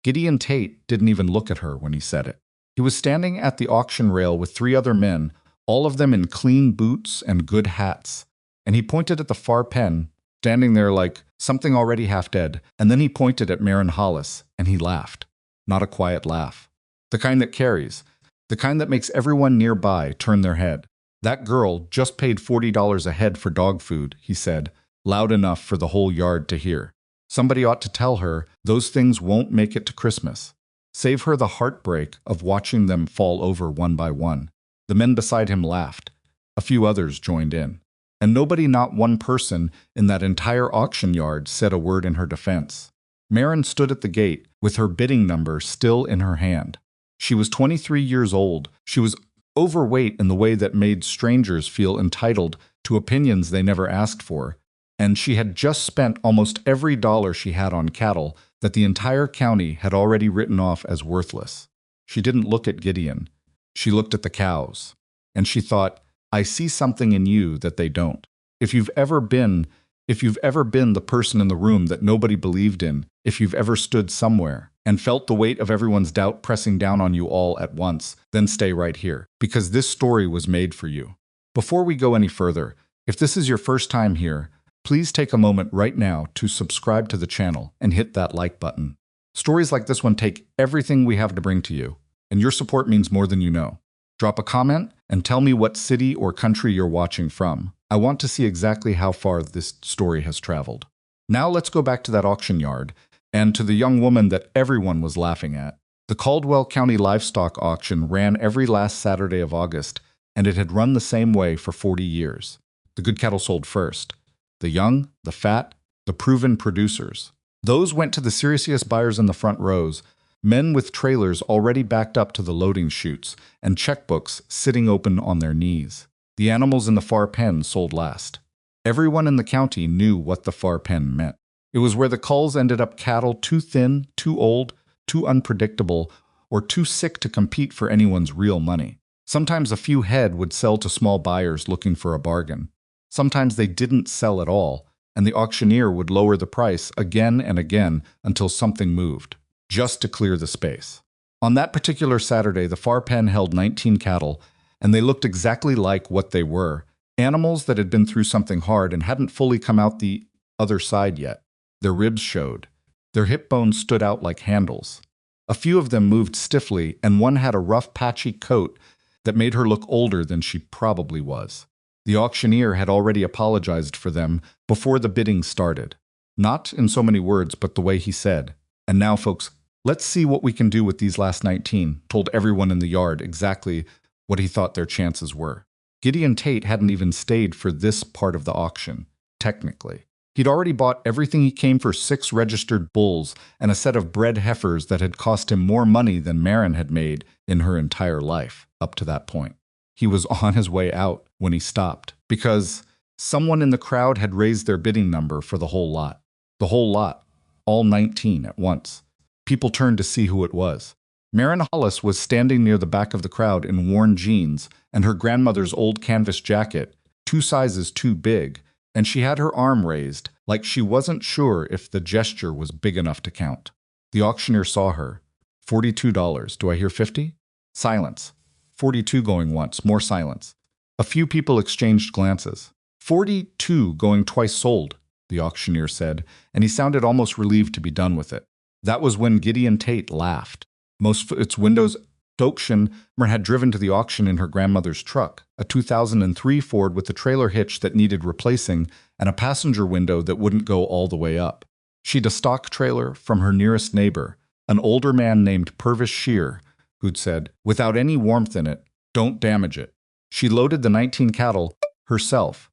Gideon Tate didn't even look at her when he said it. He was standing at the auction rail with 3 other men, all of them in clean boots and good hats, and he pointed at the far pen, standing there like something already half dead, and then he pointed at Maren Hollis, and he laughed. Not a quiet laugh. The kind that carries. The kind that makes everyone nearby turn their head. That girl just paid $40 a head for dog food, he said, loud enough for the whole yard to hear. Somebody ought to tell her those things won't make it to Christmas. Save her the heartbreak of watching them fall over one by one. The men beside him laughed. A few others joined in. And nobody, not one person, in that entire auction yard said a word in her defense. Maren stood at the gate with her bidding number still in her hand. She was 23 years old. She was overweight in the way that made strangers feel entitled to opinions they never asked for, and she had just spent almost every dollar she had on cattle that the entire county had already written off as worthless. She didn't look at Gideon. She looked at the cows, and she thought, I see something in you that they don't. If you've ever been the person in the room that nobody believed in, if you've ever stood somewhere and felt the weight of everyone's doubt pressing down on you all at once, then stay right here, because this story was made for you. Before we go any further, if this is your first time here, please take a moment right now to subscribe to the channel and hit that like button. Stories like this one take everything we have to bring to you, and your support means more than you know. Drop a comment and tell me what city or country you're watching from. I want to see exactly how far this story has traveled. Now let's go back to that auction yard and to the young woman that everyone was laughing at. The Caldwell County Livestock Auction ran every last Saturday of August, and it had run the same way for 40 years. The good cattle sold first. The young, the fat, the proven producers. Those went to the serious buyers in the front rows, men with trailers already backed up to the loading chutes, and checkbooks sitting open on their knees. The animals in the far pen sold last. Everyone in the county knew what the far pen meant. It was where the culls ended up cattle too thin, too old, too unpredictable, or too sick to compete for anyone's real money. Sometimes a few head would sell to small buyers looking for a bargain. Sometimes they didn't sell at all, and the auctioneer would lower the price again and again until something moved, just to clear the space. On that particular Saturday, the far pen held 19 cattle, and they looked exactly like what they were, animals that had been through something hard and hadn't fully come out the other side yet. Their ribs showed. Their hip bones stood out like handles. A few of them moved stiffly, and one had a rough, patchy coat that made her look older than she probably was. The auctioneer had already apologized for them before the bidding started. Not in so many words, but the way he said, "And now, folks, let's see what we can do with these last 19, told everyone in the yard exactly what he thought their chances were. Gideon Tate hadn't even stayed for this part of the auction, technically. He'd already bought everything he came for 6 registered bulls and a set of bred heifers that had cost him more money than Maren had made in her entire life up to that point. He was on his way out when he stopped, because someone in the crowd had raised their bidding number for the whole lot. The whole lot, all 19 at once. People turned to see who it was. Maren Hollis was standing near the back of the crowd in worn jeans and her grandmother's old canvas jacket, 2 sizes too big, and she had her arm raised, like she wasn't sure if the gesture was big enough to count. The auctioneer saw her. $42. Do I hear 50? Silence. 42 going once, more silence. A few people exchanged glances. 42 going twice sold, the auctioneer said, and he sounded almost relieved to be done with it. That was when Gideon Tate laughed. Most of its windows auction had driven to the auction in her grandmother's truck, a 2003 Ford with a trailer hitch that needed replacing and a passenger window that wouldn't go all the way up. She'd a stock trailer from her nearest neighbor, an older man named Purvis Shear, who'd said, without any warmth in it, "Don't damage it." She loaded the 19 cattle herself,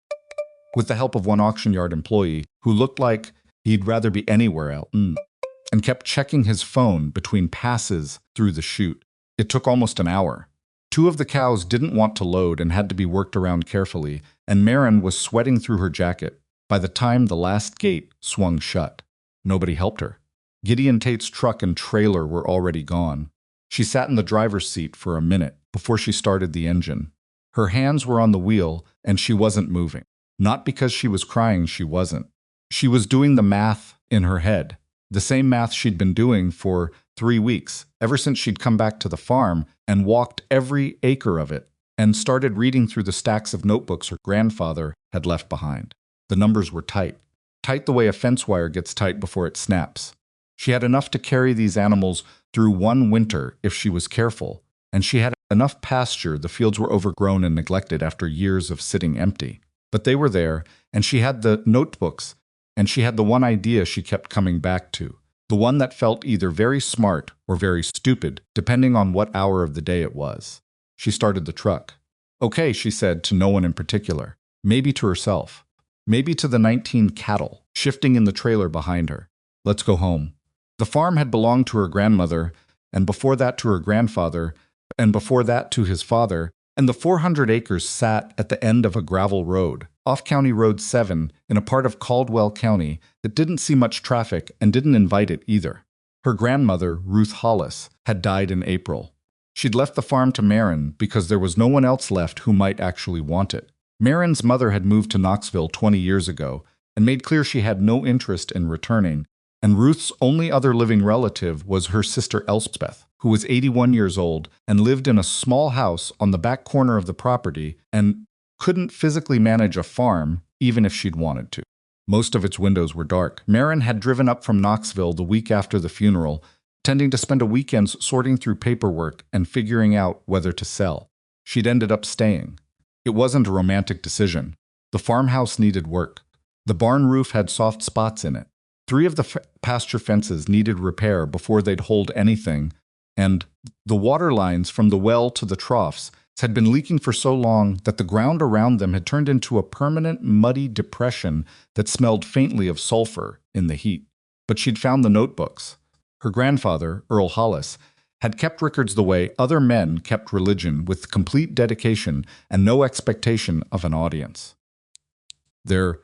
with the help of one auction yard employee who looked like he'd rather be anywhere else, and kept checking his phone between passes through the chute. It took almost an hour. 2 of the cows didn't want to load and had to be worked around carefully, and Maren was sweating through her jacket by the time the last gate swung shut. Nobody helped her. Gideon Tate's truck and trailer were already gone. She sat in the driver's seat for a minute before she started the engine. Her hands were on the wheel, and she wasn't moving. Not because she was crying, she wasn't. She was doing the math in her head, the same math she'd been doing for 3 weeks, ever since she'd come back to the farm and walked every acre of it and started reading through the stacks of notebooks her grandfather had left behind. The numbers were tight. Tight the way a fence wire gets tight before it snaps. She had enough to carry these animals through one winter if she was careful, and she had enough pasture. The fields were overgrown and neglected after years of sitting empty. But they were there, and she had the notebooks, and she had the one idea she kept coming back to, the one that felt either very smart or very stupid, depending on what hour of the day it was. She started the truck. Okay, she said to no one in particular, maybe to herself, maybe to the 19 cattle shifting in the trailer behind her. Let's go home. The farm had belonged to her grandmother, and before that to her grandfather, and before that to his father, and the 400 acres sat at the end of a gravel road, off County Road 7, in a part of Caldwell County that didn't see much traffic and didn't invite it either. Her grandmother, Ruth Hollis, had died in April. She'd left the farm to Maren because there was no one else left who might actually want it. Maren's mother had moved to Knoxville 20 years ago and made clear she had no interest in returning, and Ruth's only other living relative was her sister Elspeth, who was 81 years old and lived in a small house on the back corner of the property and couldn't physically manage a farm even if she'd wanted to. Most of its windows were dark. Maren had driven up from Knoxville the week after the funeral, tending to spend a weekend sorting through paperwork and figuring out whether to sell. She'd ended up staying. It wasn't a romantic decision. The farmhouse needed work. The barn roof had soft spots in it. 3 of the pasture fences needed repair before they'd hold anything, and the water lines from the well to the troughs had been leaking for so long that the ground around them had turned into a permanent muddy depression that smelled faintly of sulfur in the heat. But she'd found the notebooks. Her grandfather, Earl Hollis, had kept records the way other men kept religion, with complete dedication and no expectation of an audience. There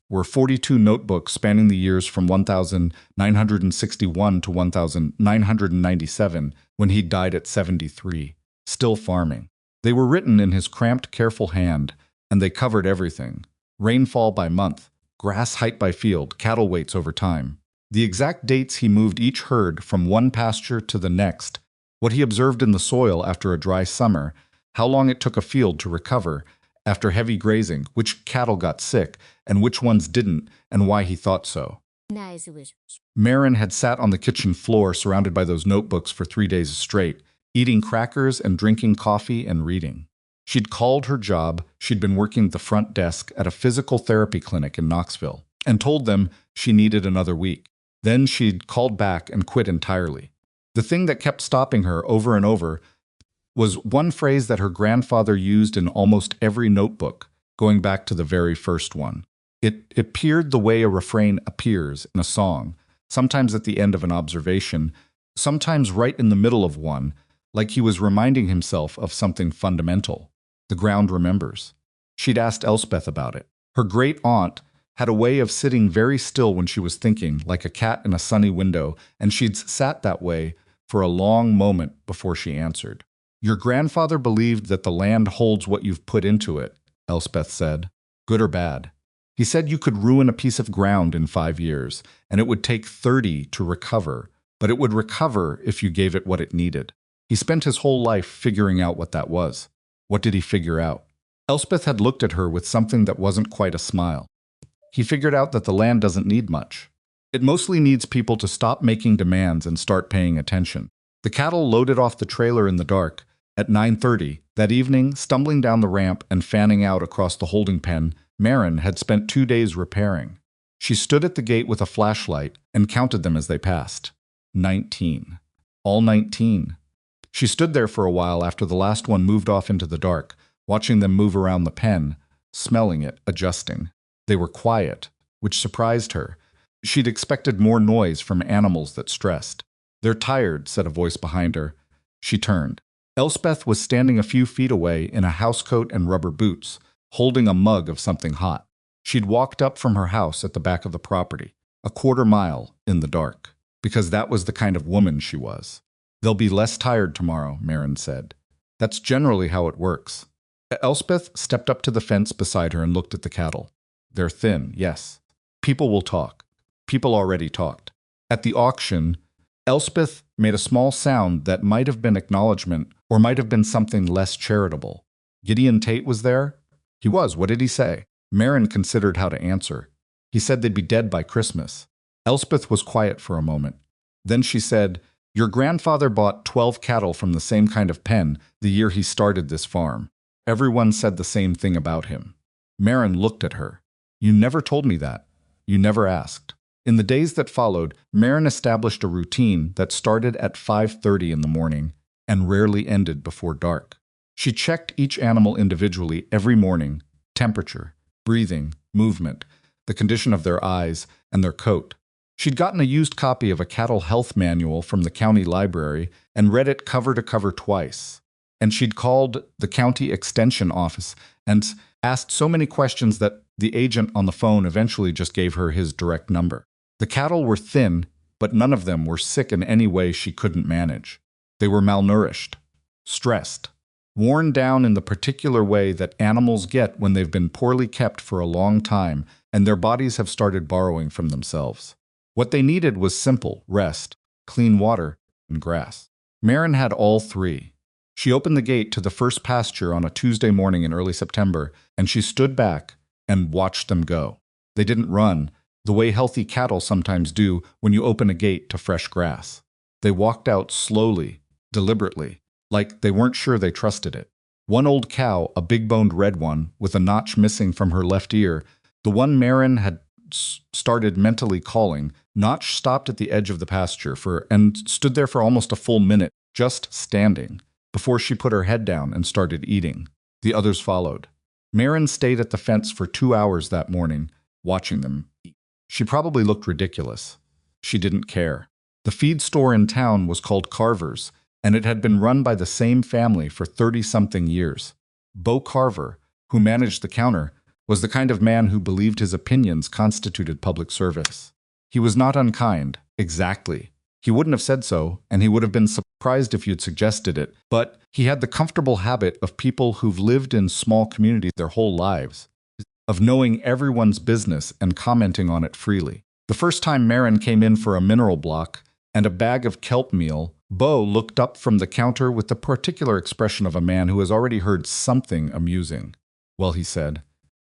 were 42 notebooks spanning the years from 1961 to 1997, when he died at 73, still farming. They were written in his cramped, careful hand, and they covered everything: rainfall by month, grass height by field, cattle weights over time, the exact dates he moved each herd from one pasture to the next, what he observed in the soil after a dry summer, how long it took a field to recover after heavy grazing, which cattle got sick and which ones didn't, and why he thought so. Maren had sat on the kitchen floor surrounded by those notebooks for 3 days straight, eating crackers and drinking coffee and reading. She'd called her job. She'd been working the front desk at a physical therapy clinic in Knoxville and told them she needed another week. Then she'd called back and quit entirely. The thing that kept stopping her over and over was one phrase that her grandfather used in almost every notebook, going back to the very first one. It appeared the way a refrain appears in a song, sometimes at the end of an observation, sometimes right in the middle of one, like he was reminding himself of something fundamental. The ground remembers. She'd asked Elspeth about it. Her great-aunt had a way of sitting very still when she was thinking, like a cat in a sunny window, and she'd sat that way for a long moment before she answered. Your grandfather believed that the land holds what you've put into it, Elspeth said, good or bad. He said you could ruin a piece of ground in 5 years, and it would take 30 to recover, but it would recover if you gave it what it needed. He spent his whole life figuring out what that was. What did he figure out? Elspeth had looked at her with something that wasn't quite a smile. He figured out that the land doesn't need much. It mostly needs people to stop making demands and start paying attention. The cattle loaded off the trailer in the dark. At 9:30 that evening, stumbling down the ramp and fanning out across the holding pen, Maren had spent 2 days repairing. She stood at the gate with a flashlight and counted them as they passed. 19. All 19. She stood there for a while after the last one moved off into the dark, watching them move around the pen, smelling it, adjusting. They were quiet, which surprised her. She'd expected more noise from animals that stressed. They're tired, said a voice behind her. She turned. Elspeth was standing a few feet away in a housecoat and rubber boots, holding a mug of something hot. She'd walked up from her house at the back of the property, a quarter mile in the dark, because that was the kind of woman she was. They'll be less tired tomorrow, Maren said. That's generally how it works. Elspeth stepped up to the fence beside her and looked at the cattle. They're thin, yes. People will talk. People already talked. At the auction, Elspeth made a small sound that might have been acknowledgement or might have been something less charitable. Gideon Tate was there? He was. What did he say? Maren considered how to answer. He said they'd be dead by Christmas. Elspeth was quiet for a moment. Then she said, "Your grandfather bought 12 cattle from the same kind of pen the year he started this farm. Everyone said the same thing about him." Maren looked at her. "You never told me that. You never asked." In the days that followed, Maren established a routine that started at 5:30 in the morning and rarely ended before dark. She checked each animal individually every morning: temperature, breathing, movement, the condition of their eyes, and their coat. She'd gotten a used copy of a cattle health manual from the county library and read it cover to cover twice. And she'd called the county extension office and asked so many questions that the agent on the phone eventually just gave her his direct number. The cattle were thin, but none of them were sick in any way she couldn't manage. They were malnourished, stressed, worn down in the particular way that animals get when they've been poorly kept for a long time and their bodies have started borrowing from themselves. What they needed was simple rest, clean water, and grass. Maren had all three. She opened the gate to the first pasture on a Tuesday morning in early September, and she stood back and watched them go. They didn't run, the way healthy cattle sometimes do when you open a gate to fresh grass. They walked out slowly, deliberately, like they weren't sure they trusted it. One old cow, a big-boned red one, with a notch missing from her left ear, the one Maren had started mentally calling, Notch stopped at the edge of the pasture and stood there for almost a full minute, just standing, before she put her head down and started eating. The others followed. Maren stayed at the fence for 2 hours that morning, watching them eat. She probably looked ridiculous. She didn't care. The feed store in town was called Carver's, and it had been run by the same family for 30-something years. Bo Carver, who managed the counter, was the kind of man who believed his opinions constituted public service. He was not unkind, exactly. He wouldn't have said so, and he would have been surprised if you'd suggested it, but he had the comfortable habit of people who've lived in small communities their whole lives, of knowing everyone's business and commenting on it freely. The first time Maren came in for a mineral block and a bag of kelp meal, Bo looked up from the counter with the particular expression of a man who has already heard something amusing. "Well," he said,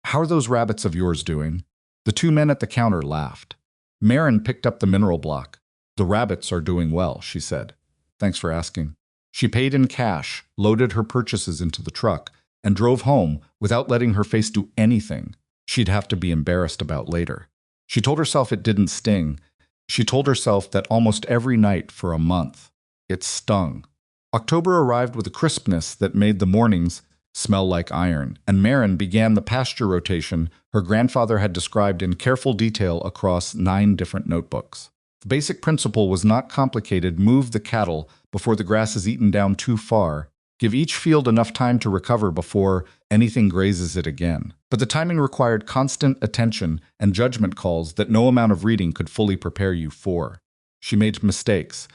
"how are those rabbits of yours doing?" The two men at the counter laughed. Maren picked up the mineral block. "The rabbits are doing well," she said. "Thanks for asking." She paid in cash, loaded her purchases into the truck, and drove home without letting her face do anything she'd have to be embarrassed about later. She told herself it didn't sting. She told herself that almost every night for a month. It stung. October arrived with a crispness that made the mornings smell like iron, and Maren began the pasture rotation her grandfather had described in careful detail across 9 different notebooks. The basic principle was not complicated: move the cattle before the grass is eaten down too far. Give each field enough time to recover before anything grazes it again. But the timing required constant attention and judgment calls that no amount of reading could fully prepare you for. She made mistakes.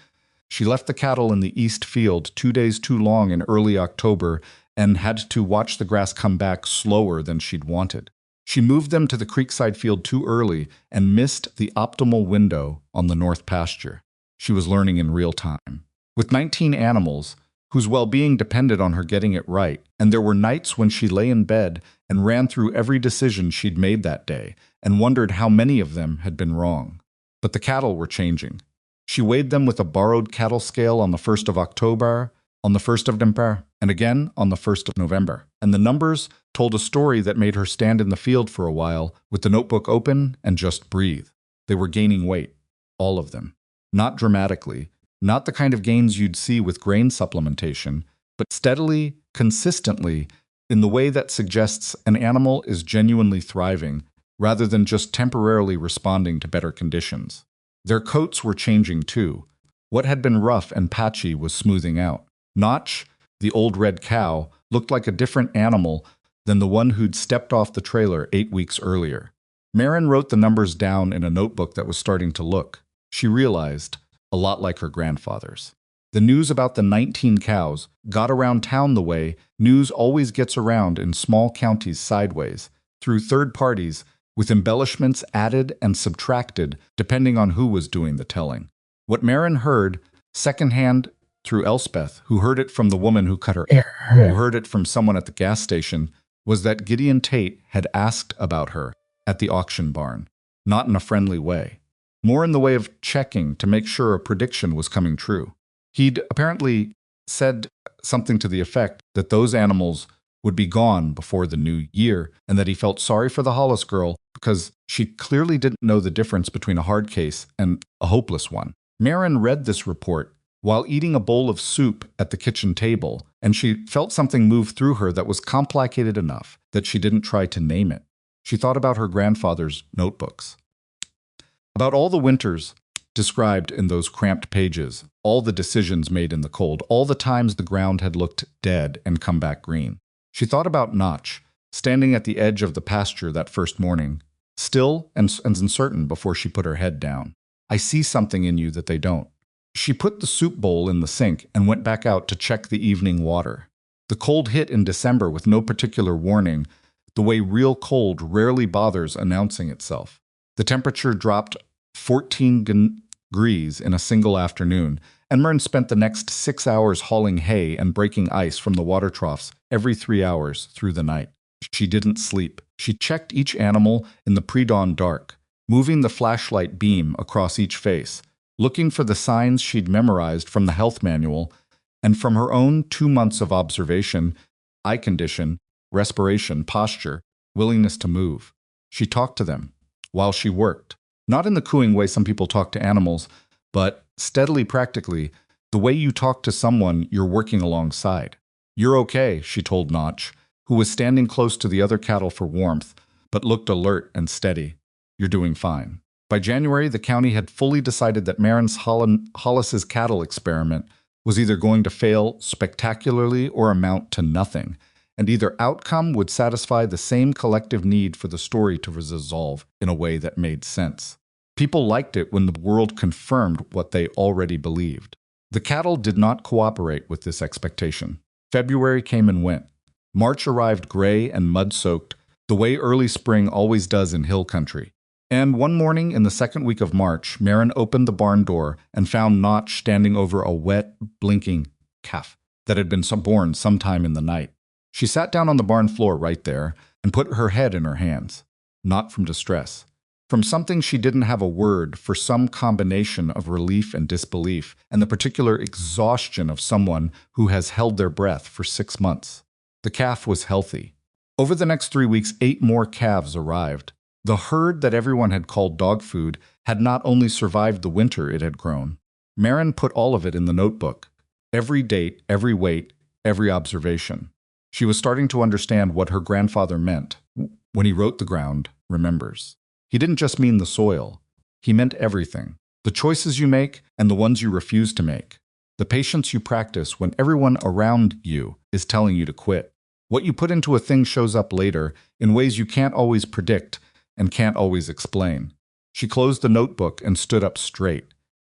She left the cattle in the east field 2 days too long in early October and had to watch the grass come back slower than she'd wanted. She moved them to the creekside field too early and missed the optimal window on the north pasture. She was learning in real time. With 19 animals, whose well-being depended on her getting it right, and there were nights when she lay in bed and ran through every decision she'd made that day and wondered how many of them had been wrong. But the cattle were changing. She weighed them with a borrowed cattle scale on the 1st of October, on the 1st of December, and again on the 1st of November. And the numbers told a story that made her stand in the field for a while with the notebook open and just breathe. They were gaining weight, all of them. Not dramatically, not the kind of gains you'd see with grain supplementation, but steadily, consistently, in the way that suggests an animal is genuinely thriving, rather than just temporarily responding to better conditions. Their coats were changing too. What had been rough and patchy was smoothing out. Notch, the old red cow, looked like a different animal than the one who'd stepped off the trailer 8 weeks earlier. Maren wrote the numbers down in a notebook that was starting to look, she realized, a lot like her grandfather's. The news about the 19 cows got around town the way news always gets around in small counties sideways, through third parties, with embellishments added and subtracted depending on who was doing the telling. What Maren heard secondhand through Elspeth, who heard it from the woman who cut her hair, who heard it from someone at the gas station, was that Gideon Tate had asked about her at the auction barn, not in a friendly way, more in the way of checking to make sure a prediction was coming true. He'd apparently said something to the effect that those animals would be gone before the new year, and that he felt sorry for the Hollis girl because she clearly didn't know the difference between a hard case and a hopeless one. Maren read this report while eating a bowl of soup at the kitchen table, and she felt something move through her that was complicated enough that she didn't try to name it. She thought about her grandfather's notebooks, about all the winters described in those cramped pages, all the decisions made in the cold, all the times the ground had looked dead and come back green. She thought about Notch, standing at the edge of the pasture that first morning, still and uncertain before she put her head down. I see something in you that they don't. She put the soup bowl in the sink and went back out to check the evening water. The cold hit in December with no particular warning, the way real cold rarely bothers announcing itself. The temperature dropped 14 degrees in a single afternoon, and Maren spent the next 6 hours hauling hay and breaking ice from the water troughs every 3 hours through the night. She didn't sleep. She checked each animal in the pre-dawn dark, moving the flashlight beam across each face, looking for the signs she'd memorized from the health manual and from her own 2 months of observation: eye condition, respiration, posture, willingness to move. She talked to them while she worked, not in the cooing way some people talk to animals, but steadily, practically, the way you talk to someone you're working alongside. "You're okay," she told Notch, who was standing close to the other cattle for warmth, but looked alert and steady. "You're doing fine." By January, the county had fully decided that Maren Hollis's cattle experiment was either going to fail spectacularly or amount to nothing, and either outcome would satisfy the same collective need for the story to resolve in a way that made sense. People liked it when the world confirmed what they already believed. The cattle did not cooperate with this expectation. February came and went. March arrived gray and mud-soaked, the way early spring always does in hill country. And one morning in the second week of March, Maren opened the barn door and found Notch standing over a wet, blinking calf that had been born sometime in the night. She sat down on the barn floor right there and put her head in her hands, not from distress, from something she didn't have a word for, some combination of relief and disbelief, and the particular exhaustion of someone who has held their breath for 6 months. The calf was healthy. Over the next 3 weeks, 8 more calves arrived. The herd that everyone had called dog food had not only survived the winter it had grown. Maren put all of it in the notebook. Every date, every weight, every observation. She was starting to understand what her grandfather meant when he wrote "The ground remembers." He didn't just mean the soil. He meant everything. The choices you make and the ones you refuse to make. The patience you practice when everyone around you is telling you to quit. What you put into a thing shows up later in ways you can't always predict and can't always explain. She closed the notebook and stood up straight.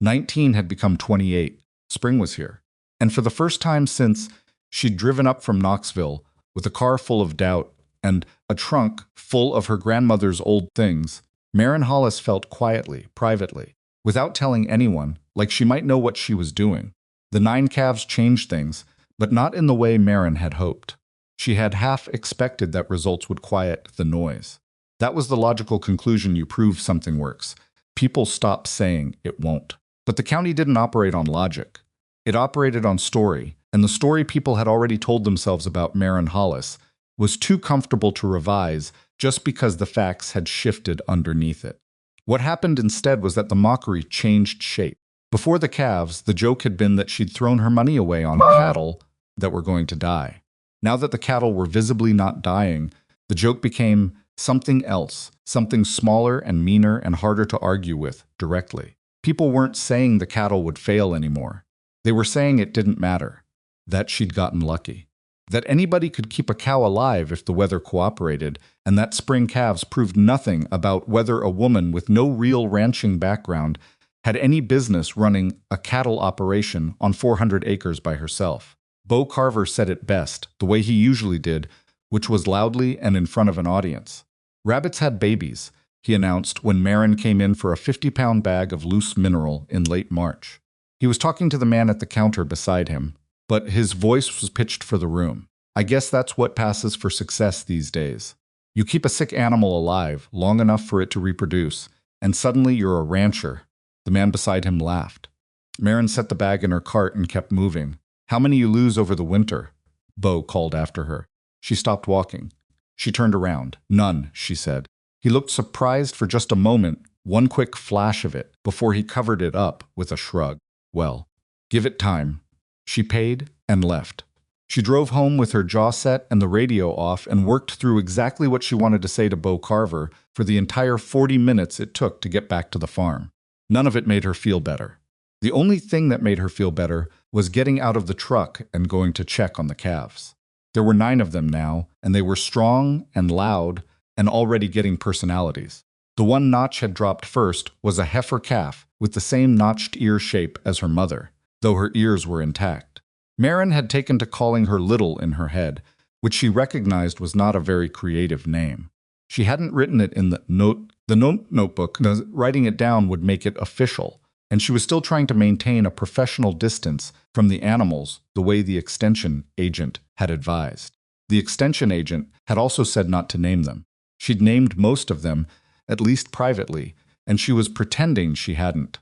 19 had become 28. Spring was here. And for the first time since she'd driven up from Knoxville with a car full of doubt and a trunk full of her grandmother's old things, Maren Hollis felt quietly, privately, without telling anyone, like she might know what she was doing. The 9 calves changed things, but not in the way Maren had hoped. She had half expected that results would quiet the noise. That was the logical conclusion you prove something works. People stop saying it won't. But the county didn't operate on logic. It operated on story, and the story people had already told themselves about Maren Hollis was too comfortable to revise just because the facts had shifted underneath it. What happened instead was that the mockery changed shape. Before the calves, the joke had been that she'd thrown her money away on cattle that were going to die. Now that the cattle were visibly not dying, the joke became something else, something smaller and meaner and harder to argue with directly. People weren't saying the cattle would fail anymore. They were saying it didn't matter, that she'd gotten lucky, that anybody could keep a cow alive if the weather cooperated, and that spring calves proved nothing about whether a woman with no real ranching background had any business running a cattle operation on 400 acres by herself. Bo Carver said it best, the way he usually did, which was loudly and in front of an audience. Rabbits had babies. he announced when Maren came in for a 50-pound bag of loose mineral in late March. He was talking to the man at the counter beside him, but his voice was pitched for the room. I guess that's what passes for success these days. You keep a sick animal alive long enough for it to reproduce, and suddenly you're a rancher. The man beside him laughed. Maren set the bag in her cart and kept moving. How many you lose over the winter? Bo called after her. She stopped walking. She turned around. None, she said. He looked surprised for just a moment, one quick flash of it, before he covered it up with a shrug. Well, give it time. She paid and left. She drove home with her jaw set and the radio off and worked through exactly what she wanted to say to Bo Carver for the entire 40 minutes it took to get back to the farm. None of it made her feel better. The only thing that made her feel better was getting out of the truck and going to check on the calves. There were 9 of them now, and they were strong and loud and already getting personalities. The one Notch had dropped first was a heifer calf with the same notched ear shape as her mother, though her ears were intact. Maren had taken to calling her Little in her head, which she recognized was not a very creative name. She hadn't written it in the notebook. Writing it down would make it official, and she was still trying to maintain a professional distance from the animals the way the extension agent had advised. The extension agent had also said not to name them. She'd named most of them, at least privately, and she was pretending she hadn't.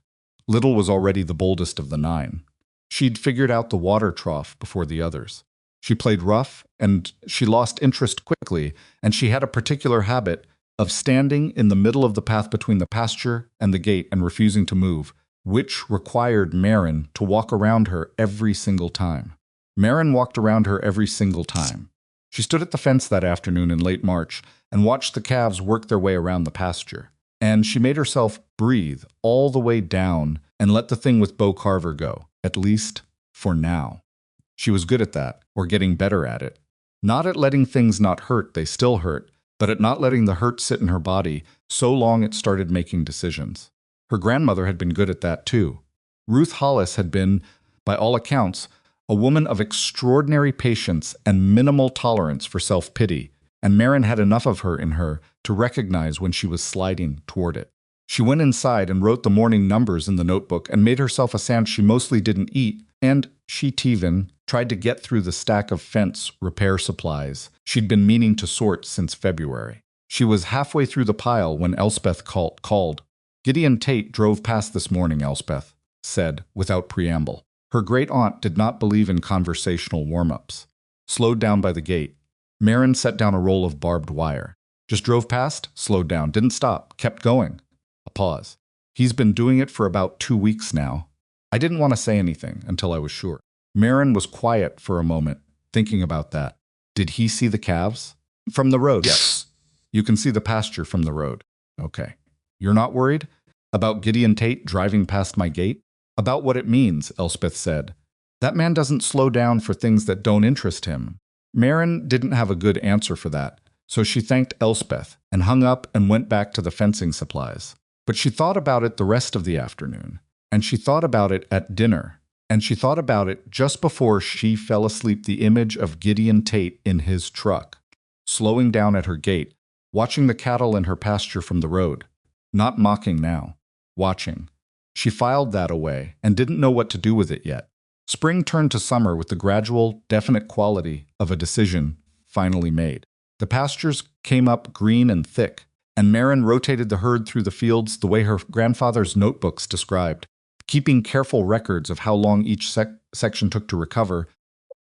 Little was already the boldest of the 9. She'd figured out the water trough before the others. She played rough, and she lost interest quickly, and she had a particular habit of standing in the middle of the path between the pasture and the gate and refusing to move, which required Maren to walk around her every single time. Maren walked around her every single time. She stood at the fence that afternoon in late March and watched the calves work their way around the pasture. And she made herself breathe all the way down and let the thing with Bo Carver go, at least for now. She was good at that, or getting better at it. Not at letting things not hurt, they still hurt, but at not letting the hurt sit in her body so long it started making decisions. Her grandmother had been good at that too. Ruth Hollis had been, by all accounts, a woman of extraordinary patience and minimal tolerance for self-pity, and Maren had enough of her in her to recognize when she was sliding toward it. She went inside and wrote the morning numbers in the notebook and made herself a sandwich she mostly didn't eat, and she, Teven, tried to get through the stack of fence repair supplies she'd been meaning to sort since February. She was halfway through the pile when Elspeth called. Gideon Tate drove past this morning, Elspeth said, without preamble. Her great-aunt did not believe in conversational warm-ups. Slowed down by the gate. Maren set down a roll of barbed wire. Just drove past, slowed down, didn't stop, kept going. A pause. He's been doing it for about 2 weeks now. I didn't want to say anything until I was sure. Maren was quiet for a moment, thinking about that. Did he see the calves? From the road, yes. You can see the pasture from the road. Okay. You're not worried? About Gideon Tate driving past my gate? About what it means, Elspeth said. That man doesn't slow down for things that don't interest him. Maren didn't have a good answer for that, so she thanked Elspeth and hung up and went back to the fencing supplies. But she thought about it the rest of the afternoon, and she thought about it at dinner, and she thought about it just before she fell asleep, the image of Gideon Tate in his truck, slowing down at her gate, watching the cattle in her pasture from the road. Not mocking now, watching. She filed that away and didn't know what to do with it yet. Spring turned to summer with the gradual, definite quality of a decision finally made. The pastures came up green and thick, and Maren rotated the herd through the fields the way her grandfather's notebooks described, keeping careful records of how long each section took to recover,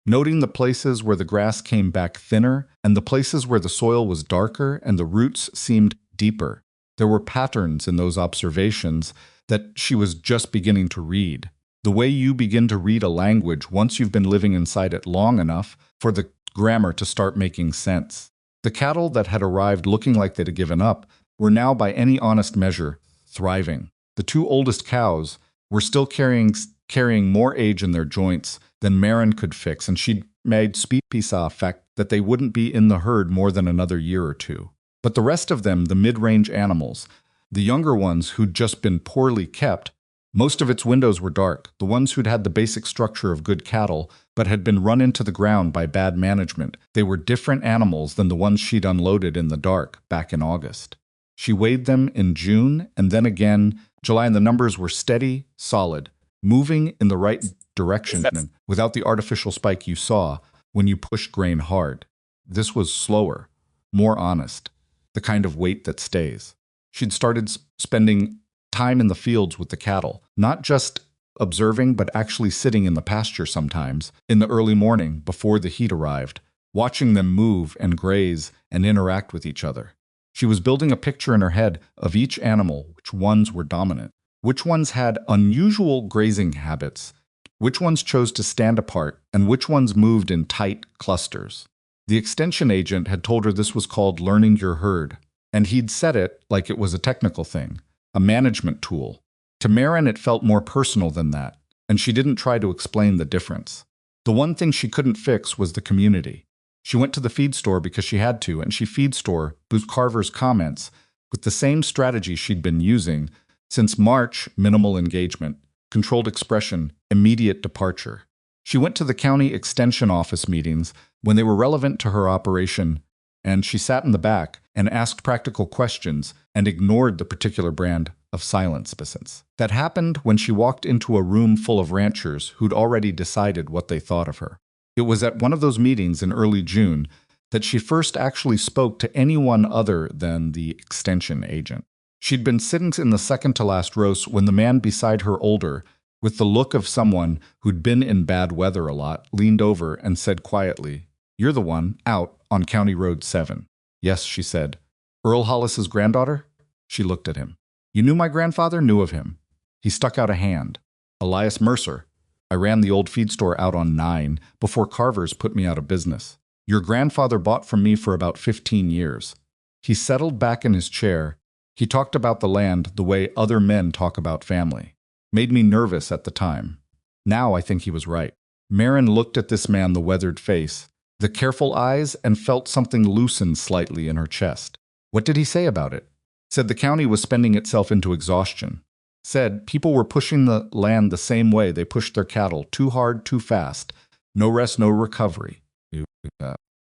noting the places where the grass came back thinner and the places where the soil was darker and the roots seemed deeper. There were patterns in those observations that she was just beginning to read. The way you begin to read a language once you've been living inside it long enough for the grammar to start making sense. The cattle that had arrived looking like they'd given up were now, by any honest measure, thriving. The 2 oldest cows were still carrying more age in their joints than Maren could fix, and she'd made peace off the fact that they wouldn't be in the herd more than another year or 2. But the rest of them, the mid-range animals, the younger ones who'd just been poorly kept, most of its windows were dark, the ones who'd had the basic structure of good cattle but had been run into the ground by bad management. They were different animals than the ones she'd unloaded in the dark back in August. She weighed them in June and then again July, and the numbers were steady, solid, moving in the right direction without the artificial spike you saw when you pushed grain hard. This was slower, more honest, the kind of weight that stays. She'd started spending time in the fields with the cattle, not just observing, but actually sitting in the pasture sometimes, in the early morning before the heat arrived, watching them move and graze and interact with each other. She was building a picture in her head of each animal, which ones were dominant, which ones had unusual grazing habits, which ones chose to stand apart, and which ones moved in tight clusters. The extension agent had told her this was called learning your herd, and he'd said it like it was a technical thing, a management tool. To Maren, it felt more personal than that, and she didn't try to explain the difference. The one thing she couldn't fix was the community. She went to the feed store because she had to, and she feed store Booth Carver's comments with the same strategy she'd been using since March: minimal engagement, controlled expression, immediate departure. She went to the county extension office meetings when they were relevant to her operation, and she sat in the back and asked practical questions and ignored the particular brand of silence that happened when she walked into a room full of ranchers who'd already decided what they thought of her. It was at one of those meetings in early June that she first actually spoke to anyone other than the extension agent. She'd been sitting in the second-to-last row when the man beside her, older, with the look of someone who'd been in bad weather a lot, leaned over and said quietly, "You're the one out on County Road 7. "Yes," she said. "Earl Hollis's granddaughter?" She looked at him. "You knew my grandfather?" "Knew of him." He stuck out a hand. "Elias Mercer. I ran the old feed store out on 9 before Carver's put me out of business. Your grandfather bought from me for about 15 years. He settled back in his chair. He talked about the land the way other men talk about family. Made me nervous at the time. Now I think he was right." Maren looked at this man, the weathered face, the careful eyes, and felt something loosen slightly in her chest. What did he say about it? Said the county was spending itself into exhaustion. Said people were pushing the land the same way they pushed their cattle, too hard, too fast. No rest, no recovery.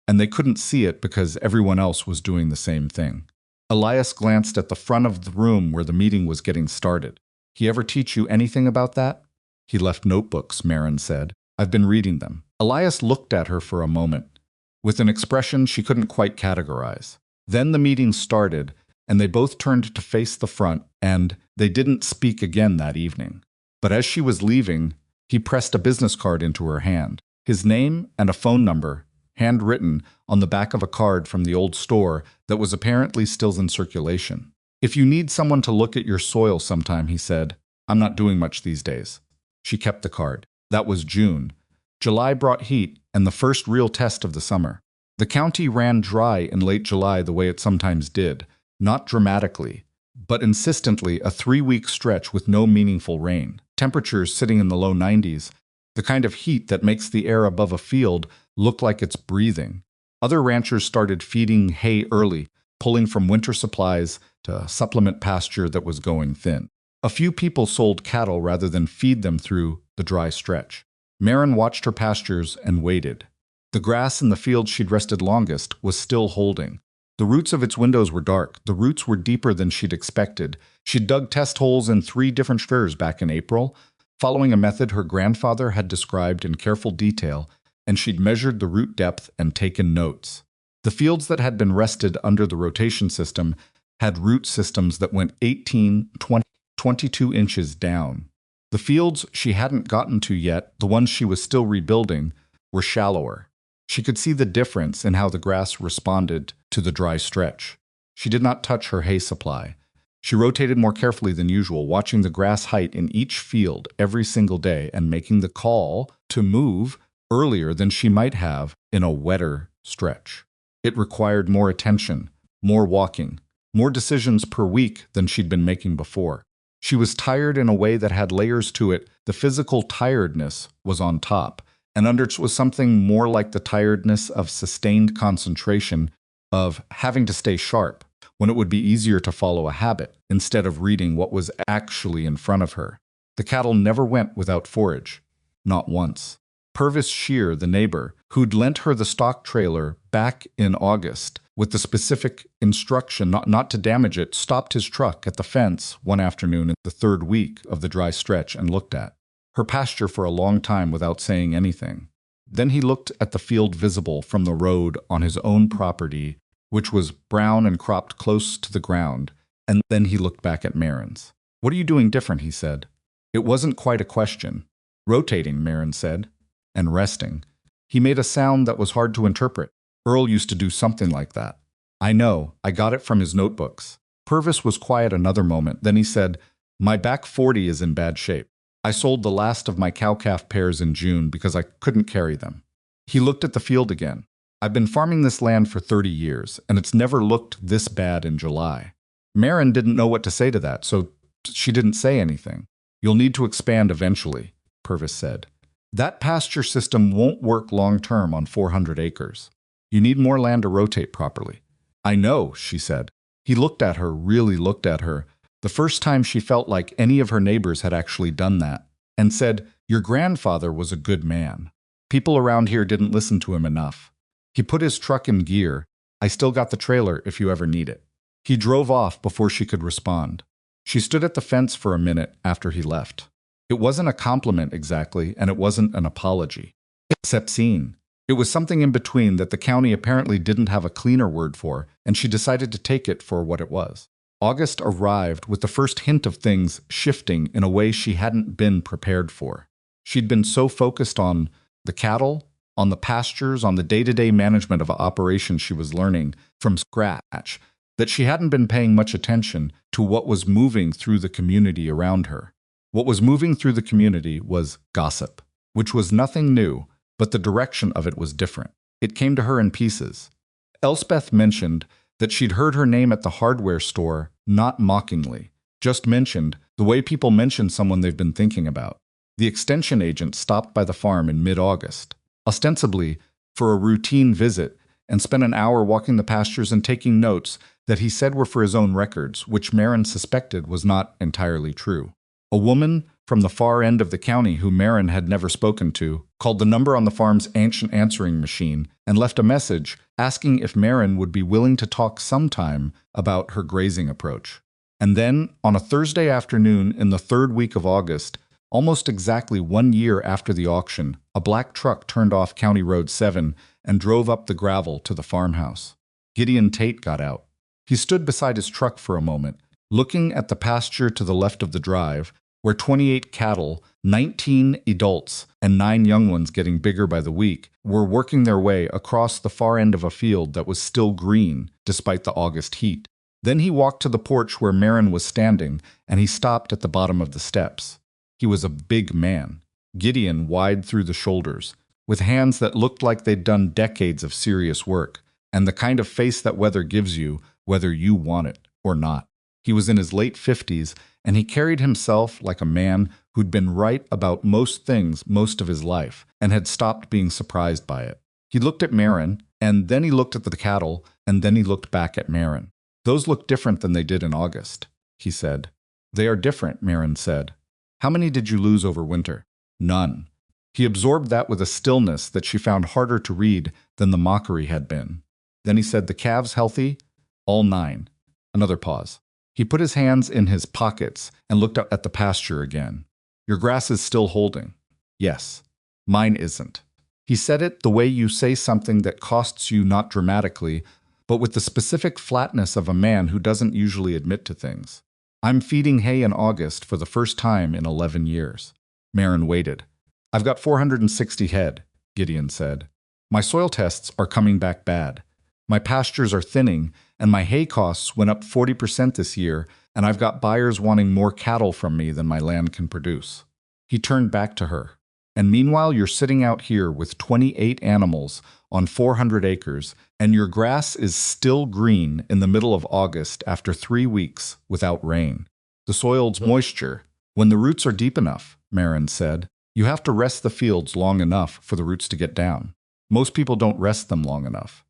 And they couldn't see it because everyone else was doing the same thing. Elias glanced at the front of the room where the meeting was getting started. "He ever teach you anything about that?" "He left notebooks," Maren said. "I've been reading them." Elias looked at her for a moment, with an expression she couldn't quite categorize. Then the meeting started, and they both turned to face the front, and they didn't speak again that evening. But as she was leaving, he pressed a business card into her hand. His name and a phone number, handwritten on the back of a card from the old store that was apparently still in circulation. "If you need someone to look at your soil sometime," he said. "I'm not doing much these days." She kept the card. That was June. July brought heat and the first real test of the summer. The county ran dry in late July the way it sometimes did, not dramatically, but insistently, a 3-week stretch with no meaningful rain. Temperatures sitting in the low 90s, the kind of heat that makes the air above a field look like it's breathing. Other ranchers started feeding hay early, pulling from winter supplies to supplement pasture that was going thin. A few people sold cattle rather than feed them through the dry stretch. Maren watched her pastures and waited. The grass in the field she'd rested longest was still holding. The roots of its windows were dark. The roots were deeper than she'd expected. She'd dug test holes in 3 different spheres back in April, following a method her grandfather had described in careful detail, and she'd measured the root depth and taken notes. The fields that had been rested under the rotation system had root systems that went 18, 20, 22 inches down. The fields she hadn't gotten to yet, the ones she was still rebuilding, were shallower. She could see the difference in how the grass responded to the dry stretch. She did not touch her hay supply. She rotated more carefully than usual, watching the grass height in each field every single day and making the call to move earlier than she might have in a wetter stretch. It required more attention, more walking, more decisions per week than she'd been making before. She was tired in a way that had layers to it. The physical tiredness was on top, and under it was something more like the tiredness of sustained concentration, of having to stay sharp, when it would be easier to follow a habit, instead of reading what was actually in front of her. The cattle never went without forage. Not once. Purvis Shear, the neighbor, who'd lent her the stock trailer back in August with the specific instruction not to damage it, stopped his truck at the fence one afternoon in the third week of the dry stretch and looked at her pasture for a long time without saying anything. Then he looked at the field visible from the road on his own property, which was brown and cropped close to the ground, and then he looked back at Maren's. "What are you doing different?" he said. It wasn't quite a question. "Rotating," Maren said, "and resting." He made a sound that was hard to interpret. Earl used to do something like that. "I know, I got it from his notebooks." Purvis was quiet another moment, then he said, "My back 40 is in bad shape. I sold the last of my cow-calf pairs in June because I couldn't carry them." He looked at the field again. "I've been farming this land for 30 years, and it's never looked this bad in July." Maren didn't know what to say to that, so she didn't say anything. "You'll need to expand eventually," Purvis said. "That pasture system won't work long-term on 400 acres. You need more land to rotate properly." "I know," she said. He looked at her, really looked at her, the first time she felt like any of her neighbors had actually done that, and said, "Your grandfather was a good man. People around here didn't listen to him enough. He put his truck in gear. I still got the trailer if you ever need it." He drove off before she could respond. She stood at the fence for a minute after he left. It wasn't a compliment exactly, and it wasn't an apology. Except seen. It was something in between that the county apparently didn't have a cleaner word for, and she decided to take it for what it was. August arrived with the first hint of things shifting in a way she hadn't been prepared for. She'd been so focused on the cattle, on the pastures, on the day-to-day management of operations she was learning from scratch, that she hadn't been paying much attention to what was moving through the community around her. What was moving through the community was gossip, which was nothing new, but the direction of it was different. It came to her in pieces. Elspeth mentioned that she'd heard her name at the hardware store, not mockingly, just mentioned the way people mention someone they've been thinking about. The extension agent stopped by the farm in mid-August, ostensibly for a routine visit, and spent an hour walking the pastures and taking notes that he said were for his own records, which Maren suspected was not entirely true. A woman from the far end of the county who Maren had never spoken to called the number on the farm's ancient answering machine and left a message asking if Maren would be willing to talk sometime about her grazing approach. And then, on a Thursday afternoon in the third week of August, almost exactly 1 year after the auction, a black truck turned off County Road 7 and drove up the gravel to the farmhouse. Gideon Tate got out. He stood beside his truck for a moment, looking at the pasture to the left of the drive, where 28 cattle, 19 adults, and 9 young ones getting bigger by the week, were working their way across the far end of a field that was still green despite the August heat. Then he walked to the porch where Maren was standing, and he stopped at the bottom of the steps. He was a big man, Gideon wide through the shoulders, with hands that looked like they'd done decades of serious work, and the kind of face that weather gives you, whether you want it or not. He was in his late 50s, and he carried himself like a man who'd been right about most things most of his life, and had stopped being surprised by it. He looked at Maren, and then he looked at the cattle, and then he looked back at Maren. "Those look different than they did in August," he said. "They are different," Maren said. "How many did you lose over winter?" "None." He absorbed that with a stillness that she found harder to read than the mockery had been. Then he said, "The calves healthy?" "All 9. Another pause. He put his hands in his pockets and looked out at the pasture again. "Your grass is still holding?" "Yes." "Mine isn't." He said it the way you say something that costs you not dramatically, but with the specific flatness of a man who doesn't usually admit to things. "I'm feeding hay in August for the first time in 11 years. Maren waited. "I've got 460 head, Gideon said. "My soil tests are coming back bad. My pastures are thinning, and my hay costs went up 40% this year, and I've got buyers wanting more cattle from me than my land can produce." He turned back to her. "And meanwhile, you're sitting out here with 28 animals on 400 acres, and your grass is still green in the middle of August after 3 weeks without rain. The soil's moisture. When the roots are deep enough," Maren said, "you have to rest the fields long enough for the roots to get down. Most people don't rest them long enough."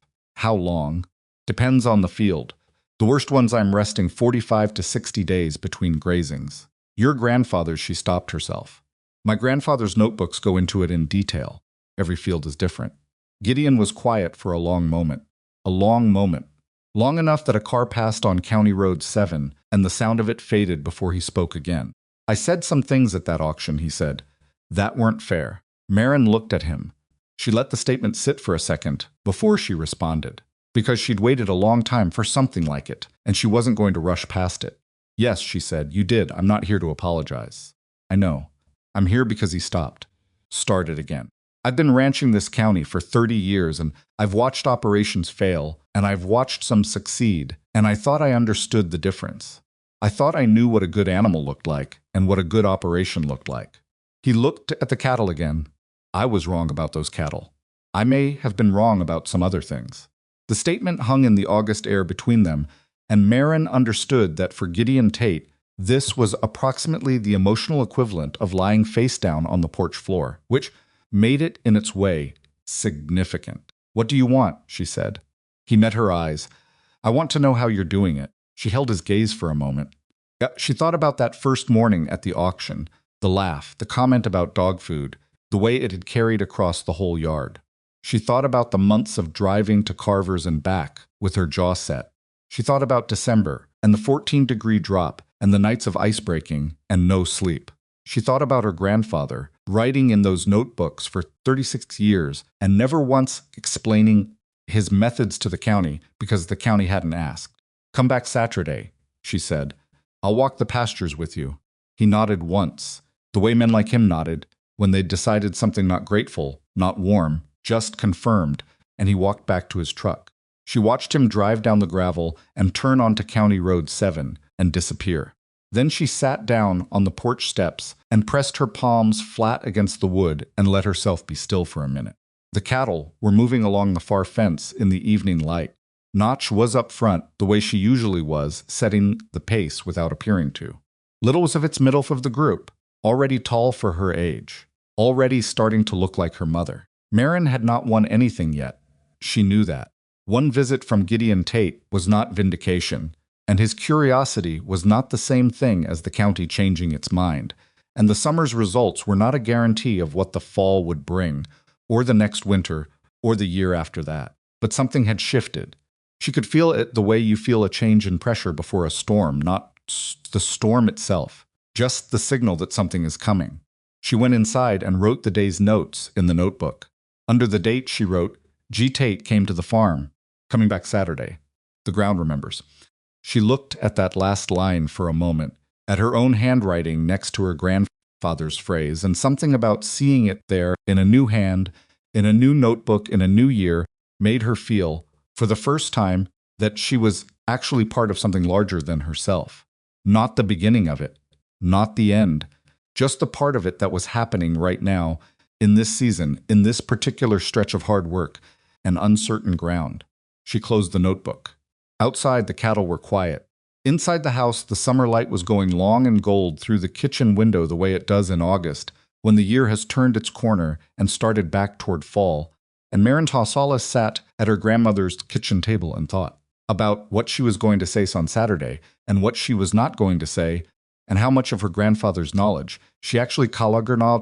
"How long?" "Depends on the field. The worst ones I'm resting 45 to 60 days between grazings. Your grandfather's," she stopped herself. "My grandfather's notebooks go into it in detail. Every field is different. Gideon was quiet for a long moment. A long moment. Long enough that a car passed on County Road 7, and the sound of it faded before he spoke again. I said some things at that auction, he said. That weren't fair. Maren looked at him. She let the statement sit for a second before she responded, because she'd waited a long time for something like it, and she wasn't going to rush past it. Yes, she said, you did. I'm not here to apologize. I know. I'm here because he stopped. Started again. I've been ranching this county for 30 years, and I've watched operations fail, and I've watched some succeed, and I thought I understood the difference. I thought I knew what a good animal looked like and what a good operation looked like. He looked at the cattle again. I was wrong about those cattle. I may have been wrong about some other things. The statement hung in the August air between them, and Maren understood that for Gideon Tate, this was approximately the emotional equivalent of lying face down on the porch floor, which made it, in its way, significant. What do you want? She said. He met her eyes. I want to know how you're doing it. She held his gaze for a moment. She thought about that first morning at the auction, the laugh, the comment about dog food, the way it had carried across the whole yard. She thought about the months of driving to Carver's and back with her jaw set. She thought about December and the 14-degree drop and the nights of ice breaking and no sleep. She thought about her grandfather, writing in those notebooks for 36 years and never once explaining his methods to the county because the county hadn't asked. Come back Saturday, she said. I'll walk the pastures with you. He nodded once, the way men like him nodded when they'd decided something not grateful, not warm, just confirmed, and he walked back to his truck. She watched him drive down the gravel and turn onto County Road 7 and disappear. Then she sat down on the porch steps and pressed her palms flat against the wood and let herself be still for a minute. The cattle were moving along the far fence in the evening light. Notch was up front, the way she usually was, setting the pace without appearing to. Little was of its middle of the group, already tall for her age, already starting to look like her mother. Maren had not won anything yet. She knew that. One visit from Gideon Tate was not vindication, and his curiosity was not the same thing as the county changing its mind, and the summer's results were not a guarantee of what the fall would bring, or the next winter, or the year after that. But something had shifted. She could feel it the way you feel a change in pressure before a storm, not the storm itself, just the signal that something is coming. She went inside and wrote the day's notes in the notebook. Under the date, she wrote, G. Tate came to the farm, coming back Saturday. The ground remembers. She looked at that last line for a moment, at her own handwriting next to her grandfather's phrase, and something about seeing it there in a new hand, in a new notebook, in a new year, made her feel, for the first time, that she was actually part of something larger than herself. Not the beginning of it, not the end, just the part of it that was happening right now, in this season, in this particular stretch of hard work and uncertain ground. She closed the notebook. Outside, the cattle were quiet. Inside the house, the summer light was going long and gold through the kitchen window the way it does in August, when the year has turned its corner and started back toward fall, and Maren Hollis sat at her grandmother's kitchen table and thought about what she was going to say on Saturday and what she was not going to say, and how much of her grandfather's knowledge she actually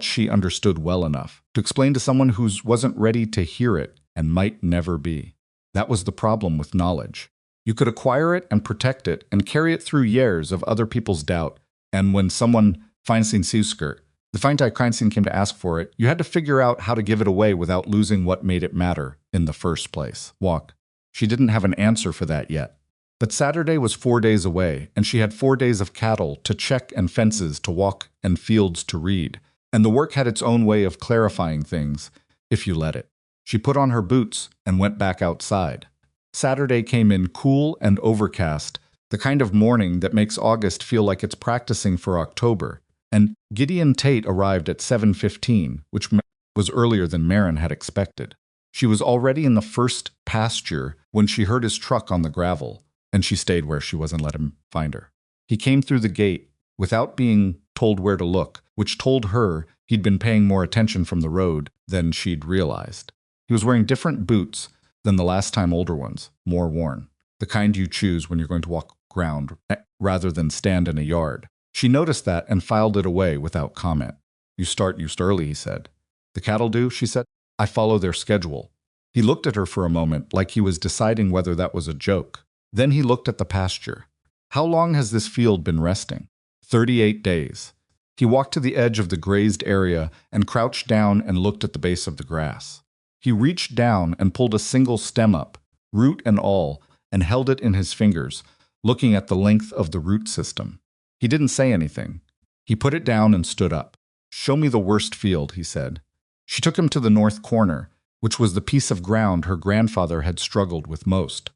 she understood well enough to explain to someone who wasn't ready to hear it and might never be. That was the problem with knowledge. You could acquire it and protect it and carry it through years of other people's doubt, and when someone Feinstein Seaskirt, the Feinstein Kreinstein came to ask for it, you had to figure out how to give it away without losing what made it matter in the first place. Walk. She didn't have an answer for that yet. But Saturday was 4 days away, and she had 4 days of cattle to check and fences to walk and fields to read, and the work had its own way of clarifying things, if you let it. She put on her boots and went back outside. Saturday came in cool and overcast, the kind of morning that makes August feel like it's practicing for October, and Gideon Tate arrived at 7:15, which was earlier than Maren had expected. She was already in the first pasture when she heard his truck on the gravel, and she stayed where she was and let him find her. He came through the gate without being told where to look, which told her he'd been paying more attention from the road than she'd realized. He was wearing different boots than the last time older ones, more worn, the kind you choose when you're going to walk ground rather than stand in a yard. She noticed that and filed it away without comment. You start early, he said. The cattle do, she said. I follow their schedule. He looked at her for a moment, like he was deciding whether that was a joke. Then he looked at the pasture. How long has this field been resting? 38 days. He walked to the edge of the grazed area and crouched down and looked at the base of the grass. He reached down and pulled a single stem up, root and all, and held it in his fingers, looking at the length of the root system. He didn't say anything. He put it down and stood up. "Show me the worst field," he said. She took him to the north corner, which was the piece of ground her grandfather had struggled with most.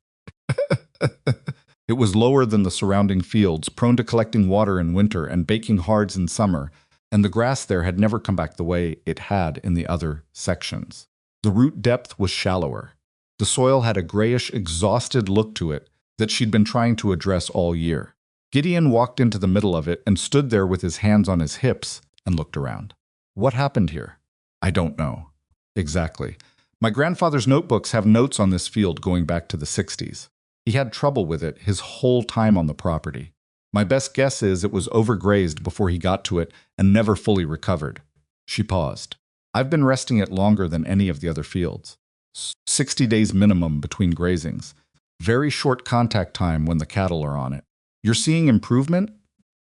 It was lower than the surrounding fields, prone to collecting water in winter and baking hards in summer, and the grass there had never come back the way it had in the other sections. The root depth was shallower. The soil had a grayish, exhausted look to it that she'd been trying to address all year. Gideon walked into the middle of it and stood there with his hands on his hips and looked around. "What happened here?" "I don't know." "Exactly. My grandfather's notebooks have notes on this field going back to the 60s. He had trouble with it his whole time on the property. My best guess is it was overgrazed before he got to it and never fully recovered." She paused. "I've been resting it longer than any of the other fields. 60 days minimum between grazings. Very short contact time when the cattle are on it." "You're seeing improvement?"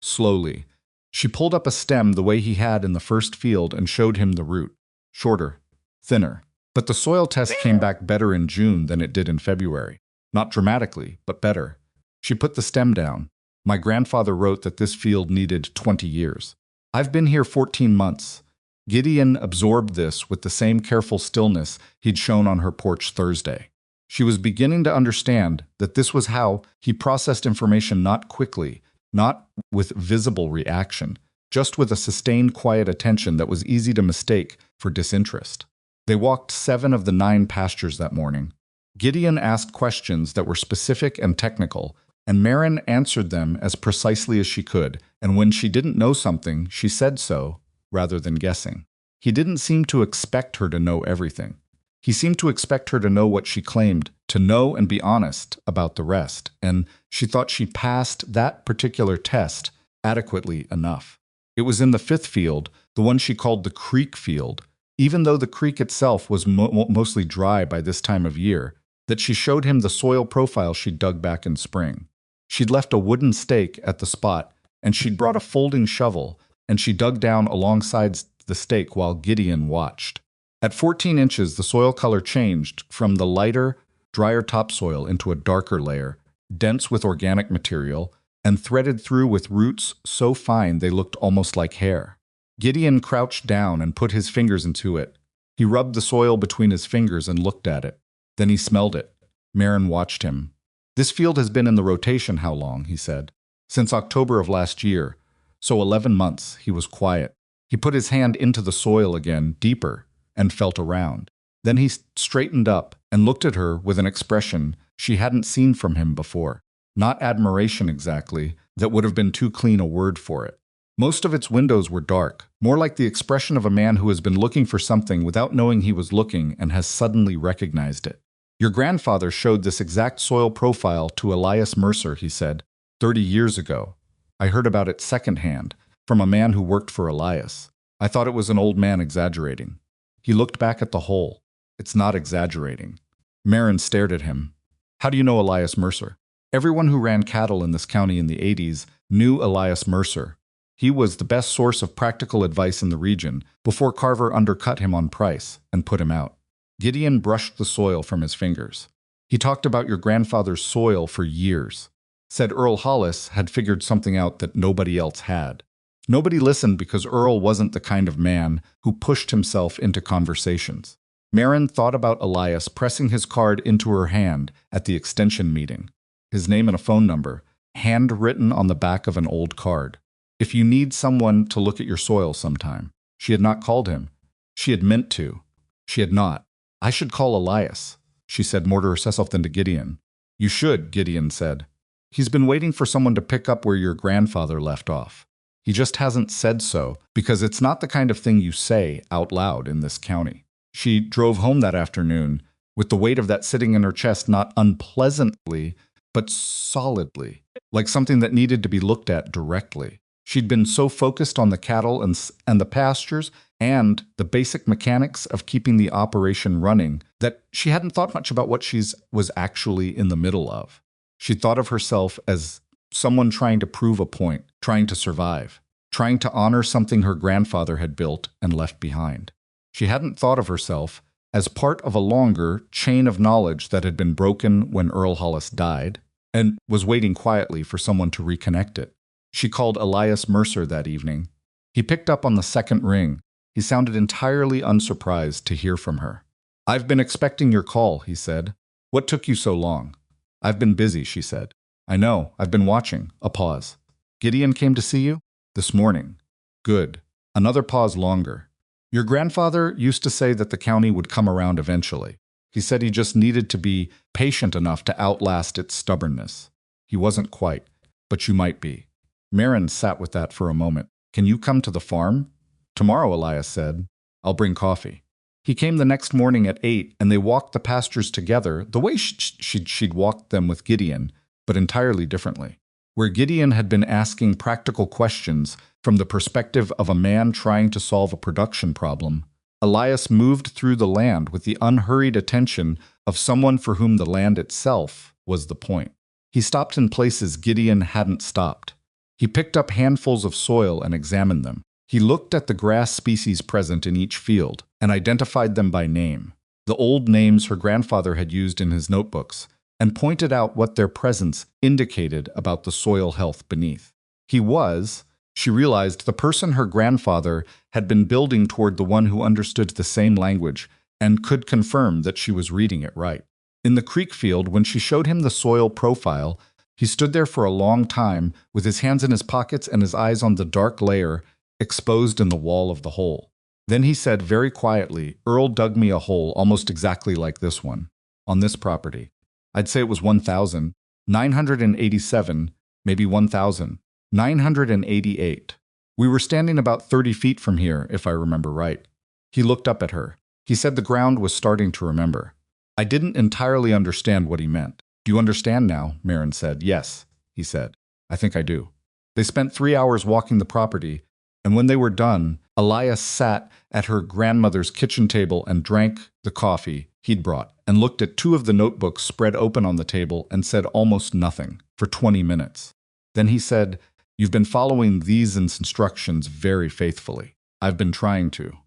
"Slowly." She pulled up a stem the way he had in the first field and showed him the root. Shorter, thinner. But the soil test came back better in June than it did in February. Not dramatically, but better. She put the stem down. "My grandfather wrote that this field needed 20 years. I've been here 14 months. Gideon absorbed this with the same careful stillness he'd shown on her porch Thursday. She was beginning to understand that this was how he processed information, not quickly, not with visible reaction, just with a sustained quiet attention that was easy to mistake for disinterest. They walked 7 of the 9 pastures that morning. Gideon asked questions that were specific and technical, and Maren answered them as precisely as she could, and when she didn't know something, she said so, rather than guessing. He didn't seem to expect her to know everything. He seemed to expect her to know what she claimed, to know and be honest about the rest, and she thought she passed that particular test adequately enough. It was in the 5th field, the one she called the creek field, even though the creek itself was mostly dry by this time of year, that she showed him the soil profile she'd dug back in spring. She'd left a wooden stake at the spot, and she'd brought a folding shovel, and she dug down alongside the stake while Gideon watched. At 14 inches, the soil color changed from the lighter, drier topsoil into a darker layer, dense with organic material, and threaded through with roots so fine they looked almost like hair. Gideon crouched down and put his fingers into it. He rubbed the soil between his fingers and looked at it. Then he smelled it. Maren watched him. "This field has been in the rotation how long?" he said. "Since October of last year. So 11 months." He was quiet. He put his hand into the soil again, deeper, and felt around. Then he straightened up and looked at her with an expression she hadn't seen from him before. Not admiration exactly, that would have been too clean a word for it. Most of its windows were dark, more like the expression of a man who has been looking for something without knowing he was looking and has suddenly recognized it. "Your grandfather showed this exact soil profile to Elias Mercer," he said, 30 years ago. I heard about it secondhand, from a man who worked for Elias. I thought it was an old man exaggerating." He looked back at the hole. "It's not exaggerating." Maren stared at him. "How do you know Elias Mercer?" Everyone who ran cattle in this county in the 80s knew Elias Mercer. He was the best source of practical advice in the region before Carver undercut him on price and put him out. Gideon brushed the soil from his fingers. "He talked about your grandfather's soil for years. Said Earl Hollis had figured something out that nobody else had. Nobody listened because Earl wasn't the kind of man who pushed himself into conversations." Maren thought about Elias pressing his card into her hand at the extension meeting. His name and a phone number, handwritten on the back of an old card. If you need someone to look at your soil sometime. She had not called him. She had meant to. She had not. "I should call Elias," she said more to herself than to Gideon. "You should," Gideon said. "He's been waiting for someone to pick up where your grandfather left off. He just hasn't said so, because it's not the kind of thing you say out loud in this county." She drove home that afternoon, with the weight of that sitting in her chest not unpleasantly, but solidly, like something that needed to be looked at directly. She'd been so focused on the cattle and the pastures and the basic mechanics of keeping the operation running that she hadn't thought much about what she was actually in the middle of. She thought of herself as someone trying to prove a point, trying to survive, trying to honor something her grandfather had built and left behind. She hadn't thought of herself as part of a longer chain of knowledge that had been broken when Earl Hollis died and was waiting quietly for someone to reconnect it. She called Elias Mercer that evening. He picked up on the second ring. He sounded entirely unsurprised to hear from her. "I've been expecting your call," he said. "What took you so long?" "I've been busy," she said. "I know. I've been watching." A pause. "Gideon came to see you?" "This morning." "Good." Another pause longer. "Your grandfather used to say that the county would come around eventually. He said he just needed to be patient enough to outlast its stubbornness. He wasn't quite, but you might be." Maren sat with that for a moment. "Can you come to the farm?" "Tomorrow," Elias said. "I'll bring coffee." He came the next morning at 8, and they walked the pastures together, the way she'd walked them with Gideon, but entirely differently. Where Gideon had been asking practical questions from the perspective of a man trying to solve a production problem, Elias moved through the land with the unhurried attention of someone for whom the land itself was the point. He stopped in places Gideon hadn't stopped. He picked up handfuls of soil and examined them. He looked at the grass species present in each field and identified them by name, the old names her grandfather had used in his notebooks, and pointed out what their presence indicated about the soil health beneath. He was, she realized, the person her grandfather had been building toward, the one who understood the same language and could confirm that she was reading it right. In the creek field, when she showed him the soil profile, he stood there for a long time with his hands in his pockets and his eyes on the dark layer exposed in the wall of the hole. Then he said very quietly, "Earl dug me a hole almost exactly like this one, on this property. I'd say it was 1,987, maybe 1,988. We were standing about 30 feet from here, if I remember right." He looked up at her. He said the ground was starting to remember. "I didn't entirely understand what he meant." "Do you understand now?" Maren said. "Yes," he said. "I think I do." They spent 3 hours walking the property, and when they were done, Elias sat at her grandmother's kitchen table and drank the coffee he'd brought, and looked at 2 of the notebooks spread open on the table and said almost nothing for 20 minutes. Then he said, "You've been following these instructions very faithfully. I've been trying to."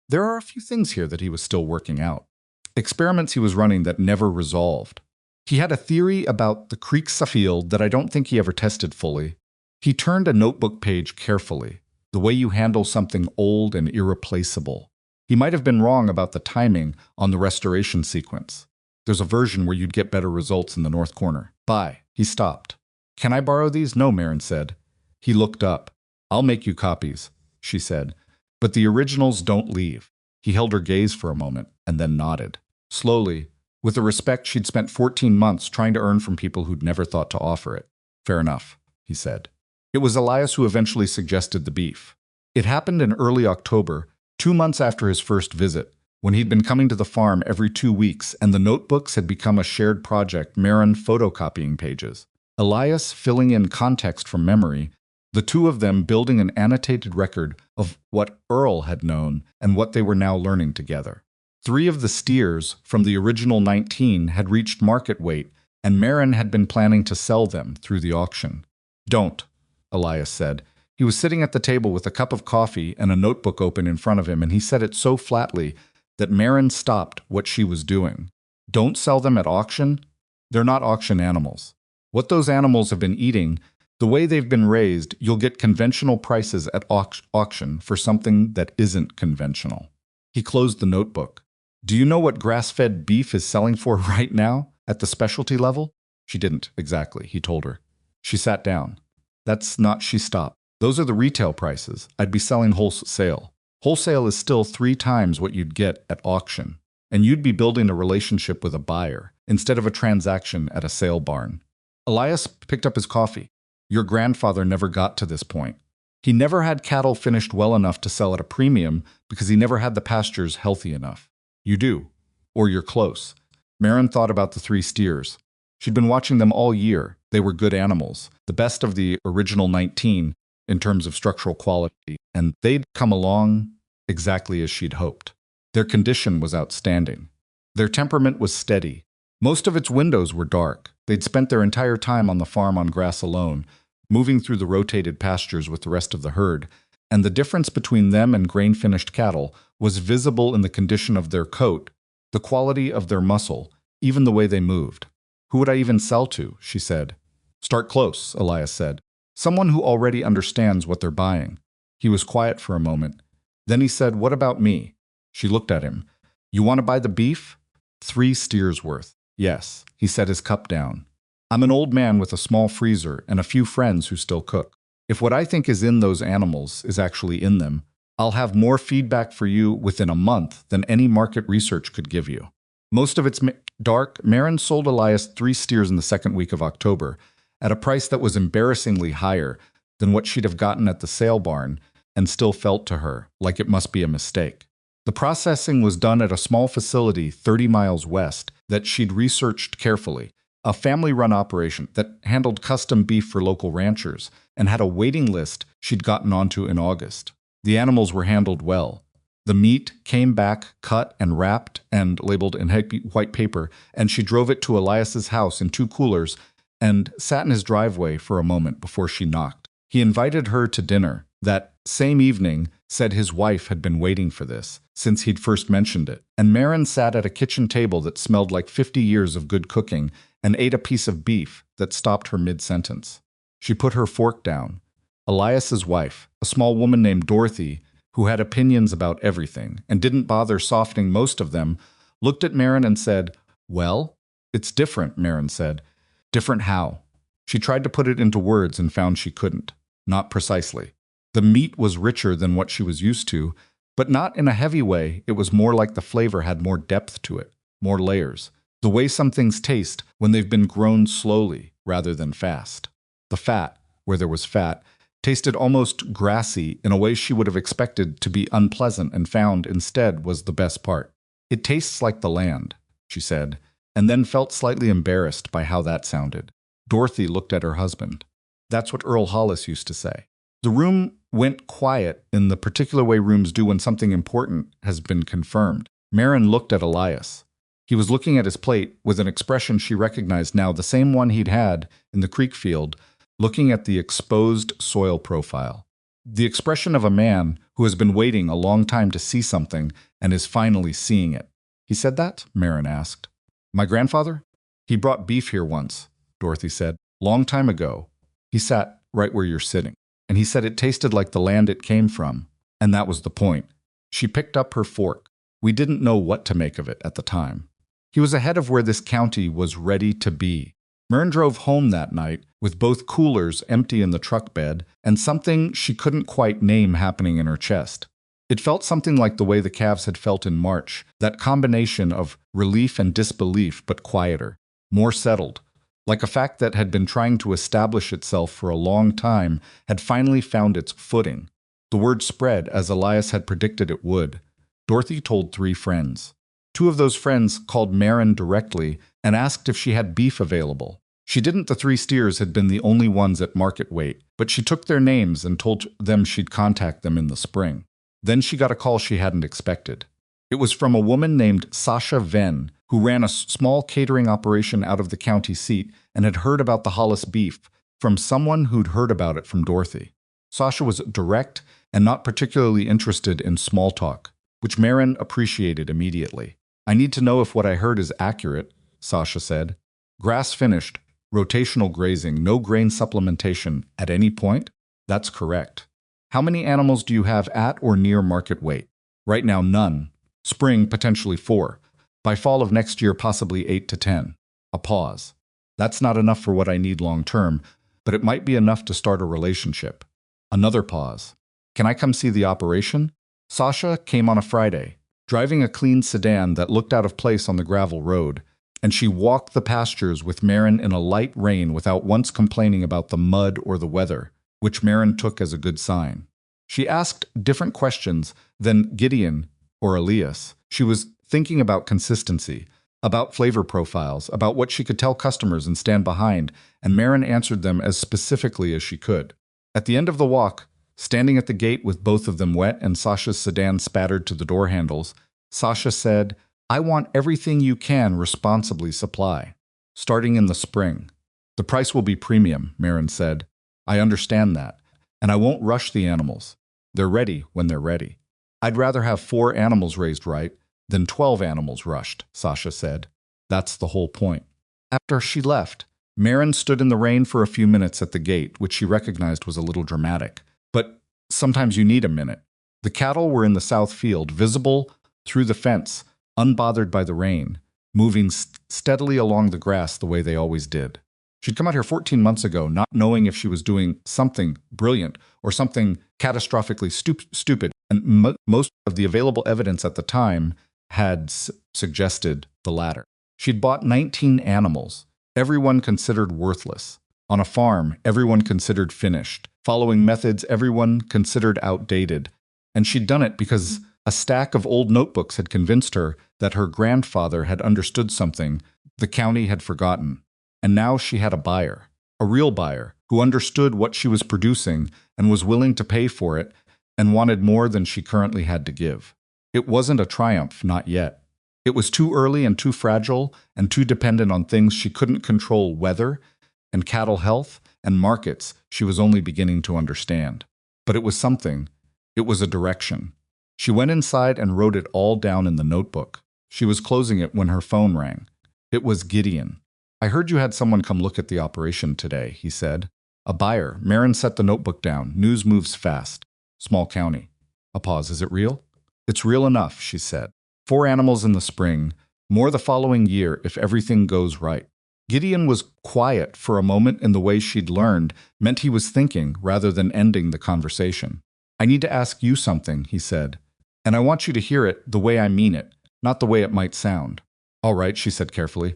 There are a few things here that he was still working out. Experiments he was running that never resolved. He had a theory about the creeks field that I don't think he ever tested fully. He turned a notebook page carefully, the way you handle something old and irreplaceable. He might have been wrong about the timing on the restoration sequence. There's a version where you'd get better results in the north corner. Bye. He stopped. "Can I borrow these?" "No," Maren said. He looked up. "I'll make you copies," she said. "But the originals don't leave." He held her gaze for a moment and then nodded. Slowly, with the respect she'd spent 14 months trying to earn from people who'd never thought to offer it. "Fair enough," he said. It was Elias who eventually suggested the beef. It happened in early October, 2 months after his first visit, when he'd been coming to the farm every 2 weeks and the notebooks had become a shared project, Maren photocopying pages, Elias filling in context from memory, the 2 of them building an annotated record of what Earl had known and what they were now learning together. 3 of the steers from the original 19 had reached market weight, and Maren had been planning to sell them through the auction. "Don't," Elias said. He was sitting at the table with a cup of coffee and a notebook open in front of him, and he said it so flatly that Maren stopped what she was doing. "Don't sell them at auction? They're not auction animals. What those animals have been eating, the way they've been raised, you'll get conventional prices at auction for something that isn't conventional." He closed the notebook. "Do you know what grass-fed beef is selling for right now, at the specialty level?" She didn't, exactly, he told her. She sat down. "That's not," she stopped. "Those are the retail prices. I'd be selling wholesale. Wholesale is still 3 times what you'd get at auction, and you'd be building a relationship with a buyer, instead of a transaction at a sale barn." Elias picked up his coffee. "Your grandfather never got to this point. He never had cattle finished well enough to sell at a premium because he never had the pastures healthy enough. You do, or you're close." Maren thought about the 3 steers. She'd been watching them all year. They were good animals, the best of the original 19, in terms of structural quality, and they'd come along exactly as she'd hoped. Their condition was outstanding. Their temperament was steady. Most of its windows were dark. They'd spent their entire time on the farm on grass alone, moving through the rotated pastures with the rest of the herd, and the difference between them and grain-finished cattle was visible in the condition of their coat, the quality of their muscle, even the way they moved. "Who would I even sell to?" she said. "Start close," Elias said. "Someone who already understands what they're buying." He was quiet for a moment. Then he said, "What about me?" She looked at him. "You want to buy the beef?" 3 steers worth. "Yes." He set his cup down. "I'm an old man with a small freezer and a few friends who still cook. If what I think is in those animals is actually in them, I'll have more feedback for you within a month than any market research could give you." Most of its dark, Maren sold Elias 3 steers in the second week of October, at a price that was embarrassingly higher than what she'd have gotten at the sale barn, and still felt to her like it must be a mistake. The processing was done at a small facility 30 miles west that she'd researched carefully, a family-run operation that handled custom beef for local ranchers and had a waiting list she'd gotten onto in August. The animals were handled well. The meat came back cut and wrapped and labeled in white paper, and she drove it to Elias's house in 2 coolers and sat in his driveway for a moment before she knocked. He invited her to dinner. That same evening, said his wife had been waiting for this, since he'd first mentioned it, and Maren sat at a kitchen table that smelled like 50 years of good cooking and ate a piece of beef that stopped her mid-sentence. She put her fork down. Elias's wife, a small woman named Dorothy, who had opinions about everything and didn't bother softening most of them, looked at Maren and said, "Well, it's different," Maren said. "Different how?" She tried to put it into words and found she couldn't. Not precisely. The meat was richer than what she was used to, but not in a heavy way. It was more like the flavor had more depth to it, more layers. The way some things taste when they've been grown slowly rather than fast. The fat, where there was fat, tasted almost grassy in a way she would have expected to be unpleasant and found instead was the best part. "It tastes like the land," she said, and then felt slightly embarrassed by how that sounded. Dorothy looked at her husband. "That's what Earl Hollis used to say." The room went quiet in the particular way rooms do when something important has been confirmed. Maren looked at Elias. He was looking at his plate with an expression she recognized now, the same one he'd had in the creek field, looking at the exposed soil profile. The expression of a man who has been waiting a long time to see something and is finally seeing it. "He said that?" Maren asked. "My grandfather? He brought beef here once," Dorothy said. "Long time ago. He sat right where you're sitting. And he said it tasted like the land it came from. And that was the point." She picked up her fork. "We didn't know what to make of it at the time. He was ahead of where this county was ready to be." Maren drove home that night with both coolers empty in the truck bed and something she couldn't quite name happening in her chest. It felt something like the way the calves had felt in March, that combination of relief and disbelief, but quieter, more settled. Like a fact that had been trying to establish itself for a long time had finally found its footing. The word spread, as Elias had predicted it would. Dorothy told 3 friends. 2 of those friends called Maren directly and asked if she had beef available. She didn't. The 3 steers had been the only ones at market weight, but she took their names and told them she'd contact them in the spring. Then she got a call she hadn't expected. It was from a woman named Sasha Venn, who ran a small catering operation out of the county seat and had heard about the Hollis beef from someone who'd heard about it from Dorothy. Sasha was direct and not particularly interested in small talk, which Maren appreciated immediately. "I need to know if what I heard is accurate," Sasha said. "Grass finished, rotational grazing, no grain supplementation at any point?" "That's correct." "How many animals do you have at or near market weight?" "Right now, none. Spring, potentially 4. By fall of next year, possibly 8 to 10. A pause. "That's not enough for what I need long term, but it might be enough to start a relationship." Another pause. "Can I come see the operation?" Sasha came on a Friday, driving a clean sedan that looked out of place on the gravel road, and she walked the pastures with Maren in a light rain without once complaining about the mud or the weather, which Maren took as a good sign. She asked different questions than Gideon or Elias. She was thinking about consistency, about flavor profiles, about what she could tell customers and stand behind, and Maren answered them as specifically as she could. At the end of the walk, standing at the gate with both of them wet and Sasha's sedan spattered to the door handles, Sasha said, "I want everything you can responsibly supply, starting in the spring. The price will be premium," Maren said. "I understand that, and I won't rush the animals. They're ready when they're ready. I'd rather have 4 animals raised right than 12 animals rushed," Sasha said. "That's the whole point." After she left, Maren stood in the rain for a few minutes at the gate, which she recognized was a little dramatic. But sometimes you need a minute. The cattle were in the south field, visible through the fence, unbothered by the rain, moving steadily along the grass the way they always did. She'd come out here 14 months ago, not knowing if she was doing something brilliant or something catastrophically stupid, and most of the available evidence at the time had suggested the latter. She'd bought 19 animals, everyone considered worthless. On a farm, everyone considered finished, following methods everyone considered outdated. And she'd done it because a stack of old notebooks had convinced her that her grandfather had understood something the county had forgotten. And now she had a real buyer, who understood what she was producing and was willing to pay for it and wanted more than she currently had to give. It wasn't a triumph, not yet. It was too early and too fragile and too dependent on things she couldn't control, weather and cattle health and markets she was only beginning to understand. But it was something. It was a direction. She went inside and wrote it all down in the notebook. She was closing it when her phone rang. It was Gideon. "I heard you had someone come look at the operation today," he said. "A buyer." Maren set the notebook down. "News moves fast. Small county." A pause. "Is it real?" "It's real enough," she said. 4 animals in the spring, more the following year if everything goes right. Gideon was quiet for a moment in the way she'd learned meant he was thinking rather than ending the conversation. "I need to ask you something," he said. "And I want you to hear it the way I mean it, not the way it might sound." "All right," she said carefully.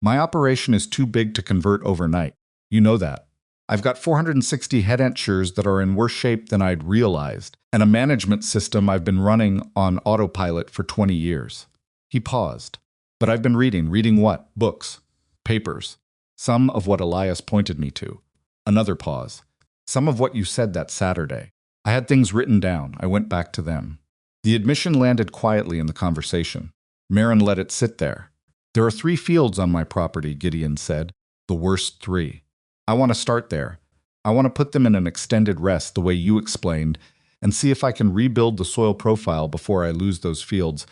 "My operation is too big to convert overnight. You know that. I've got 460 head enchures that are in worse shape than I'd realized, and a management system I've been running on autopilot for 20 years. He paused. "But I've been reading. Reading what? Books. Papers. Some of what Elias pointed me to." Another pause. "Some of what you said that Saturday. I had things written down. I went back to them." The admission landed quietly in the conversation. Maren let it sit there. "There are 3 fields on my property," Gideon said. "The worst 3. I want to start there. I want to put them in an extended rest the way you explained and see if I can rebuild the soil profile before I lose those fields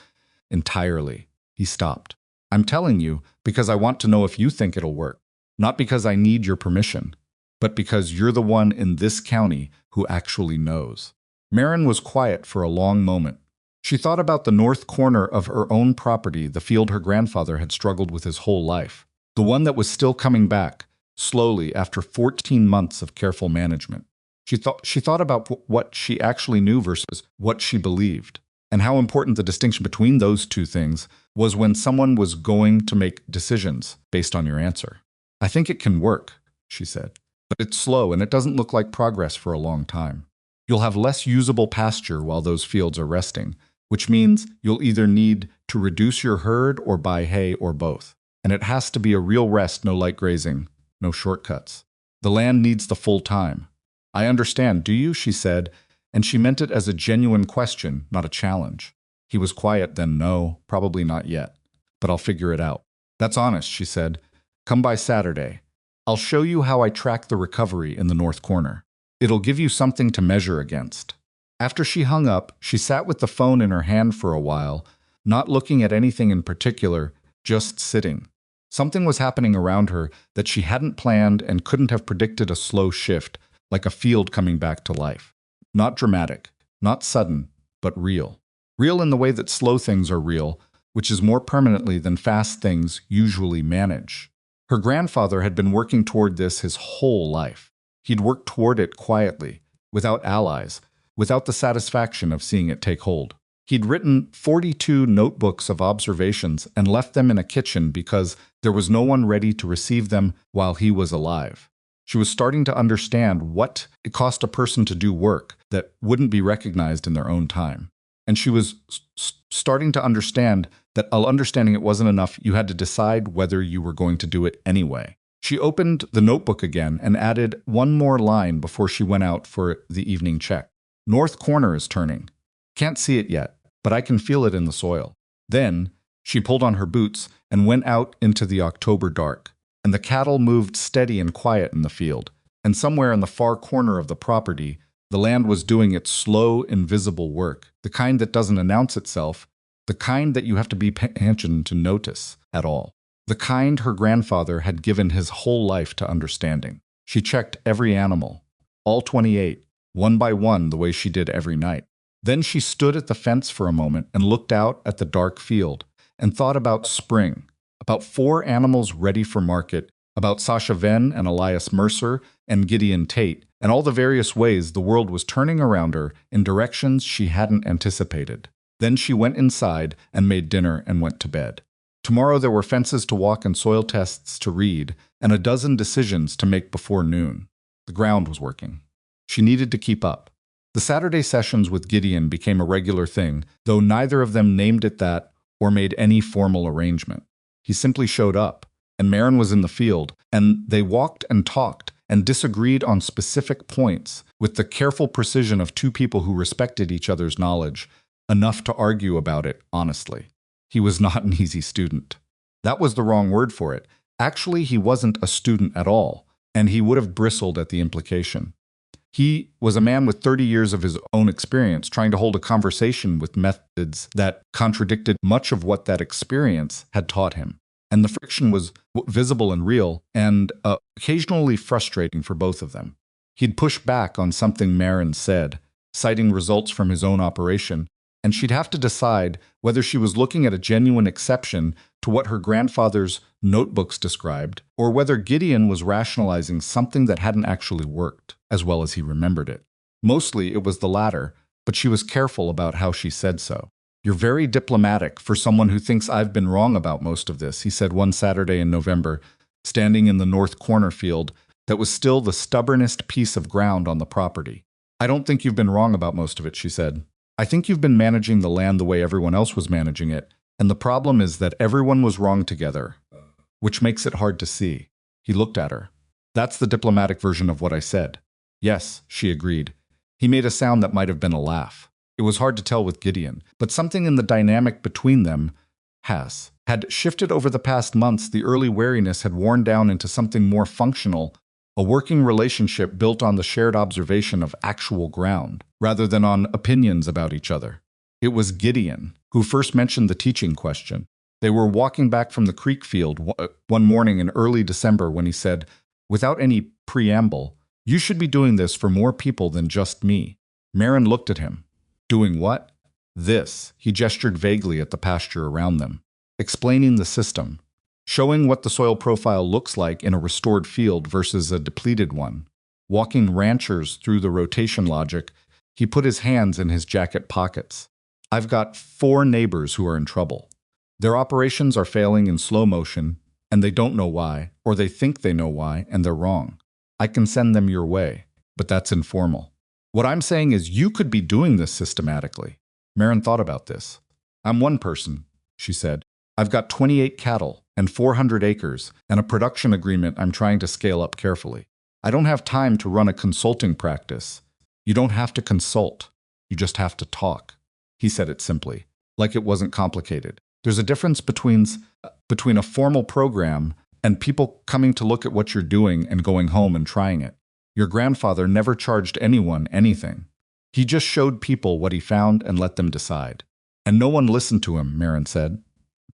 entirely." He stopped. "I'm telling you because I want to know if you think it'll work. Not because I need your permission, but because you're the one in this county who actually knows." Maren was quiet for a long moment. She thought about the north corner of her own property, the field her grandfather had struggled with his whole life, the one that was still coming back, slowly after 14 months of careful management. She thought about what she actually knew versus what she believed, and how important the distinction between those two things was when someone was going to make decisions based on your answer. "I think it can work," she said, "but it's slow and it doesn't look like progress for a long time. You'll have less usable pasture while those fields are resting, which means you'll either need to reduce your herd or buy hay or both. And it has to be a real rest, no light grazing, no shortcuts. The land needs the full time." "I understand, do you?" she said, and she meant it as a genuine question, not a challenge. He was quiet then. "No, probably not yet, but I'll figure it out." "That's honest," she said. "Come by Saturday. I'll show you how I track the recovery in the north corner. It'll give you something to measure against." After she hung up, she sat with the phone in her hand for a while, not looking at anything in particular, just sitting. Something was happening around her that she hadn't planned and couldn't have predicted. A slow shift, like a field coming back to life. Not dramatic, not sudden, but real. Real in the way that slow things are real, which is more permanently than fast things usually manage. Her grandfather had been working toward this his whole life. He'd worked toward it quietly, without allies, without the satisfaction of seeing it take hold. He'd written 42 notebooks of observations and left them in a kitchen because there was no one ready to receive them while he was alive. She was starting to understand what it cost a person to do work that wouldn't be recognized in their own time. And she was starting to understand that understanding it wasn't enough. You had to decide whether you were going to do it anyway. She opened the notebook again and added one more line before she went out for the evening check. North corner is turning. Can't see it yet, but I can feel it in the soil. Then she pulled on her boots and went out into the October dark, and the cattle moved steady and quiet in the field, and somewhere in the far corner of the property, the land was doing its slow, invisible work, the kind that doesn't announce itself, the kind that you have to be paying attention to notice at all, the kind her grandfather had given his whole life to understanding. She checked every animal, all 28, one by one the way she did every night. Then she stood at the fence for a moment and looked out at the dark field and thought about spring, about 4 animals ready for market, about Sasha Venn and Elias Mercer and Gideon Tate, and all the various ways the world was turning around her in directions she hadn't anticipated. Then she went inside and made dinner and went to bed. Tomorrow there were fences to walk and soil tests to read, and a dozen decisions to make before noon. The ground was working. She needed to keep up. The Saturday sessions with Gideon became a regular thing, though neither of them named it that or made any formal arrangement. He simply showed up, and Maren was in the field, and they walked and talked and disagreed on specific points with the careful precision of 2 people who respected each other's knowledge, enough to argue about it honestly. He was not an easy student. That was the wrong word for it. Actually, he wasn't a student at all, and he would have bristled at the implication. He was a man with 30 years of his own experience trying to hold a conversation with methods that contradicted much of what that experience had taught him. And the friction was visible and real, and occasionally frustrating for both of them. He'd push back on something Maren said, citing results from his own operation, and she'd have to decide whether she was looking at a genuine exception to what her grandfather's notebooks described, or whether Gideon was rationalizing something that hadn't actually worked, as well as he remembered it. Mostly it was the latter, but she was careful about how she said so. "You're very diplomatic for someone who thinks I've been wrong about most of this," he said one Saturday in November, standing in the north corner field that was still the stubbornest piece of ground on the property. "I don't think you've been wrong about most of it," she said. "I think you've been managing the land the way everyone else was managing it, and the problem is that everyone was wrong together, which makes it hard to see." He looked at her. "That's the diplomatic version of what I said." "Yes," she agreed. He made a sound that might have been a laugh. It was hard to tell with Gideon, but something in the dynamic between them had shifted over the past months. The early wariness had worn down into something more functional, a working relationship built on the shared observation of actual ground, rather than on opinions about each other. It was Gideon who first mentioned the teaching question. They were walking back from the creek field one morning in early December when he said, without any preamble, "You should be doing this for more people than just me." Maren looked at him. "Doing what?" "This." He gestured vaguely at the pasture around them. "Explaining the system. Showing what the soil profile looks like in a restored field versus a depleted one. Walking ranchers through the rotation logic." He put his hands in his jacket pockets. "I've got 4 neighbors who are in trouble. Their operations are failing in slow motion, and they don't know why, or they think they know why, and they're wrong. I can send them your way, but that's informal. What I'm saying is you could be doing this systematically." Maren thought about this. "I'm one person," she said. "I've got 28 cattle and 400 acres and a production agreement I'm trying to scale up carefully. I don't have time to run a consulting practice." "You don't have to consult. You just have to talk." He said it simply, like it wasn't complicated. "There's a difference between a formal program and people coming to look at what you're doing and going home and trying it. Your grandfather never charged anyone anything. He just showed people what he found and let them decide. And no one listened to him," Maren said.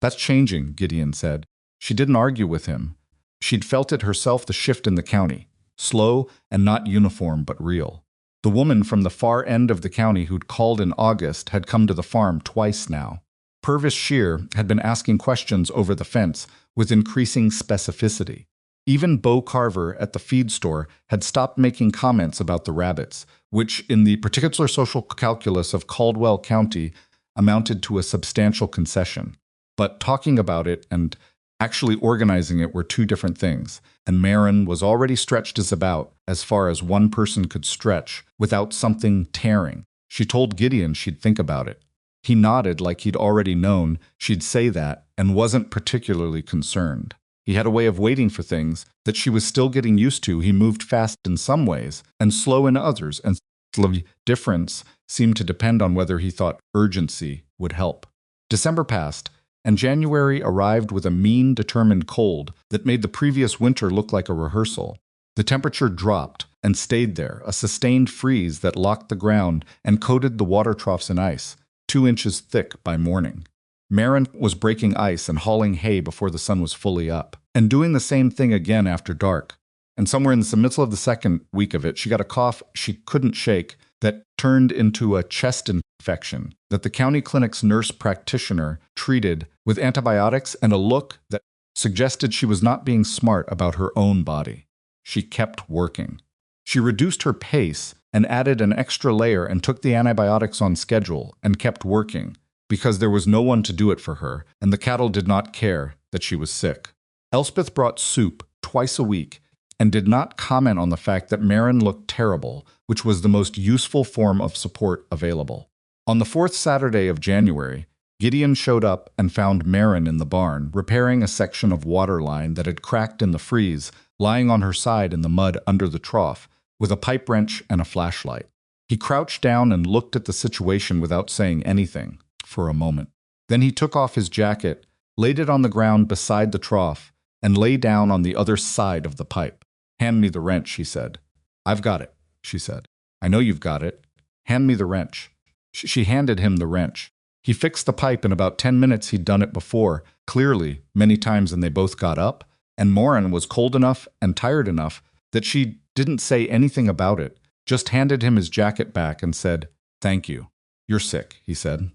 "That's changing," Gideon said. She didn't argue with him. She'd felt it herself, the shift in the county. Slow and not uniform, but real. The woman from the far end of the county who'd called in August had come to the farm twice now. Purvis Shear had been asking questions over the fence with increasing specificity. Even Bo Carver at the feed store had stopped making comments about the rabbits, which in the particular social calculus of Caldwell County amounted to a substantial concession. But talking about it and actually organizing it were 2 different things, and Maren was already stretched as far as one person could stretch without something tearing. She told Gideon she'd think about it. He nodded like he'd already known she'd say that and wasn't particularly concerned. He had a way of waiting for things that she was still getting used to. He moved fast in some ways and slow in others, and the difference seemed to depend on whether he thought urgency would help. December passed, and January arrived with a mean, determined cold that made the previous winter look like a rehearsal. The temperature dropped and stayed there, a sustained freeze that locked the ground and coated the water troughs in ice, 2 inches thick by morning. Maren was breaking ice and hauling hay before the sun was fully up, and doing the same thing again after dark. And somewhere in the middle of the second week of it, she got a cough she couldn't shake that turned into a chest infection that the county clinic's nurse practitioner treated with antibiotics and a look that suggested she was not being smart about her own body. She kept working. She reduced her pace and added an extra layer and took the antibiotics on schedule and kept working, because there was no one to do it for her, and the cattle did not care that she was sick. Elspeth brought soup twice a week and did not comment on the fact that Maren looked terrible, which was the most useful form of support available. On the 4th Saturday of January, Gideon showed up and found Maren in the barn, repairing a section of water line that had cracked in the freeze, lying on her side in the mud under the trough, with a pipe wrench and a flashlight. He crouched down and looked at the situation without saying anything for a moment. Then he took off his jacket, laid it on the ground beside the trough, and lay down on the other side of the pipe. "Hand me the wrench," he said. "I've got it," she said. "I know you've got it. Hand me the wrench." She handed him the wrench. He fixed the pipe in about 10 minutes. He'd done it before, clearly, many times, and they both got up, and Maren was cold enough and tired enough that she didn't say anything about it, just handed him his jacket back and said, "Thank you." "You're sick," he said.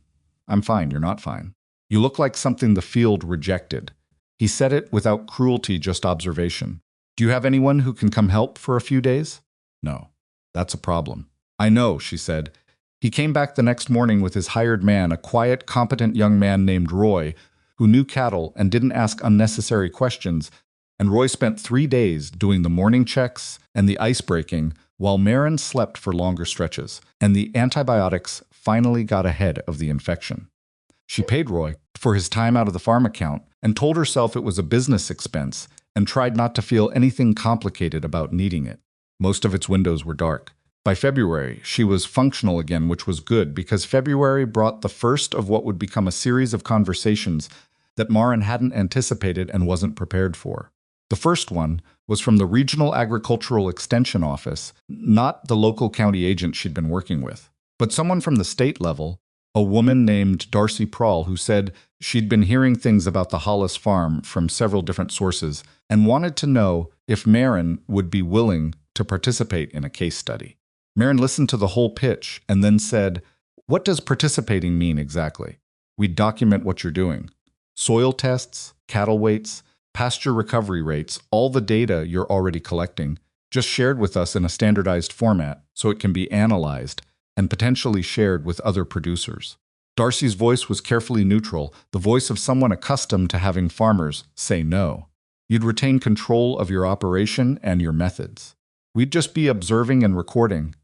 "I'm fine, you're not fine. You look like something the field rejected." He said it without cruelty, just observation. "Do you have anyone who can come help for a few days?" "No. That's a problem." "I know," she said. He came back the next morning with his hired man, a quiet, competent young man named Roy, who knew cattle and didn't ask unnecessary questions, and Roy spent 3 days doing the morning checks and the ice breaking while Maren slept for longer stretches, and the antibiotics finally got ahead of the infection. She paid Roy for his time out of the farm account and told herself it was a business expense and tried not to feel anything complicated about needing it. Most of its windows were dark. By February, she was functional again, which was good because February brought the first of what would become a series of conversations that Maren hadn't anticipated and wasn't prepared for. The first one was from the Regional Agricultural Extension Office, not the local county agent she'd been working with, but someone from the state level, a woman named Darcy Prawl, who said she'd been hearing things about the Hollis farm from several different sources and wanted to know if Maren would be willing to participate in a case study. Maren listened to the whole pitch and then said, "What does participating mean exactly?" "We document what you're doing. Soil tests, cattle weights, pasture recovery rates, all the data you're already collecting, just shared with us in a standardized format so it can be analyzed and potentially shared with other producers." Darcy's voice was carefully neutral, the voice of someone accustomed to having farmers say no. "You'd retain control of your operation and your methods. We'd just be observing and recording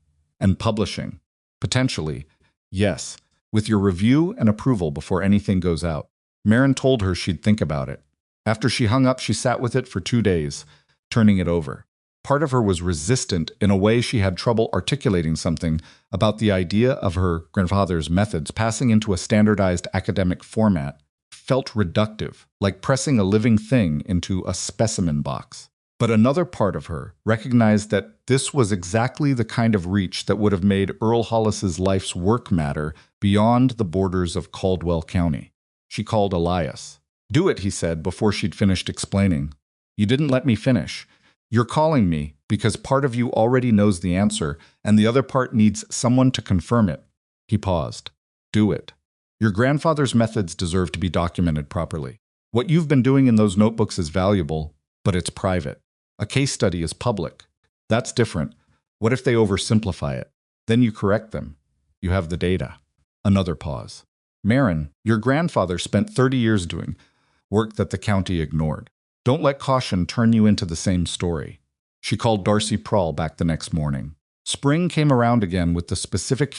and publishing. Potentially, yes, with your review and approval before anything goes out." Maren told her she'd think about it. After she hung up, she sat with it for 2 days, turning it over. Part of her was resistant in a way she had trouble articulating something about the idea of her grandfather's methods passing into a standardized academic format felt reductive, like pressing a living thing into a specimen box. But another part of her recognized that this was exactly the kind of reach that would have made Earl Hollis's life's work matter beyond the borders of Caldwell County. She called Elias. "Do it," he said before she'd finished explaining. "You didn't let me finish. You're calling me because part of you already knows the answer, and the other part needs someone to confirm it." He paused. "Do it. Your grandfather's methods deserve to be documented properly. What you've been doing in those notebooks is valuable, but it's private. A case study is public. That's different. What if they oversimplify it? Then you correct them. You have the data." Another pause. "Maren, your grandfather spent 30 years doing work that the county ignored. Don't let caution turn you into the same story." She called Darcy Prawl back the next morning. Spring came around again with the specific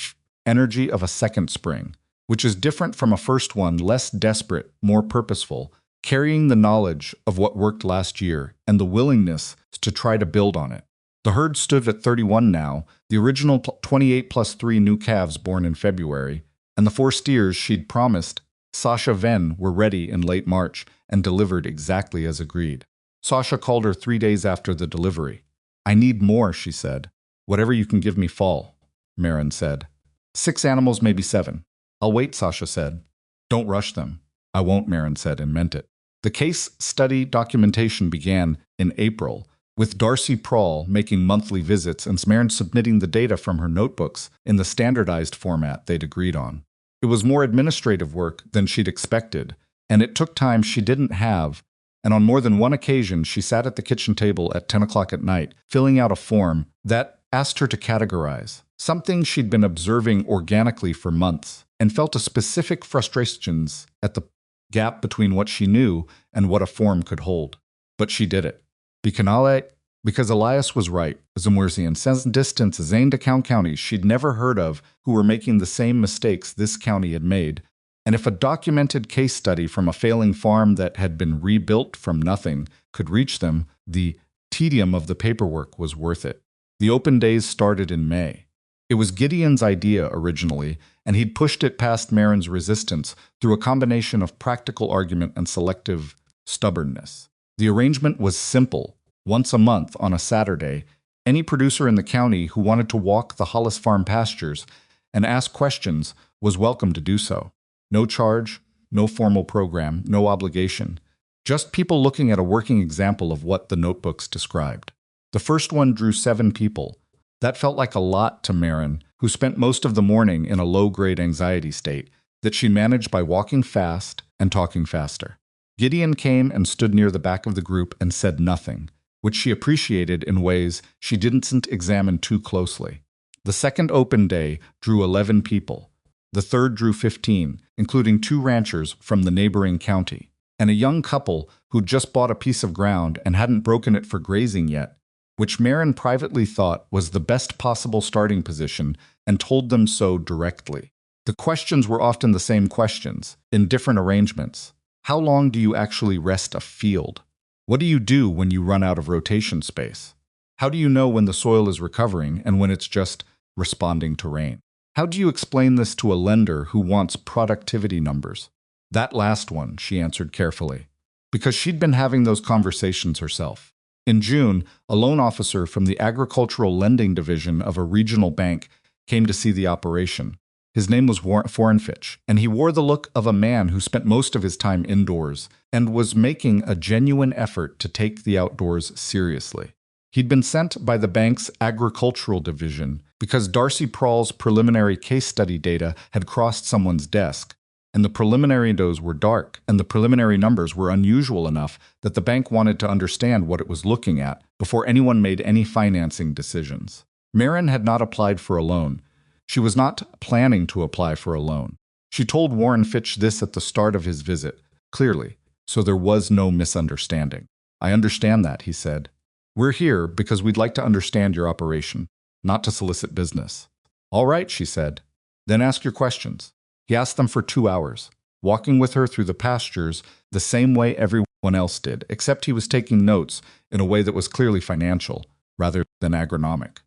energy of a second spring, which is different from a first one, less desperate, more purposeful, carrying the knowledge of what worked last year and the willingness to try to build on it. The herd stood at 31 now, the original 28 plus 3 new calves born in February, and the 4 steers she'd promised Sasha Venn were ready in late March and delivered exactly as agreed. Sasha called her 3 days after the delivery. "I need more," she said. "Whatever you can give me fall," Maren said. 6 animals, maybe 7. "I'll wait," Sasha said. "Don't rush them." "I won't," Maren said and meant it. The case study documentation began in April, with Darcy Prawl making monthly visits and Maren submitting the data from her notebooks in the standardized format they'd agreed on. It was more administrative work than she'd expected, and it took time she didn't have, and on more than one occasion she sat at the kitchen table at 10 o'clock at night, filling out a form that asked her to categorize, something she'd been observing organically for months, and felt a specific frustrations at the gap between what she knew and what a form could hold. But she did it. Because Elias was right, Zamwersi and Sen distance Zane to counties she'd never heard of who were making the same mistakes this county had made. And if a documented case study from a failing farm that had been rebuilt from nothing could reach them, the tedium of the paperwork was worth it. The open days started in May. It was Gideon's idea originally, and he'd pushed it past Maren's resistance through a combination of practical argument and selective stubbornness. The arrangement was simple. Once a month, on a Saturday, any producer in the county who wanted to walk the Hollis farm pastures and ask questions was welcome to do so. No charge, no formal program, no obligation. Just people looking at a working example of what the notebooks described. The first one drew 7 people. That felt like a lot to Maren, who spent most of the morning in a low-grade anxiety state that she managed by walking fast and talking faster. Gideon came and stood near the back of the group and said nothing, which she appreciated in ways she didn't examine too closely. The second open day drew 11 people. The third drew 15, including 2 ranchers from the neighboring county, and a young couple who'd just bought a piece of ground and hadn't broken it for grazing yet, which Maren privately thought was the best possible starting position and told them so directly. The questions were often the same questions, in different arrangements. How long do you actually rest a field? What do you do when you run out of rotation space? How do you know when the soil is recovering and when it's just responding to rain? How do you explain this to a lender who wants productivity numbers? That last one, she answered carefully, because she'd been having those conversations herself. In June, a loan officer from the agricultural lending division of a regional bank came to see the operation. His name was Forenfich, and he wore the look of a man who spent most of his time indoors and was making a genuine effort to take the outdoors seriously. He'd been sent by the bank's agricultural division because Darcy Prawl's preliminary case study data had crossed someone's desk, and the preliminary windows were dark, and the preliminary numbers were unusual enough that the bank wanted to understand what it was looking at before anyone made any financing decisions. Maren had not applied for a loan. She was not planning to apply for a loan. She told Warren Fitch this at the start of his visit, clearly, so there was no misunderstanding. "I understand that," he said. "We're here because we'd like to understand your operation, not to solicit business." "All right," she said. "Then ask your questions." He asked them for 2 hours, walking with her through the pastures the same way everyone else did, except he was taking notes in a way that was clearly financial, rather than agronomic.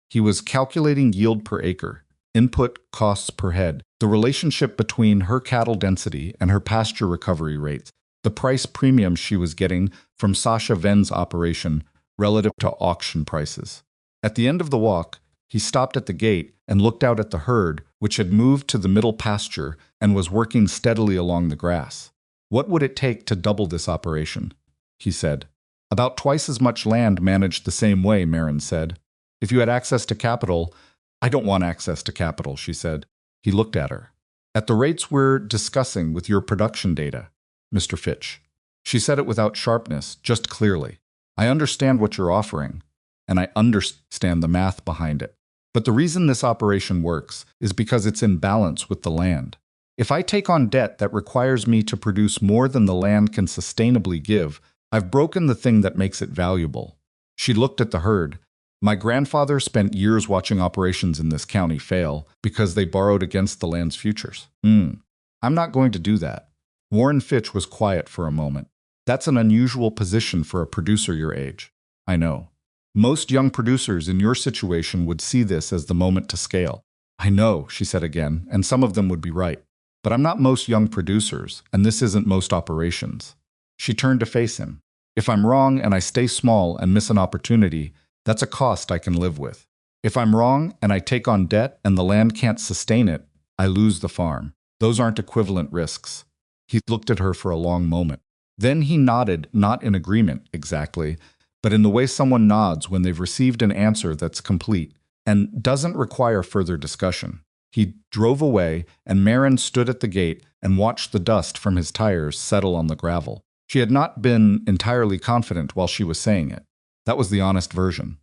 He was calculating yield per acre, input costs per head, the relationship between her cattle density and her pasture recovery rates, the price premium she was getting from Sasha Venn's operation relative to auction prices. At the end of the walk, he stopped at the gate and looked out at the herd, which had moved to the middle pasture and was working steadily along the grass. "What would it take to double this operation?" he said. "About twice as much land managed the same way," Maren said. "If you had access to capital—" "I don't want access to capital," she said. He looked at her. "At the rates we're discussing with your production data, Mr. Fitch." She said it without sharpness, just clearly. "I understand what you're offering, and I understand the math behind it. But the reason this operation works is because it's in balance with the land. If I take on debt that requires me to produce more than the land can sustainably give, I've broken the thing that makes it valuable." She looked at the herd. "My grandfather spent years watching operations in this county fail because they borrowed against the land's futures. I'm not going to do that. Warren Fitch was quiet for a moment. That's an unusual position for a producer your age. I know. Most young producers in your situation would see this as the moment to scale. I know, she said again, and some of them would be right. But I'm not most young producers, and this isn't most operations. She turned to face him. If I'm wrong and I stay small and miss an opportunity, that's a cost I can live with. If I'm wrong and I take on debt and the land can't sustain it, I lose the farm. Those aren't equivalent risks. He looked at her for a long moment. Then he nodded, not in agreement, exactly, but in the way someone nods when they've received an answer that's complete and doesn't require further discussion. He drove away, and Maren stood at the gate and watched the dust from his tires settle on the gravel. She had not been entirely confident while she was saying it. That was the honest version.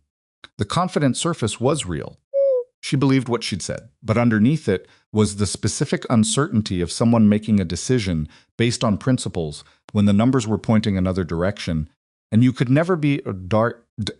The confident surface was real. She believed what she'd said, but underneath it was the specific uncertainty of someone making a decision based on principles when the numbers were pointing another direction, and you could never be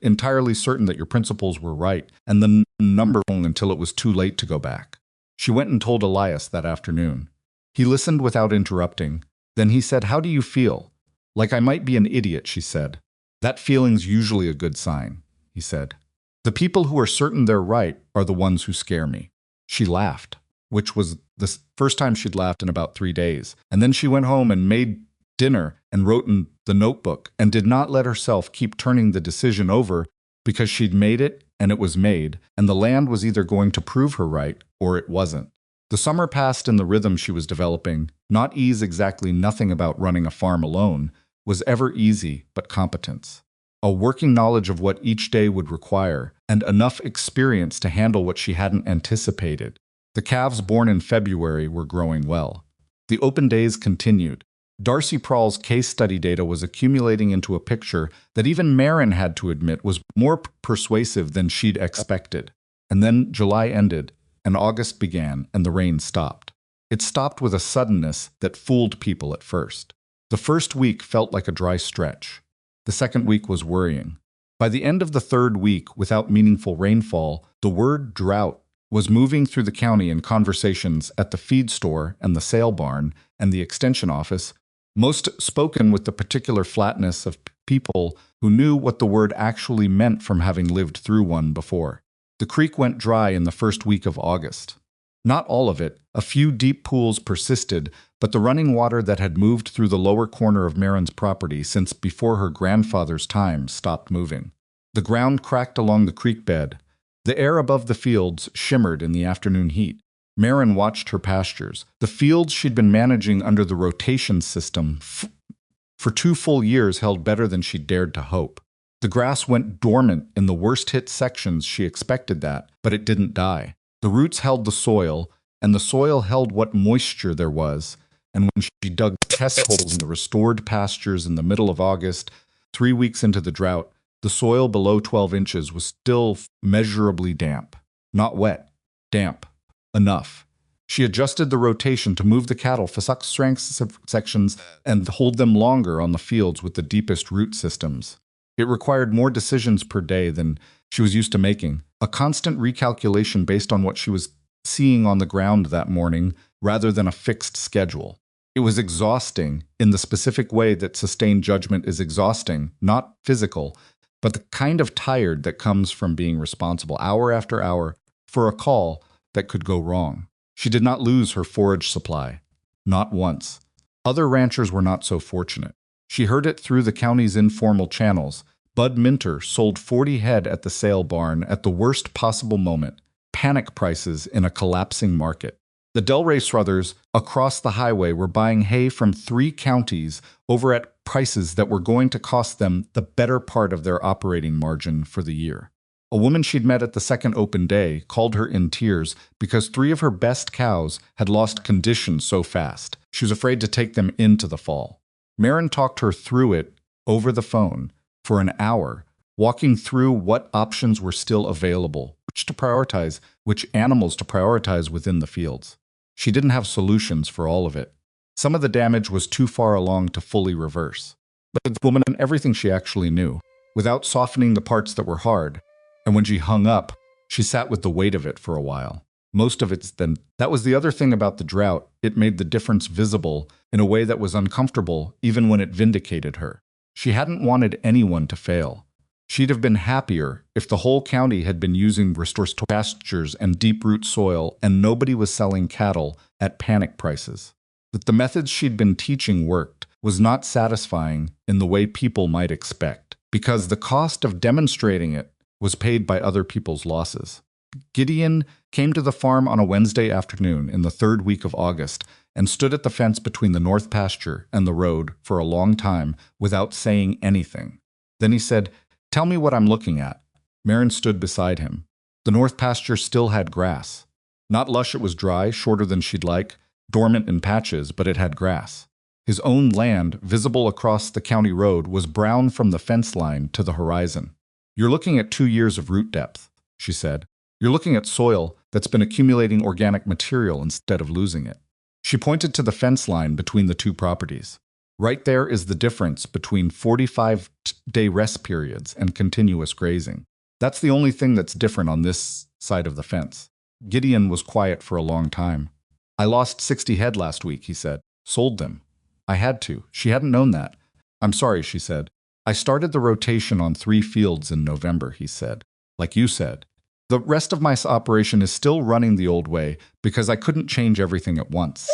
entirely certain that your principles were right, and the number until it was too late to go back. She went and told Elias that afternoon. He listened without interrupting. Then he said, "How do you feel?" "Like I might be an idiot," she said. "That feeling's usually a good sign," he said. "The people who are certain they're right are the ones who scare me." She laughed, which was the first time she'd laughed in about 3 days. And then she went home and made dinner and wrote in the notebook and did not let herself keep turning the decision over because she'd made it and it was made, and the land was either going to prove her right or it wasn't. The summer passed in the rhythm she was developing. Not ease exactly nothing about running a farm alone was ever easy, but competence. A working knowledge of what each day would require, and enough experience to handle what she hadn't anticipated. The calves born in February were growing well. The open days continued. Darcy Prall's case study data was accumulating into a picture that even Maren had to admit was more persuasive than she'd expected. And then July ended, and August began, and the rain stopped. It stopped with a suddenness that fooled people at first. The first week felt like a dry stretch. The second week was worrying. By the end of the third week, without meaningful rainfall, the word drought was moving through the county in conversations at the feed store and the sale barn and the extension office, most spoken with the particular flatness of people who knew what the word actually meant from having lived through one before. The creek went dry in the first week of August. Not all of it. A few deep pools persisted, but the running water that had moved through the lower corner of Maren's property since before her grandfather's time stopped moving. The ground cracked along the creek bed. The air above the fields shimmered in the afternoon heat. Maren watched her pastures. The fields she'd been managing under the rotation system for 2 full years held better than she'd dared to hope. The grass went dormant in the worst-hit sections. She expected that, but it didn't die. The roots held the soil, and the soil held what moisture there was, and when she dug test holes in the restored pastures in the middle of August, 3 weeks into the drought, the soil below 12 inches was still measurably damp. Not wet, damp. Enough. She adjusted the rotation to move the cattle for strength sections and hold them longer on the fields with the deepest root systems. It required more decisions per day than she was used to making, a constant recalculation based on what she was seeing on the ground that morning rather than a fixed schedule. It was exhausting in the specific way that sustained judgment is exhausting, not physical, but the kind of tired that comes from being responsible hour after hour for a call that could go wrong. She did not lose her forage supply. Not once. Other ranchers were not so fortunate. She heard it through the county's informal channels. Bud Minter sold 40 head at the sale barn at the worst possible moment. Panic prices in a collapsing market. The Delray brothers across the highway were buying hay from 3 counties over at prices that were going to cost them the better part of their operating margin for the year. A woman she'd met at the second open day called her in tears because 3 of her best cows had lost condition so fast. She was afraid to take them into the fall. Maren talked her through it over the phone for an hour, walking through what options were still available, which to prioritize, which animals to prioritize within the fields. She didn't have solutions for all of it. Some of the damage was too far along to fully reverse. But the woman knew everything she actually knew, without softening the parts that were hard. And when she hung up, she sat with the weight of it for a while. Most of it's then. That was the other thing about the drought. It made the difference visible in a way that was uncomfortable, even when it vindicated her. She hadn't wanted anyone to fail. She'd have been happier if the whole county had been using restored pastures and deep-root soil and nobody was selling cattle at panic prices. That the methods she'd been teaching worked was not satisfying in the way people might expect, because the cost of demonstrating it was paid by other people's losses. Gideon came to the farm on a Wednesday afternoon in the third week of August and stood at the fence between the north pasture and the road for a long time without saying anything. Then he said, "Tell me what I'm looking at." Maren stood beside him. The north pasture still had grass. Not lush, it was dry, shorter than she'd like, dormant in patches, but it had grass. His own land, visible across the county road, was brown from the fence line to the horizon. "You're looking at 2 years of root depth," she said. "You're looking at soil that's been accumulating organic material instead of losing it." She pointed to the fence line between the two properties. "Right there is the difference between 45-day rest periods and continuous grazing. That's the only thing that's different on this side of the fence." Gideon was quiet for a long time. "I lost 60 head last week," he said. "Sold them. I had to." She hadn't known that. "I'm sorry," she said. "I started the rotation on 3 fields in November," he said. "Like you said. The rest of my operation is still running the old way because I couldn't change everything at once."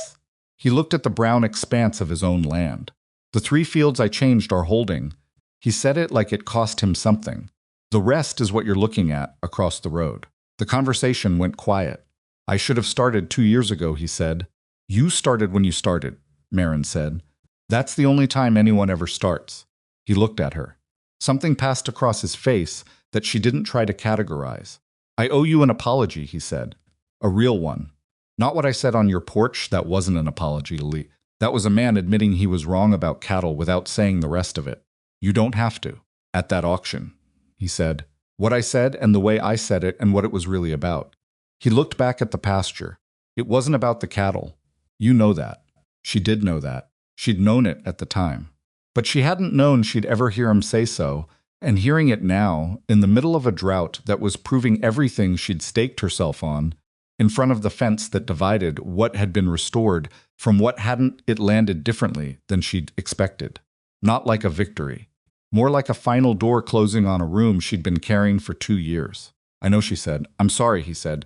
He looked at the brown expanse of his own land. "The 3 fields I changed are holding." He said it like it cost him something. "The rest is what you're looking at across the road." The conversation went quiet. "I should have started 2 years ago," he said. "You started when you started," Maren said. "That's the only time anyone ever starts." He looked at her. Something passed across his face that she didn't try to categorize. "I owe you an apology," he said. "A real one. Not what I said on your porch. That wasn't an apology, Lee. That was a man admitting he was wrong about cattle without saying the rest of it. You don't have to. At that auction," he said. "What I said and the way I said it and what it was really about." He looked back at the pasture. "It wasn't about the cattle. You know that." She did know that. She'd known it at the time. But she hadn't known she'd ever hear him say so, and hearing it now, in the middle of a drought that was proving everything she'd staked herself on, in front of the fence that divided what had been restored from what hadn't, it landed differently than she'd expected. Not like a victory. More like a final door closing on a room she'd been carrying for 2 years. "I know," she said. "I'm sorry," he said.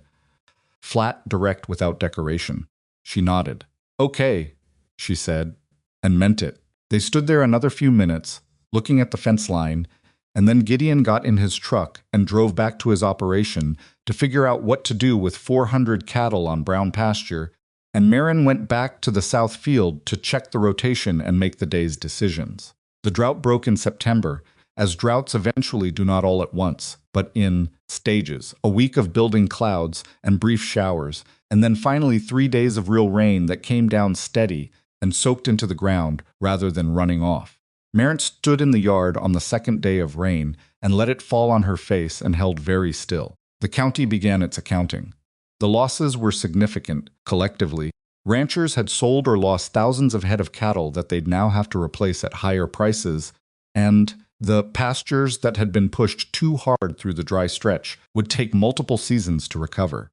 Flat, direct, without decoration. She nodded. "Okay," she said, and meant it. They stood there another few minutes, looking at the fence line, and then Gideon got in his truck and drove back to his operation to figure out what to do with 400 cattle on brown pasture, and Maren went back to the south field to check the rotation and make the day's decisions. The drought broke in September, as droughts eventually do not all at once, but in stages, a week of building clouds and brief showers, and then finally 3 days of real rain that came down steady and soaked into the ground rather than running off. Maren stood in the yard on the second day of rain and let it fall on her face and held very still. The county began its accounting. The losses were significant, collectively. Ranchers had sold or lost thousands of head of cattle that they'd now have to replace at higher prices, and the pastures that had been pushed too hard through the dry stretch would take multiple seasons to recover.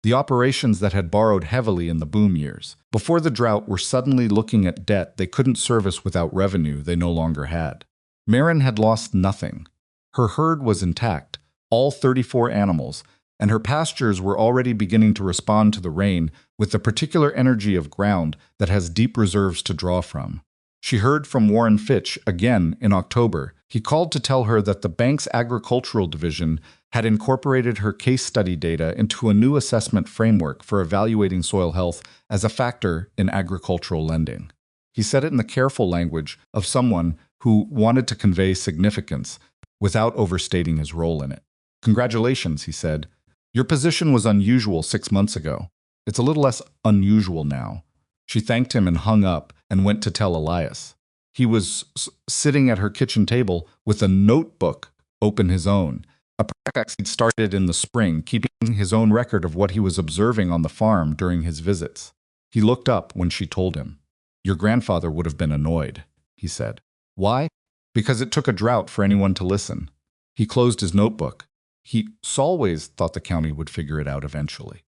The operations that had borrowed heavily in the boom years, before the drought, were suddenly looking at debt they couldn't service without revenue they no longer had. Maren had lost nothing. Her herd was intact, all 34 animals, and her pastures were already beginning to respond to the rain with the particular energy of ground that has deep reserves to draw from. She heard from Warren Fitch again in October. He called to tell her that the bank's agricultural division had incorporated her case study data into a new assessment framework for evaluating soil health as a factor in agricultural lending. He said it in the careful language of someone who wanted to convey significance without overstating his role in it. "Congratulations," he said. "Your position was unusual 6 months ago. It's a little less unusual now." She thanked him and hung up and went to tell Elias. He was sitting at her kitchen table with a notebook open his own, a practice he'd started in the spring, keeping his own record of what he was observing on the farm during his visits. He looked up when she told him. "Your grandfather would have been annoyed," he said. "Why?" "Because it took a drought for anyone to listen." He closed his notebook. He always thought the county would figure it out eventually.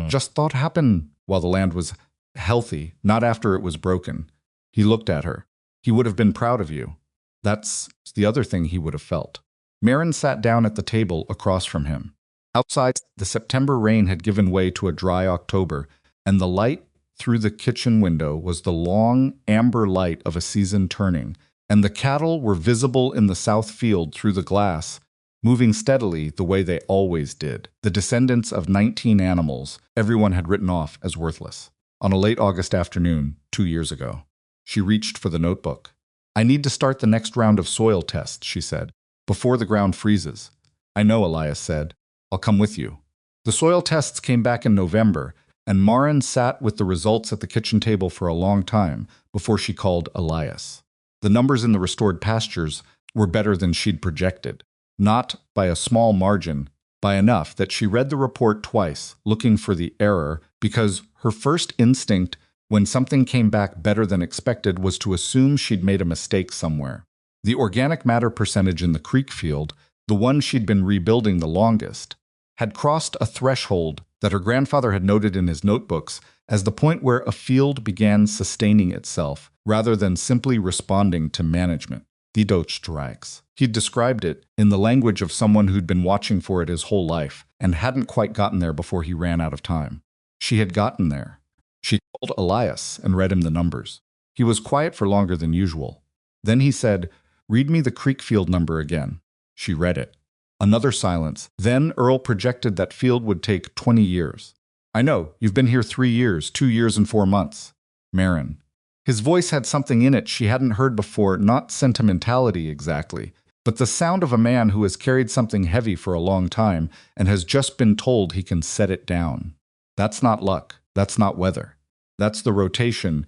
Just thought happened while the land was healthy, not after it was broken. He looked at her. He would have been proud of you. That's the other thing he would have felt. Maren sat down at the table across from him. Outside, the September rain had given way to a dry October, and the light through the kitchen window was the long, amber light of a season turning, and the cattle were visible in the south field through the glass, moving steadily the way they always did, the descendants of 19 animals everyone had written off as worthless. On a late August afternoon, 2 years ago, she reached for the notebook. I need to start the next round of soil tests, she said, before the ground freezes. I know, Elias said. I'll come with you. The soil tests came back in November, and Maren sat with the results at the kitchen table for a long time before she called Elias. The numbers in the restored pastures were better than she'd projected. Not by a small margin, by enough that she read the report twice, looking for the error, because her first instinct when something came back better than expected was to assume she'd made a mistake somewhere. The organic matter percentage in the creek field, the one she'd been rebuilding the longest, had crossed a threshold that her grandfather had noted in his notebooks as the point where a field began sustaining itself rather than simply responding to management. Die Drought. He'd described it in the language of someone who'd been watching for it his whole life and hadn't quite gotten there before he ran out of time. She had gotten there. She called Elias and read him the numbers. He was quiet for longer than usual. Then he said, "Read me the creek field number again." She read it. Another silence. Then Earl projected that field would take 20 years. I know, you've been here 3 years, 2 years and 4 months. Maren. His voice had something in it she hadn't heard before, not sentimentality exactly, but the sound of a man who has carried something heavy for a long time and has just been told he can set it down. That's not luck. That's not weather. That's the rotation,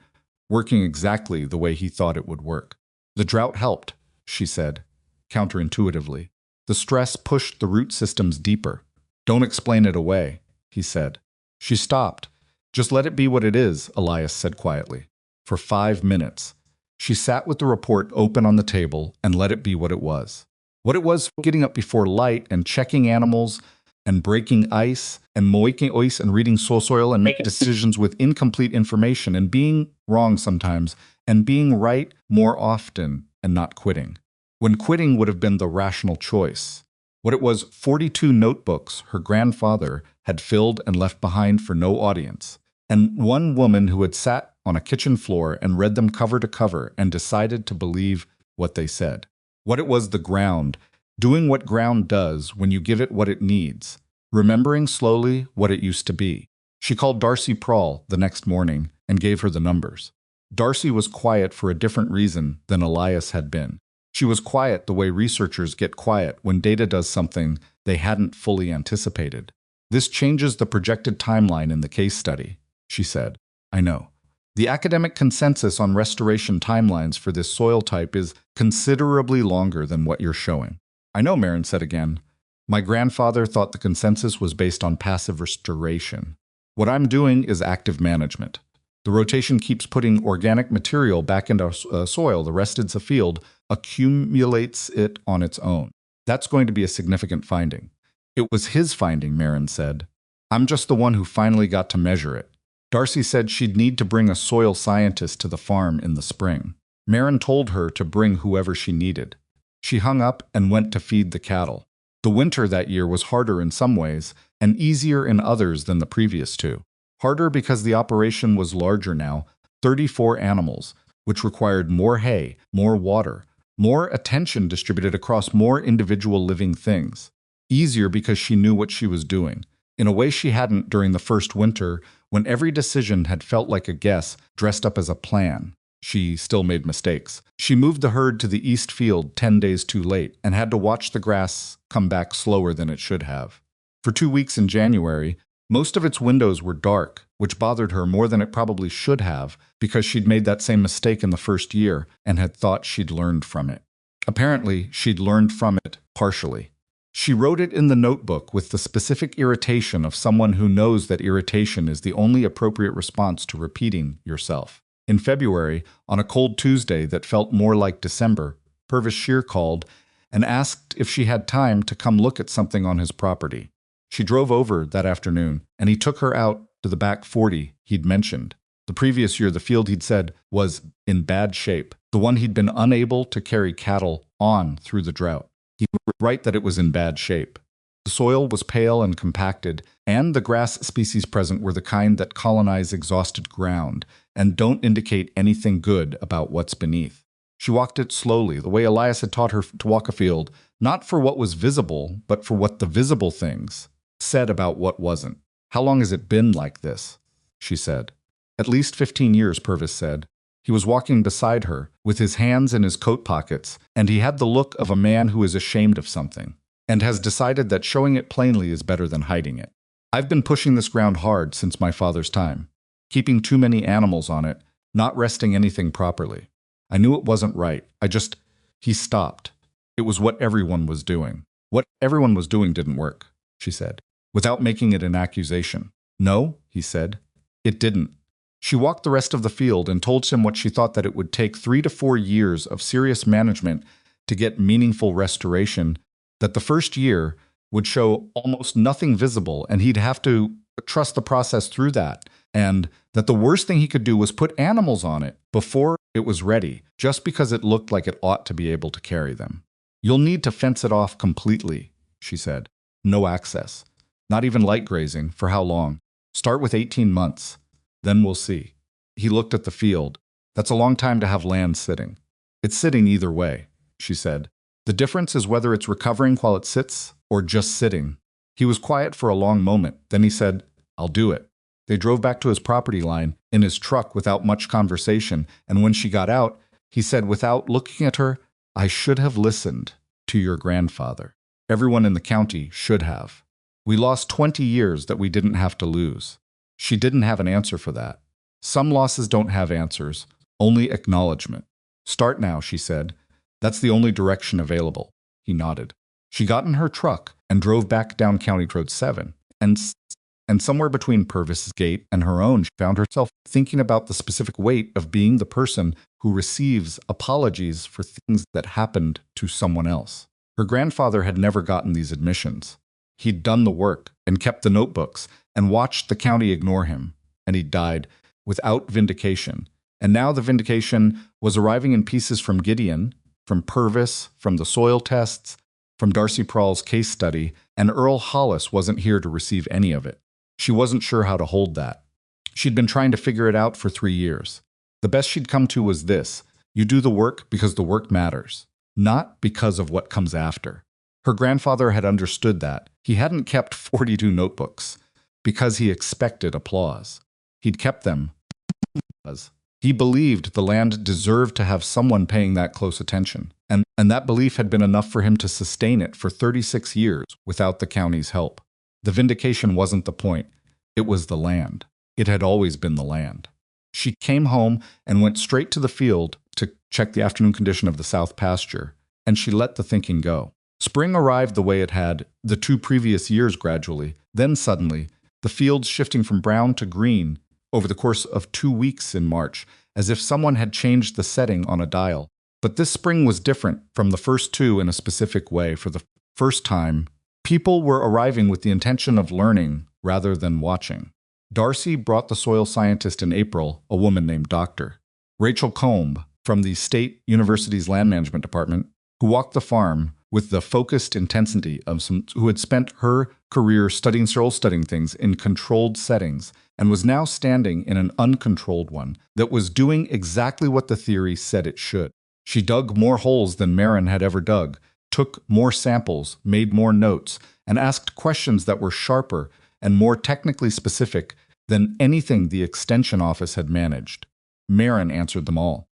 working exactly the way he thought it would work. The drought helped, she said, counterintuitively. The stress pushed the root systems deeper. Don't explain it away, he said. She stopped. Just let it be what it is, Elias said quietly. For 5 minutes. She sat with the report open on the table and let it be what it was. What it was, getting up before light and checking animals and breaking ice and moiking ice and reading soil and making decisions with incomplete information and being wrong sometimes and being right more often and not quitting. When quitting would have been the rational choice. What it was, 42 notebooks her grandfather had filled and left behind for no audience, and one woman who had sat on a kitchen floor and read them cover to cover and decided to believe what they said. What it was, the ground, doing what ground does when you give it what it needs, remembering slowly what it used to be. She called Darcy Prawl the next morning and gave her the numbers. Darcy was quiet for a different reason than Elias had been. She was quiet the way researchers get quiet when data does something they hadn't fully anticipated. This changes the projected timeline in the case study, she said. I know. The academic consensus on restoration timelines for this soil type is considerably longer than what you're showing. I know, Maren said again. My grandfather thought the consensus was based on passive restoration. What I'm doing is active management. The rotation keeps putting organic material back into soil. The rest is a field, accumulates it on its own. That's going to be a significant finding. It was his finding, Maren said. I'm just the one who finally got to measure it. Darcy said she'd need to bring a soil scientist to the farm in the spring. Maren told her to bring whoever she needed. She hung up and went to feed the cattle. The winter that year was harder in some ways and easier in others than the previous two. Harder because the operation was larger now, 34 animals, which required more hay, more water, more attention distributed across more individual living things. Easier because she knew what she was doing, in a way she hadn't during the first winter when every decision had felt like a guess dressed up as a plan. She still made mistakes. She moved the herd to the east field 10 days too late and had to watch the grass come back slower than it should have. For 2 weeks in January, most of its windows were dark, which bothered her more than it probably should have because she'd made that same mistake in the first year and had thought she'd learned from it. Apparently, she'd learned from it partially. She wrote it in the notebook with the specific irritation of someone who knows that irritation is the only appropriate response to repeating yourself. In February, on a cold Tuesday that felt more like December, Purvis Shear called and asked if she had time to come look at something on his property. She drove over that afternoon, and he took her out to the back 40 he'd mentioned. The previous year, the field he'd said was in bad shape, the one he'd been unable to carry cattle on through the drought. He was right that it was in bad shape. The soil was pale and compacted, and the grass species present were the kind that colonize exhausted ground and don't indicate anything good about what's beneath. She walked it slowly, the way Elias had taught her to walk a field, not for what was visible, but for what the visible things said about what wasn't. "How long has it been like this?" she said. "At least 15 years, Purvis said. He was walking beside her, with his hands in his coat pockets, and he had the look of a man who is ashamed of something, and has decided that showing it plainly is better than hiding it. I've been pushing this ground hard since my father's time, keeping too many animals on it, not resting anything properly. I knew it wasn't right. He stopped. It was what everyone was doing. What everyone was doing didn't work," she said, without making it an accusation. "No," he said, "it didn't." She walked the rest of the field and told him what she thought that it would take 3 to 4 years of serious management to get meaningful restoration, that the first year would show almost nothing visible and he'd have to trust the process through that, and that the worst thing he could do was put animals on it before it was ready, just because it looked like it ought to be able to carry them. "You'll need to fence it off completely," she said. "No access. Not even light grazing. For how long? Start with 18 months. Then we'll see." He looked at the field. "That's a long time to have land sitting." "It's sitting either way," she said. "The difference is whether it's recovering while it sits or just sitting." He was quiet for a long moment. Then he said, "I'll do it." They drove back to his property line in his truck without much conversation, and when she got out, he said without looking at her, "I should have listened to your grandfather. Everyone in the county should have. We lost 20 years that we didn't have to lose." She didn't have an answer for that. Some losses don't have answers, only acknowledgement. "Start now," she said. "That's the only direction available." He nodded. She got in her truck and drove back down County Road 7, and somewhere between Purvis's gate and her own, she found herself thinking about the specific weight of being the person who receives apologies for things that happened to someone else. Her grandfather had never gotten these admissions. He'd done the work and kept the notebooks and watched the county ignore him, and he died without vindication. And now the vindication was arriving in pieces from Gideon, from Purvis, from the soil tests, from Darcy Prall's case study, and Earl Hollis wasn't here to receive any of it. She wasn't sure how to hold that. She'd been trying to figure it out for 3 years. The best she'd come to was this: you do the work because the work matters, not because of what comes after. Her grandfather had understood that. He hadn't kept 42 notebooks because he expected applause. He'd kept them because he believed the land deserved to have someone paying that close attention, and that belief had been enough for him to sustain it for 36 years without the county's help. The vindication wasn't the point. It was the land. It had always been the land. She came home and went straight to the field to check the afternoon condition of the south pasture, and she let the thinking go. Spring arrived the way it had the 2 previous years gradually, then suddenly, the fields shifting from brown to green over the course of 2 weeks in March, as if someone had changed the setting on a dial. But this spring was different from the first 2 in a specific way. For the first time, people were arriving with the intention of learning rather than watching. Darcy brought the soil scientist in April, a woman named Dr. Rachel Combe from the State University's Land Management Department, who walked the farm with the focused intensity of some who had spent her career studying things in controlled settings and was now standing in an uncontrolled one that was doing exactly what the theory said it should. She dug more holes than Maren had ever dug, took more samples, made more notes, and asked questions that were sharper and more technically specific than anything the Extension Office had managed. Maren answered them all.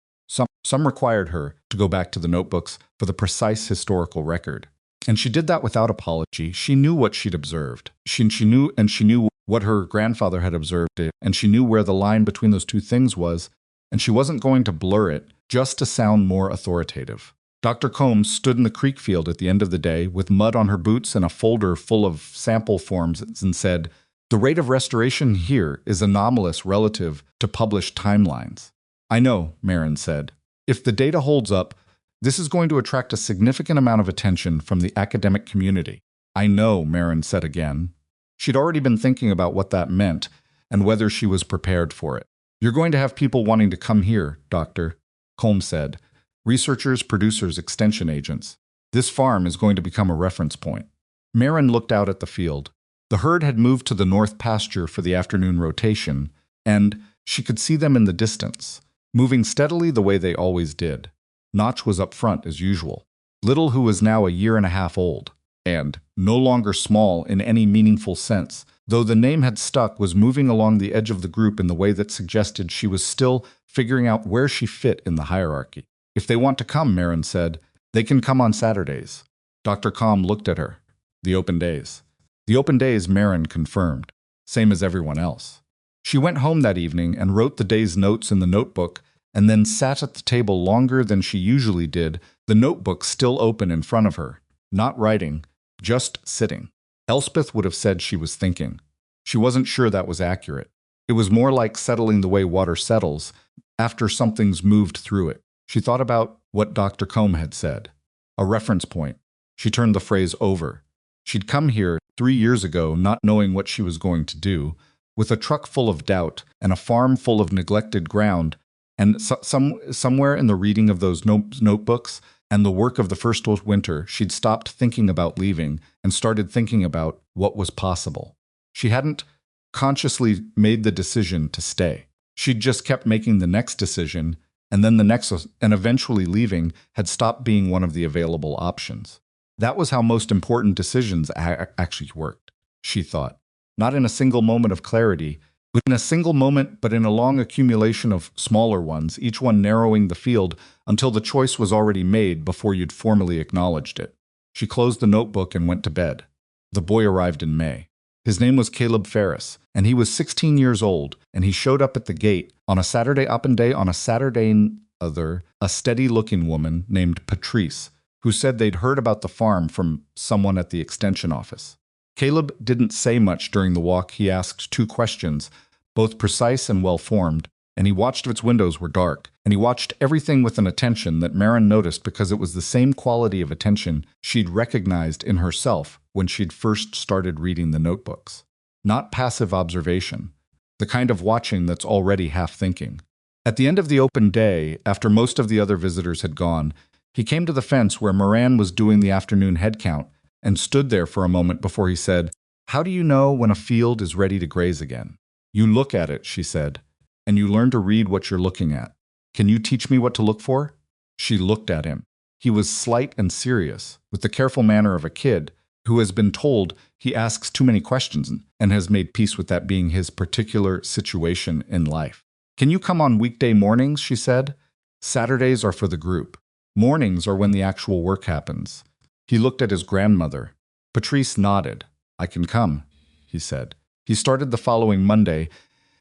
Some required her to go back to the notebooks for the precise historical record. And she did that without apology. She knew what she'd observed. She knew what her grandfather had observed, and she knew where the line between those two things was, and she wasn't going to blur it just to sound more authoritative. Dr. Combs stood in the creek field at the end of the day with mud on her boots and a folder full of sample forms and said, "The rate of restoration here is anomalous relative to published timelines." "I know," Maren said. "If the data holds up, this is going to attract a significant amount of attention from the academic community." "I know," Maren said again. She'd already been thinking about what that meant and whether she was prepared for it. "You're going to have people wanting to come here, Doctor," Colm said. "Researchers, producers, extension agents. This farm is going to become a reference point." Maren looked out at the field. The herd had moved to the north pasture for the afternoon rotation, and she could see them in the distance, moving steadily the way they always did. Notch was up front as usual. Little, who was now a year and a half old, and no longer small in any meaningful sense, though the name had stuck, was moving along the edge of the group in the way that suggested she was still figuring out where she fit in the hierarchy. "If they want to come," Maren said, "they can come on Saturdays." Dr. Colm looked at her. "The open days." The open days, Maren confirmed. Same as everyone else. She went home that evening and wrote the day's notes in the notebook, and then sat at the table longer than she usually did, the notebook still open in front of her. Not writing, just sitting. Elspeth would have said she was thinking. She wasn't sure that was accurate. It was more like settling the way water settles after something's moved through it. She thought about what Dr. Colm had said. A reference point. She turned the phrase over. She'd come here 3 years ago not knowing what she was going to do, with a truck full of doubt and a farm full of neglected ground, and somewhere in the reading of those notebooks and the work of the first winter, she'd stopped thinking about leaving and started thinking about what was possible. She hadn't consciously made the decision to stay. She'd just kept making the next decision, and then the next, and eventually leaving had stopped being one of the available options. That was how most important decisions actually worked, she thought. Not in a single moment of clarity, but in a single moment, but in a long accumulation of smaller ones, each one narrowing the field until the choice was already made before you'd formally acknowledged it. She closed the notebook and went to bed. The boy arrived in May. His name was Caleb Ferris, and he was 16 years old, and he showed up at the gate on a Saturday a steady-looking woman named Patrice, who said they'd heard about the farm from someone at the extension office. Caleb didn't say much during the walk. He asked 2 questions, both precise and well-formed, and he watched if its windows were dark, and he watched everything with an attention that Maren noticed because it was the same quality of attention she'd recognized in herself when she'd first started reading the notebooks. Not passive observation, the kind of watching that's already half-thinking. At the end of the open day, after most of the other visitors had gone, he came to the fence where Maren was doing the afternoon head count and stood there for a moment before he said, "How do you know when a field is ready to graze again?" "You look at it," she said, "and you learn to read what you're looking at. Can you teach me what to look for?" She looked at him. He was slight and serious, with the careful manner of a kid who has been told he asks too many questions and has made peace with that being his particular situation in life. "Can you come on weekday mornings?" she said. "Saturdays are for the group. Mornings are when the actual work happens." He looked at his grandmother. Patrice nodded. "I can come," he said. He started the following Monday,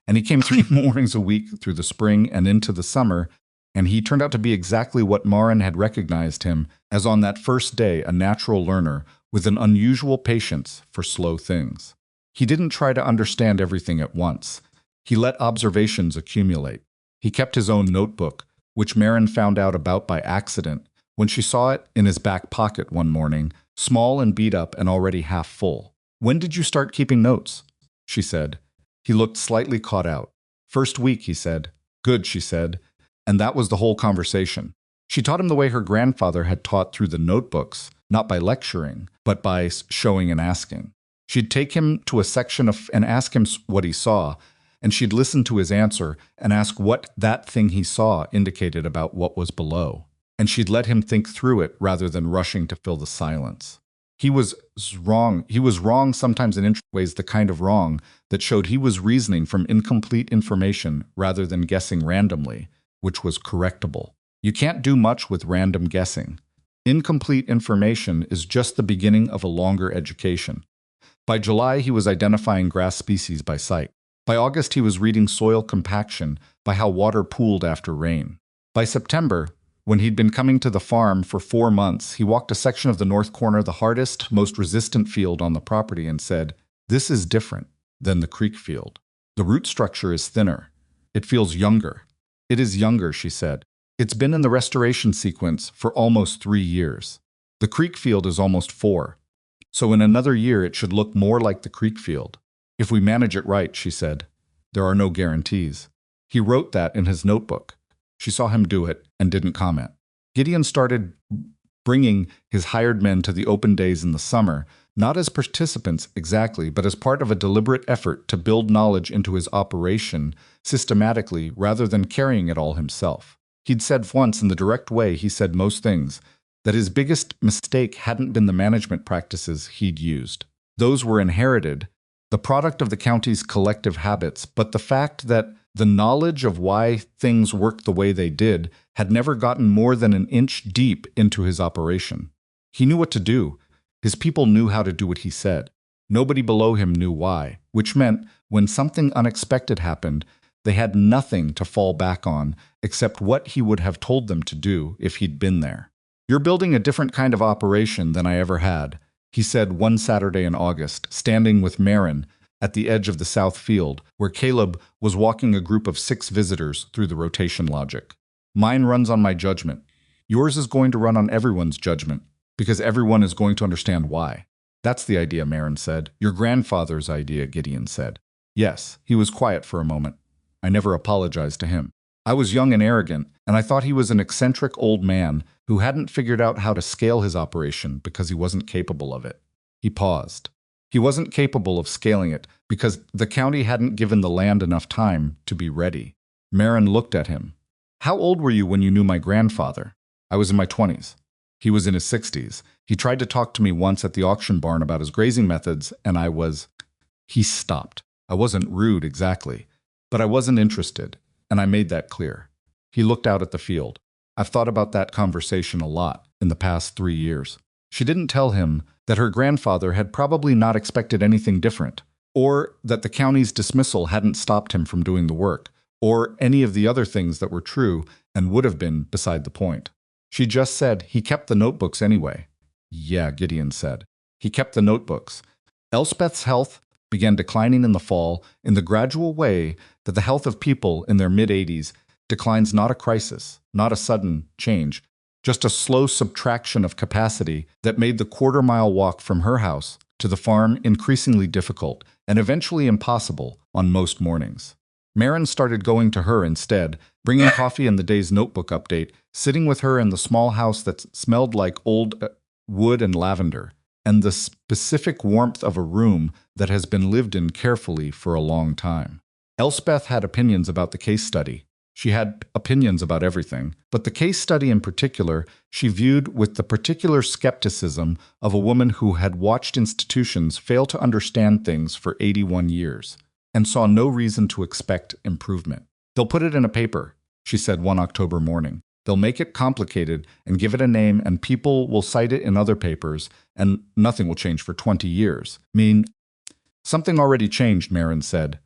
and he came 3 mornings a week through the spring and into the summer, and he turned out to be exactly what Maren had recognized him as on that first day, a natural learner with an unusual patience for slow things. He didn't try to understand everything at once. He let observations accumulate. He kept his own notebook, which Maren found out about by accident when she saw it in his back pocket one morning, small and beat up and already half full. "When did you start keeping notes?" she said. He looked slightly caught out. "First week," he said. "Good," she said. And that was the whole conversation. She taught him the way her grandfather had taught through the notebooks, not by lecturing, but by showing and asking. She'd take him to a section and ask him what he saw, and she'd listen to his answer and ask what that thing he saw indicated about what was below. And she'd let him think through it rather than rushing to fill the silence. He was wrong. He was wrong sometimes in interesting ways, the kind of wrong that showed he was reasoning from incomplete information rather than guessing randomly, which was correctable. You can't do much with random guessing. Incomplete information is just the beginning of a longer education. By July, he was identifying grass species by sight. By August, he was reading soil compaction by how water pooled after rain. By September, when he'd been coming to the farm for 4 months, he walked a section of the north corner, the hardest, most resistant field on the property, and said, "This is different than the creek field. The root structure is thinner. It feels younger." "It is younger," she said. "It's been in the restoration sequence for almost 3 years. The creek field is almost 4. So in another year it should look more like the creek field. If we manage it right, she said. There are no guarantees. He wrote that in his notebook. She saw him do it and didn't comment. Gideon started bringing his hired men to the open days in the summer, not as participants exactly, but as part of a deliberate effort to build knowledge into his operation systematically rather than carrying it all himself. He'd said once, in the direct way he said most things, that his biggest mistake hadn't been the management practices he'd used. Those were inherited, the product of the county's collective habits, but the fact that the knowledge of why things worked the way they did had never gotten more than an inch deep into his operation. He knew what to do. His people knew how to do what he said. Nobody below him knew why, which meant when something unexpected happened, they had nothing to fall back on except what he would have told them to do if he'd been there. "You're building a different kind of operation than I ever had," he said one Saturday in August, standing with Maren at the edge of the south field, where Caleb was walking a group of 6 visitors through the rotation logic. "Mine runs on my judgment. Yours is going to run on everyone's judgment, because everyone is going to understand why." "That's the idea," Maren said. "Your grandfather's idea," Gideon said. "Yes." He was quiet for a moment. "I never apologized to him. I was young and arrogant, and I thought he was an eccentric old man who hadn't figured out how to scale his operation because he wasn't capable of it." He paused. He wasn't capable of scaling it because the county hadn't given the land enough time to be ready. Maren looked at him. "How old were you when you knew my grandfather?" "I was in my 20s. He was in his 60s. He tried to talk to me once at the auction barn about his grazing methods, and I was—" He stopped. "I wasn't rude exactly, but I wasn't interested, and I made that clear." He looked out at the field. "I've thought about that conversation a lot in the past 3 years." She didn't tell him that her grandfather had probably not expected anything different, or that the county's dismissal hadn't stopped him from doing the work, or any of the other things that were true and would have been beside the point. She just said, "He kept the notebooks anyway." "Yeah," Gideon said. "He kept the notebooks." Elspeth's health began declining in the fall in the gradual way that the health of people in their mid-80s declines, not a crisis, not a sudden change, just a slow subtraction of capacity that made the quarter-mile walk from her house to the farm increasingly difficult and eventually impossible on most mornings. Maren started going to her instead, bringing coffee and the day's notebook update, sitting with her in the small house that smelled like old wood and lavender, and the specific warmth of a room that has been lived in carefully for a long time. Elspeth had opinions about the case study. She had opinions about everything, but the case study in particular she viewed with the particular skepticism of a woman who had watched institutions fail to understand things for 81 years and saw no reason to expect improvement. "They'll put it in a paper," she said one October morning. "They'll make it complicated and give it a name, and people will cite it in other papers, and nothing will change for 20 years. Something already changed," Maren said.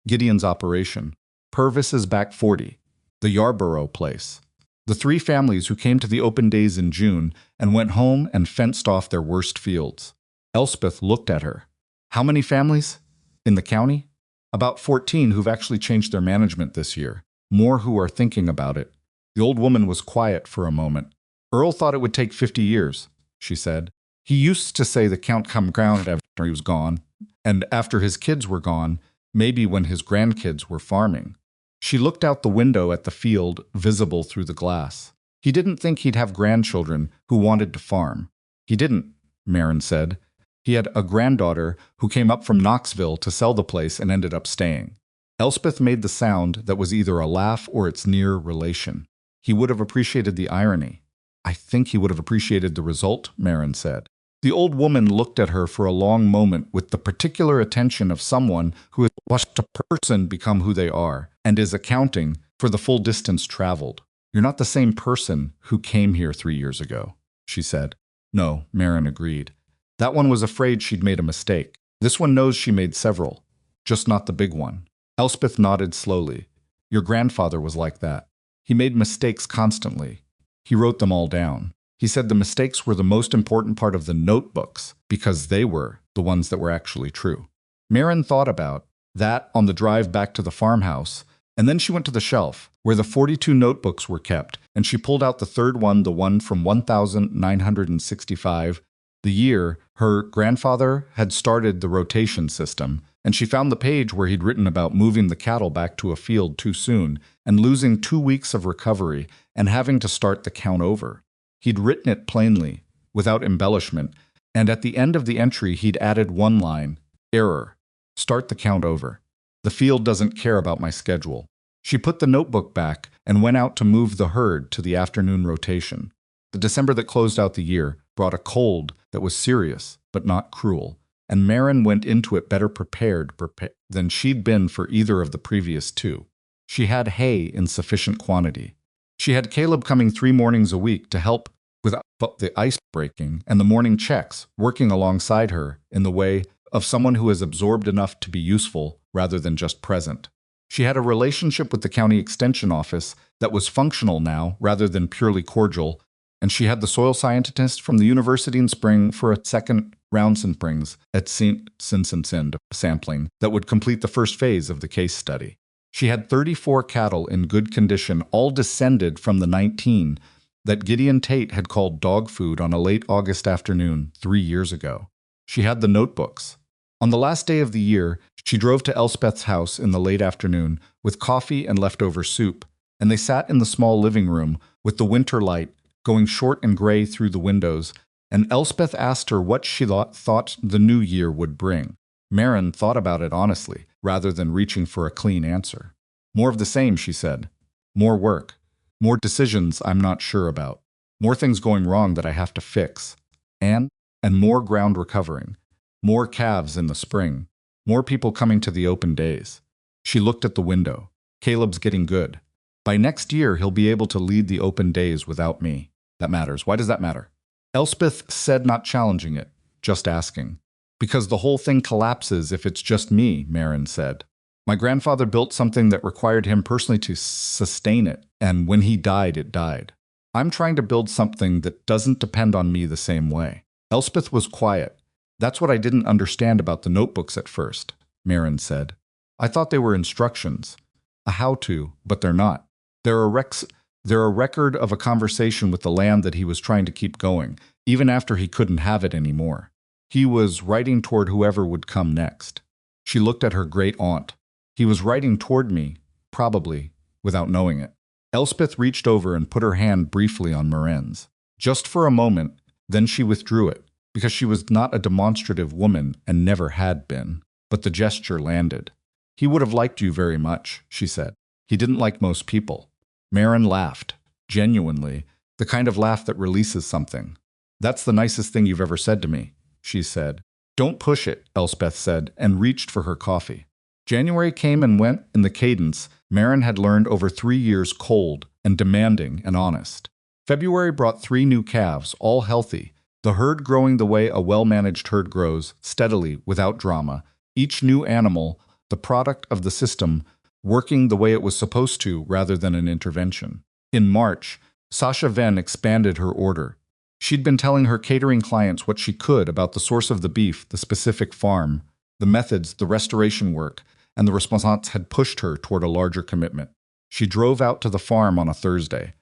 "Gideon's operation. Purvis is back 40. The Yarborough place. The 3 families who came to the open days in June and went home and fenced off their worst fields." Elspeth looked at her. "How many families? In the county?" "About 14 who've actually changed their management this year. More who are thinking about it." The old woman was quiet for a moment. "Earl thought it would take 50 years, she said. "He used to say the count come ground after he was gone, and after his kids were gone, maybe when his grandkids were farming." She looked out the window at the field, visible through the glass. "He didn't think he'd have grandchildren who wanted to farm." "He didn't," Maren said. "He had a granddaughter who came up from Knoxville to sell the place and ended up staying." Elspeth made the sound that was either a laugh or its near relation. "He would have appreciated the irony." "I think he would have appreciated the result," Maren said. The old woman looked at her for a long moment with the particular attention of someone who has watched a person become who they are and is accounting for the full distance traveled. "You're not the same person who came here 3 years ago," she said. "No," Maren agreed. "That one was afraid she'd made a mistake. This one knows she made several, just not the big one." Elspeth nodded slowly. "Your grandfather was like that. He made mistakes constantly. He wrote them all down. He said the mistakes were the most important part of the notebooks because they were the ones that were actually true." Maren thought about that on the drive back to the farmhouse, and then she went to the shelf where the 42 notebooks were kept, and she pulled out the third one, the one from 1965, The year, her grandfather had started the rotation system, and she found the page where he'd written about moving the cattle back to a field too soon and losing 2 weeks of recovery and having to start the count over. He'd written it plainly, without embellishment, and at the end of the entry he'd added one line, "Error. Start the count over. The field doesn't care about my schedule." She put the notebook back and went out to move the herd to the afternoon rotation. The December that closed out the year brought a cold that was serious but not cruel, and Maren went into it better prepared than she'd been for either of the previous two. She had hay in sufficient quantity. She had Caleb coming 3 mornings a week to help with the ice breaking and the morning checks, working alongside her in the way of someone who is absorbed enough to be useful rather than just present. She had a relationship with the county extension office that was functional now rather than purely cordial, and she had the soil scientist from the university in spring for a second round springs at Cincinnati sampling that would complete the first phase of the case study. She had 34 cattle in good condition, all descended from the 19 that Gideon Tate had called dog food on a late August afternoon 3 years ago. She had the notebooks. On the last day of the year, she drove to Elspeth's house in the late afternoon with coffee and leftover soup, and they sat in the small living room with the winter light going short and gray through the windows, and Elspeth asked her what she thought the new year would bring. Maren thought about it honestly, rather than reaching for a clean answer. More of the same, she said. More work. More decisions I'm not sure about. More things going wrong that I have to fix. And more ground recovering. More calves in the spring. More people coming to the open days. She looked at the window. Caleb's getting good. By next year, he'll be able to lead the open days without me. That matters. Why does that matter? Elspeth said, not challenging it, just asking. Because the whole thing collapses if it's just me, Maren said. My grandfather built something that required him personally to sustain it, and when he died, it died. I'm trying to build something that doesn't depend on me the same way. Elspeth was quiet. That's what I didn't understand about the notebooks at first, Maren said. I thought they were instructions. A how-to, but they're not. They're a record of a conversation with the land that he was trying to keep going, even after he couldn't have it anymore. He was writing toward whoever would come next. She looked at her great-aunt. He was writing toward me, probably, without knowing it. Elspeth reached over and put her hand briefly on Maren's. Just for a moment, then she withdrew it, because she was not a demonstrative woman and never had been. But the gesture landed. He would have liked you very much, she said. He didn't like most people. Maren laughed, genuinely, the kind of laugh that releases something. That's the nicest thing you've ever said to me, she said. Don't push it, Elspeth said, and reached for her coffee. January came and went in the cadence Maren had learned over 3 years, cold and demanding and honest. February brought 3 new calves, all healthy, the herd growing the way a well-managed herd grows, steadily, without drama, each new animal, the product of the system, working the way it was supposed to rather than an intervention. In March, Sasha Venn expanded her order. She'd been telling her catering clients what she could about the source of the beef, the specific farm, the methods, the restoration work, and the response had pushed her toward a larger commitment. She drove out to the farm on a Thursday,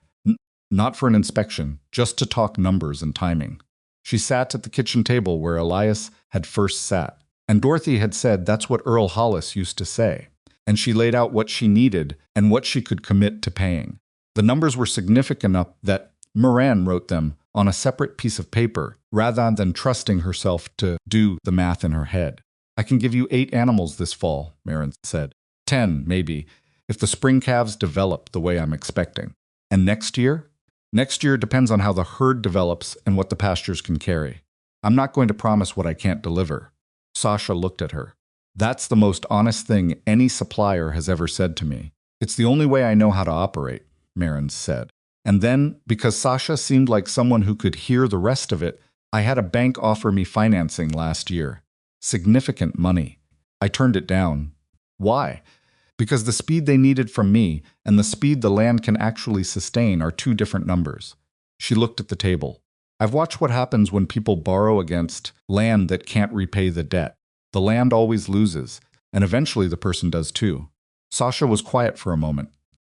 not for an inspection, just to talk numbers and timing. She sat at the kitchen table where Elias had first sat, and Dorothy had said that's what Earl Hollis used to say, and she laid out what she needed and what she could commit to paying. The numbers were significant enough that Maren wrote them on a separate piece of paper rather than trusting herself to do the math in her head. I can give you 8 animals this fall, Maren said. 10, maybe, if the spring calves develop the way I'm expecting. And next year? Next year depends on how the herd develops and what the pastures can carry. I'm not going to promise what I can't deliver. Sasha looked at her. That's the most honest thing any supplier has ever said to me. It's the only way I know how to operate, Maren said. And then, because Sasha seemed like someone who could hear the rest of it, I had a bank offer me financing last year. Significant money. I turned it down. Why? Because the speed they needed from me and the speed the land can actually sustain are 2 different numbers. She looked at the table. I've watched what happens when people borrow against land that can't repay the debt. The land always loses, and eventually the person does too. Sasha was quiet for a moment.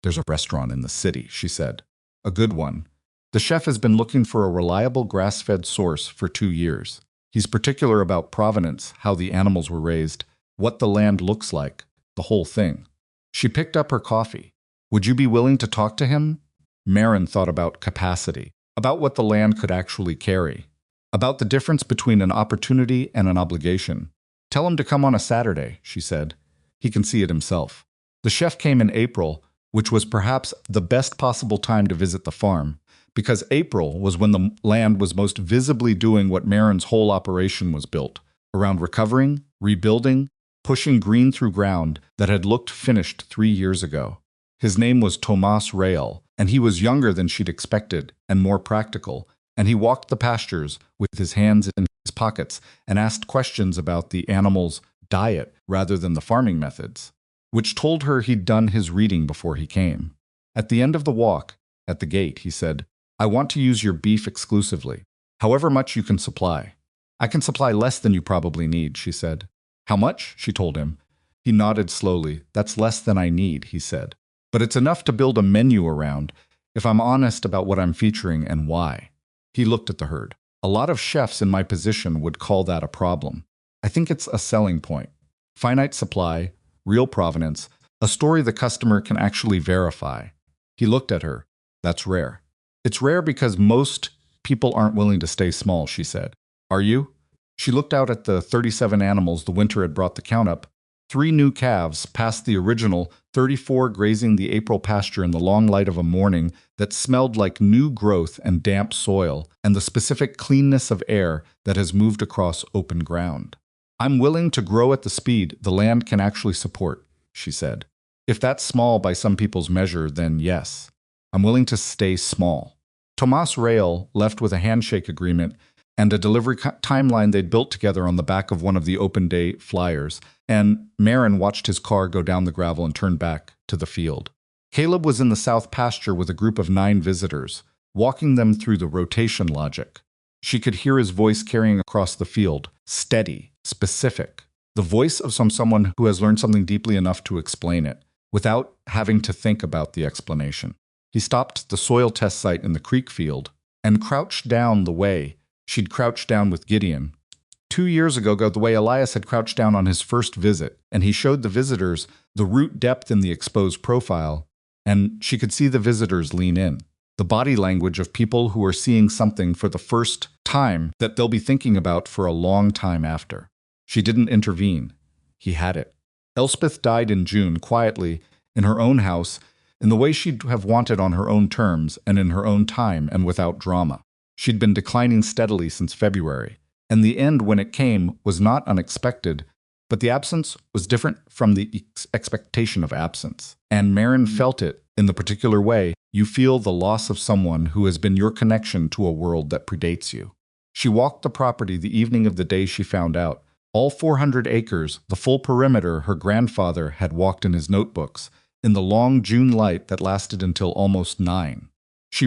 There's a restaurant in the city, she said. A good one. The chef has been looking for a reliable grass-fed source for 2 years. He's particular about provenance, how the animals were raised, what the land looks like, the whole thing. She picked up her coffee. Would you be willing to talk to him? Maren thought about capacity, about what the land could actually carry, about the difference between an opportunity and an obligation. Tell him to come on a Saturday, she said. He can see it himself. The chef came in April, which was perhaps the best possible time to visit the farm, because April was when the land was most visibly doing what Maren's whole operation was built, around recovering, rebuilding, pushing green through ground that had looked finished 3 years ago. His name was Tomas Rail, and he was younger than she'd expected and more practical, and he walked the pastures with his hands in his pockets and asked questions about the animals' diet rather than the farming methods, which told her he'd done his reading before he came. At the end of the walk, at the gate, he said, I want to use your beef exclusively, however much you can supply. I can supply less than you probably need, she said. How much? She told him. He nodded slowly. That's less than I need, he said. But it's enough to build a menu around, if I'm honest about what I'm featuring and why. He looked at the herd. A lot of chefs in my position would call that a problem. I think it's a selling point. Finite supply, real provenance, a story the customer can actually verify. He looked at her. That's rare. It's rare because most people aren't willing to stay small, she said. Are you? She looked out at the 37 animals the winter had brought the count up. 3 new calves past the original 34 grazing the April pasture in the long light of a morning that smelled like new growth and damp soil and the specific cleanness of air that has moved across open ground. I'm willing to grow at the speed the land can actually support, she said. If that's small by some people's measure, then yes. I'm willing to stay small. Tomas Rail left with a handshake agreement and a delivery timeline they'd built together on the back of one of the open day flyers, and Maren watched his car go down the gravel and turn back to the field. Caleb was in the south pasture with a group of 9 visitors, walking them through the rotation logic. She could hear his voice carrying across the field, steady, specific, the voice of someone who has learned something deeply enough to explain it, without having to think about the explanation. He stopped the soil test site in the creek field and crouched down the way she'd crouched down with Gideon. 2 years ago, the way Elias had crouched down on his first visit, and he showed the visitors the root depth in the exposed profile, and she could see the visitors lean in. The body language of people who are seeing something for the first time that they'll be thinking about for a long time after. She didn't intervene. He had it. Elspeth died in June, quietly, in her own house, in the way she'd have wanted on her own terms and in her own time and without drama. She'd been declining steadily since February, and the end, when it came, was not unexpected, but the absence was different from the expectation of absence. And Maren felt it in the particular way you feel the loss of someone who has been your connection to a world that predates you. She walked the property the evening of the day she found out. All 400 acres, the full perimeter her grandfather had walked in his notebooks, in the long June light that lasted until almost 9. She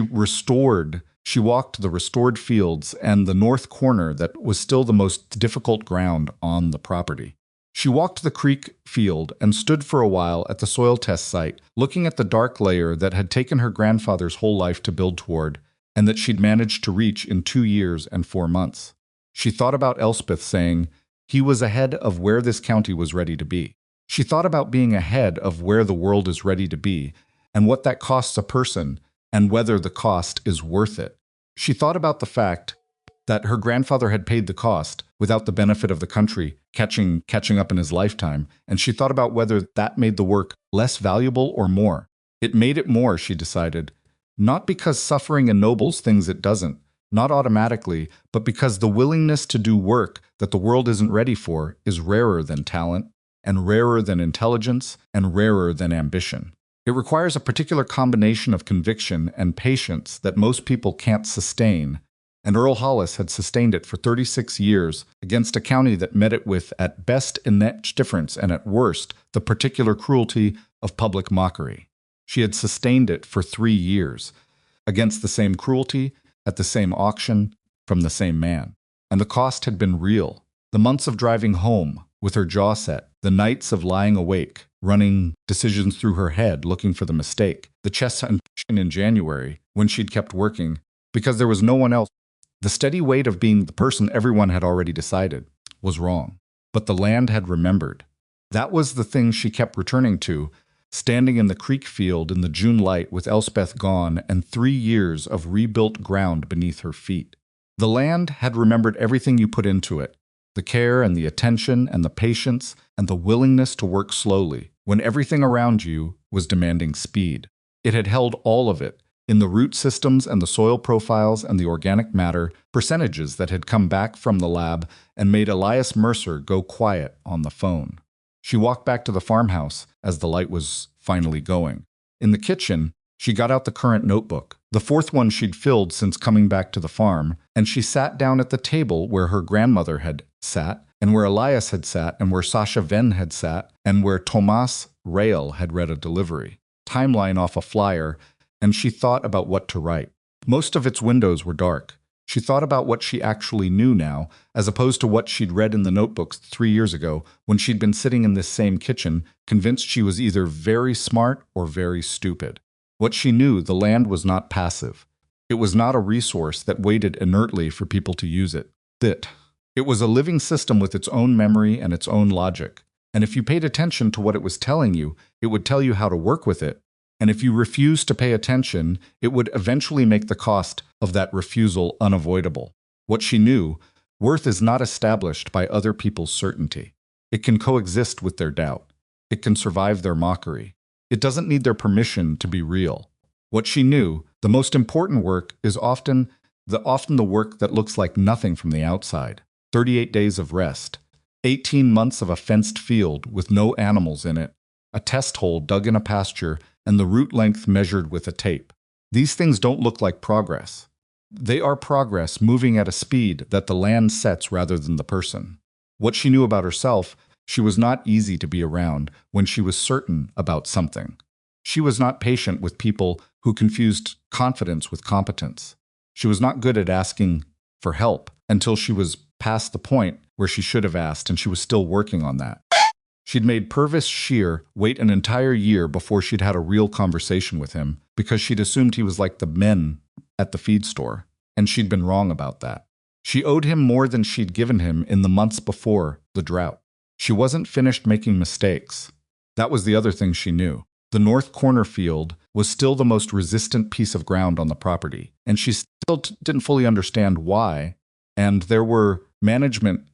walked the restored fields and the north corner that was still the most difficult ground on the property. She walked the creek field and stood for a while at the soil test site, looking at the dark layer that had taken her grandfather's whole life to build toward, and that she'd managed to reach in 2 years and 4 months. She thought about Elspeth saying, he was ahead of where this county was ready to be. She thought about being ahead of where the world is ready to be, and what that costs a person, and whether the cost is worth it. She thought about the fact that her grandfather had paid the cost without the benefit of the country catching up in his lifetime, and she thought about whether that made the work less valuable or more. It made it more, she decided, not because suffering ennobles things it doesn't, not automatically, but because the willingness to do work that the world isn't ready for is rarer than talent, and rarer than intelligence, and rarer than ambition. It requires a particular combination of conviction and patience that most people can't sustain, and Earl Hollis had sustained it for 36 years against a county that met it with, at best, indifference and at worst, the particular cruelty of public mockery. She had sustained it for 3 years, against the same cruelty, at the same auction, from the same man. And the cost had been real. The months of driving home, with her jaw set, the nights of lying awake, running decisions through her head, looking for the mistake, the chest tension in January, when she'd kept working, because there was no one else. The steady weight of being the person everyone had already decided was wrong. But the land had remembered. That was the thing she kept returning to, standing in the creek field in the June light with Elspeth gone and 3 years of rebuilt ground beneath her feet. The land had remembered everything you put into it, the care and the attention and the patience and the willingness to work slowly, when everything around you was demanding speed. It had held all of it, in the root systems and the soil profiles and the organic matter, percentages that had come back from the lab and made Elias Mercer go quiet on the phone. She walked back to the farmhouse as the light was finally going. In the kitchen, she got out the current notebook, the 4th one she'd filled since coming back to the farm, and she sat down at the table where her grandmother had sat, and where Elias had sat, and where Sasha Venn had sat, and where Thomas Rail had read a delivery timeline off a flyer, and she thought about what to write. Most of its windows were dark. She thought about what she actually knew now, as opposed to what she'd read in the notebooks 3 years ago when she'd been sitting in this same kitchen, convinced she was either very smart or very stupid. What she knew, the land was not passive. It was not a resource that waited inertly for people to use it. It was a living system with its own memory and its own logic. And if you paid attention to what it was telling you, it would tell you how to work with it. And if you refused to pay attention, it would eventually make the cost of that refusal unavoidable. What she knew, worth is not established by other people's certainty. It can coexist with their doubt. It can survive their mockery. It doesn't need their permission to be real. What she knew, the most important work is often the work that looks like nothing from the outside. 38 days of rest, 18 months of a fenced field with no animals in it, a test hole dug in a pasture, and the root length measured with a tape. These things don't look like progress. They are progress moving at a speed that the land sets rather than the person. What she knew about herself, she was not easy to be around when she was certain about something. She was not patient with people who confused confidence with competence. She was not good at asking for help until she was past the point where she should have asked, and she was still working on that. She'd made Purvis Shear wait an entire year before she'd had a real conversation with him because she'd assumed he was like the men at the feed store, and she'd been wrong about that. She owed him more than she'd given him in the months before the drought. She wasn't finished making mistakes. That was the other thing she knew. The north corner field was still the most resistant piece of ground on the property, and she still didn't fully understand why, and there were management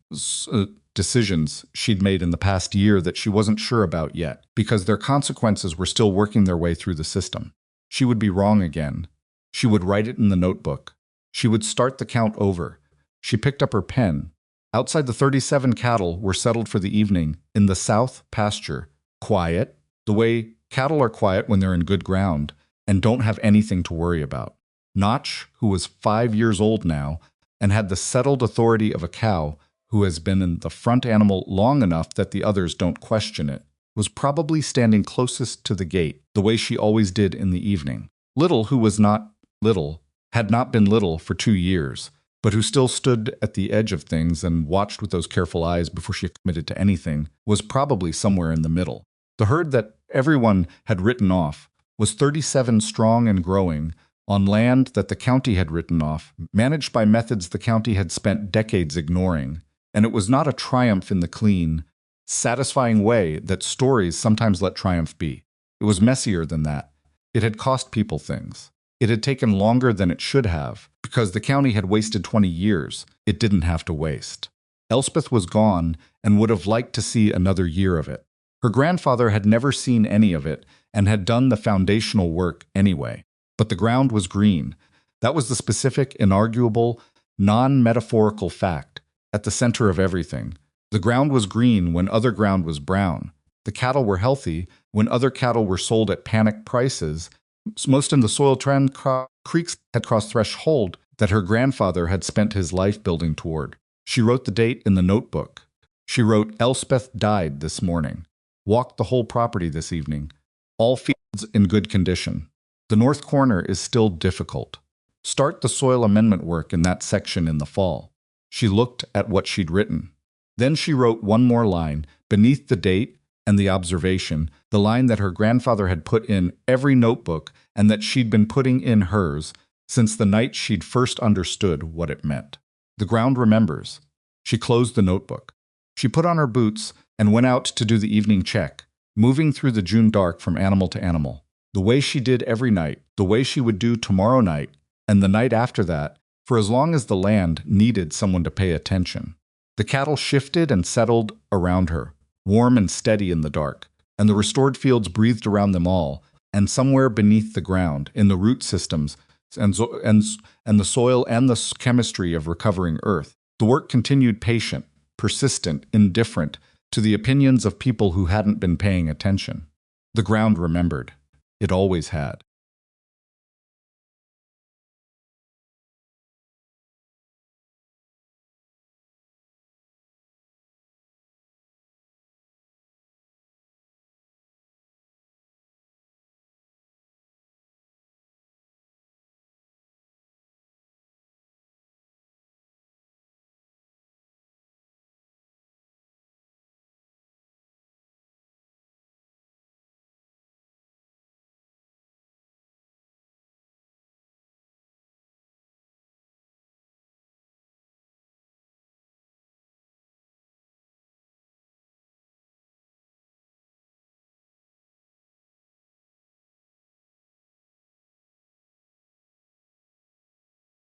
decisions she'd made in the past year that she wasn't sure about yet, because their consequences were still working their way through the system. She would be wrong again. She would write it in the notebook. She would start the count over. She picked up her pen. Outside, the 37 cattle were settled for the evening in the south pasture, quiet, the way cattle are quiet when they're in good ground and don't have anything to worry about. Notch, who was 5 years old now and had the settled authority of a cow who has been in the front animal long enough that the others don't question it, was probably standing closest to the gate, the way she always did in the evening. Little, who was not little, had not been little for 2 years, but who still stood at the edge of things and watched with those careful eyes before she committed to anything, was probably somewhere in the middle. The herd that everyone had written off was 37 strong and growing, on land that the county had written off, managed by methods the county had spent decades ignoring. And it was not a triumph in the clean, satisfying way that stories sometimes let triumph be. It was messier than that. It had cost people things. It had taken longer than it should have, because the county had wasted 20 years. It didn't have to waste. Elspeth was gone and would have liked to see another year of it. Her grandfather had never seen any of it and had done the foundational work anyway. But the ground was green. That was the specific, inarguable, non-metaphorical fact. At the center of everything. The ground was green when other ground was brown. The cattle were healthy when other cattle were sold at panic prices. Most in the soil trend creeks had crossed threshold that her grandfather had spent his life building toward. She wrote the date in the notebook. She wrote, Elspeth died this morning. Walked the whole property this evening. All fields in good condition. The north corner is still difficult. Start the soil amendment work in that section in the fall. She looked at what she'd written. Then she wrote one more line, beneath the date and the observation, the line that her grandfather had put in every notebook and that she'd been putting in hers since the night she'd first understood what it meant. The ground remembers. She closed the notebook. She put on her boots and went out to do the evening check, moving through the June dark from animal to animal. The way she did every night, the way she would do tomorrow night, and the night after that, for as long as the land needed someone to pay attention. The cattle shifted and settled around her, warm and steady in the dark, and the restored fields breathed around them all, and somewhere beneath the ground, in the root systems, and the soil and the chemistry of recovering earth, the work continued patient, persistent, indifferent to the opinions of people who hadn't been paying attention. The ground remembered. It always had.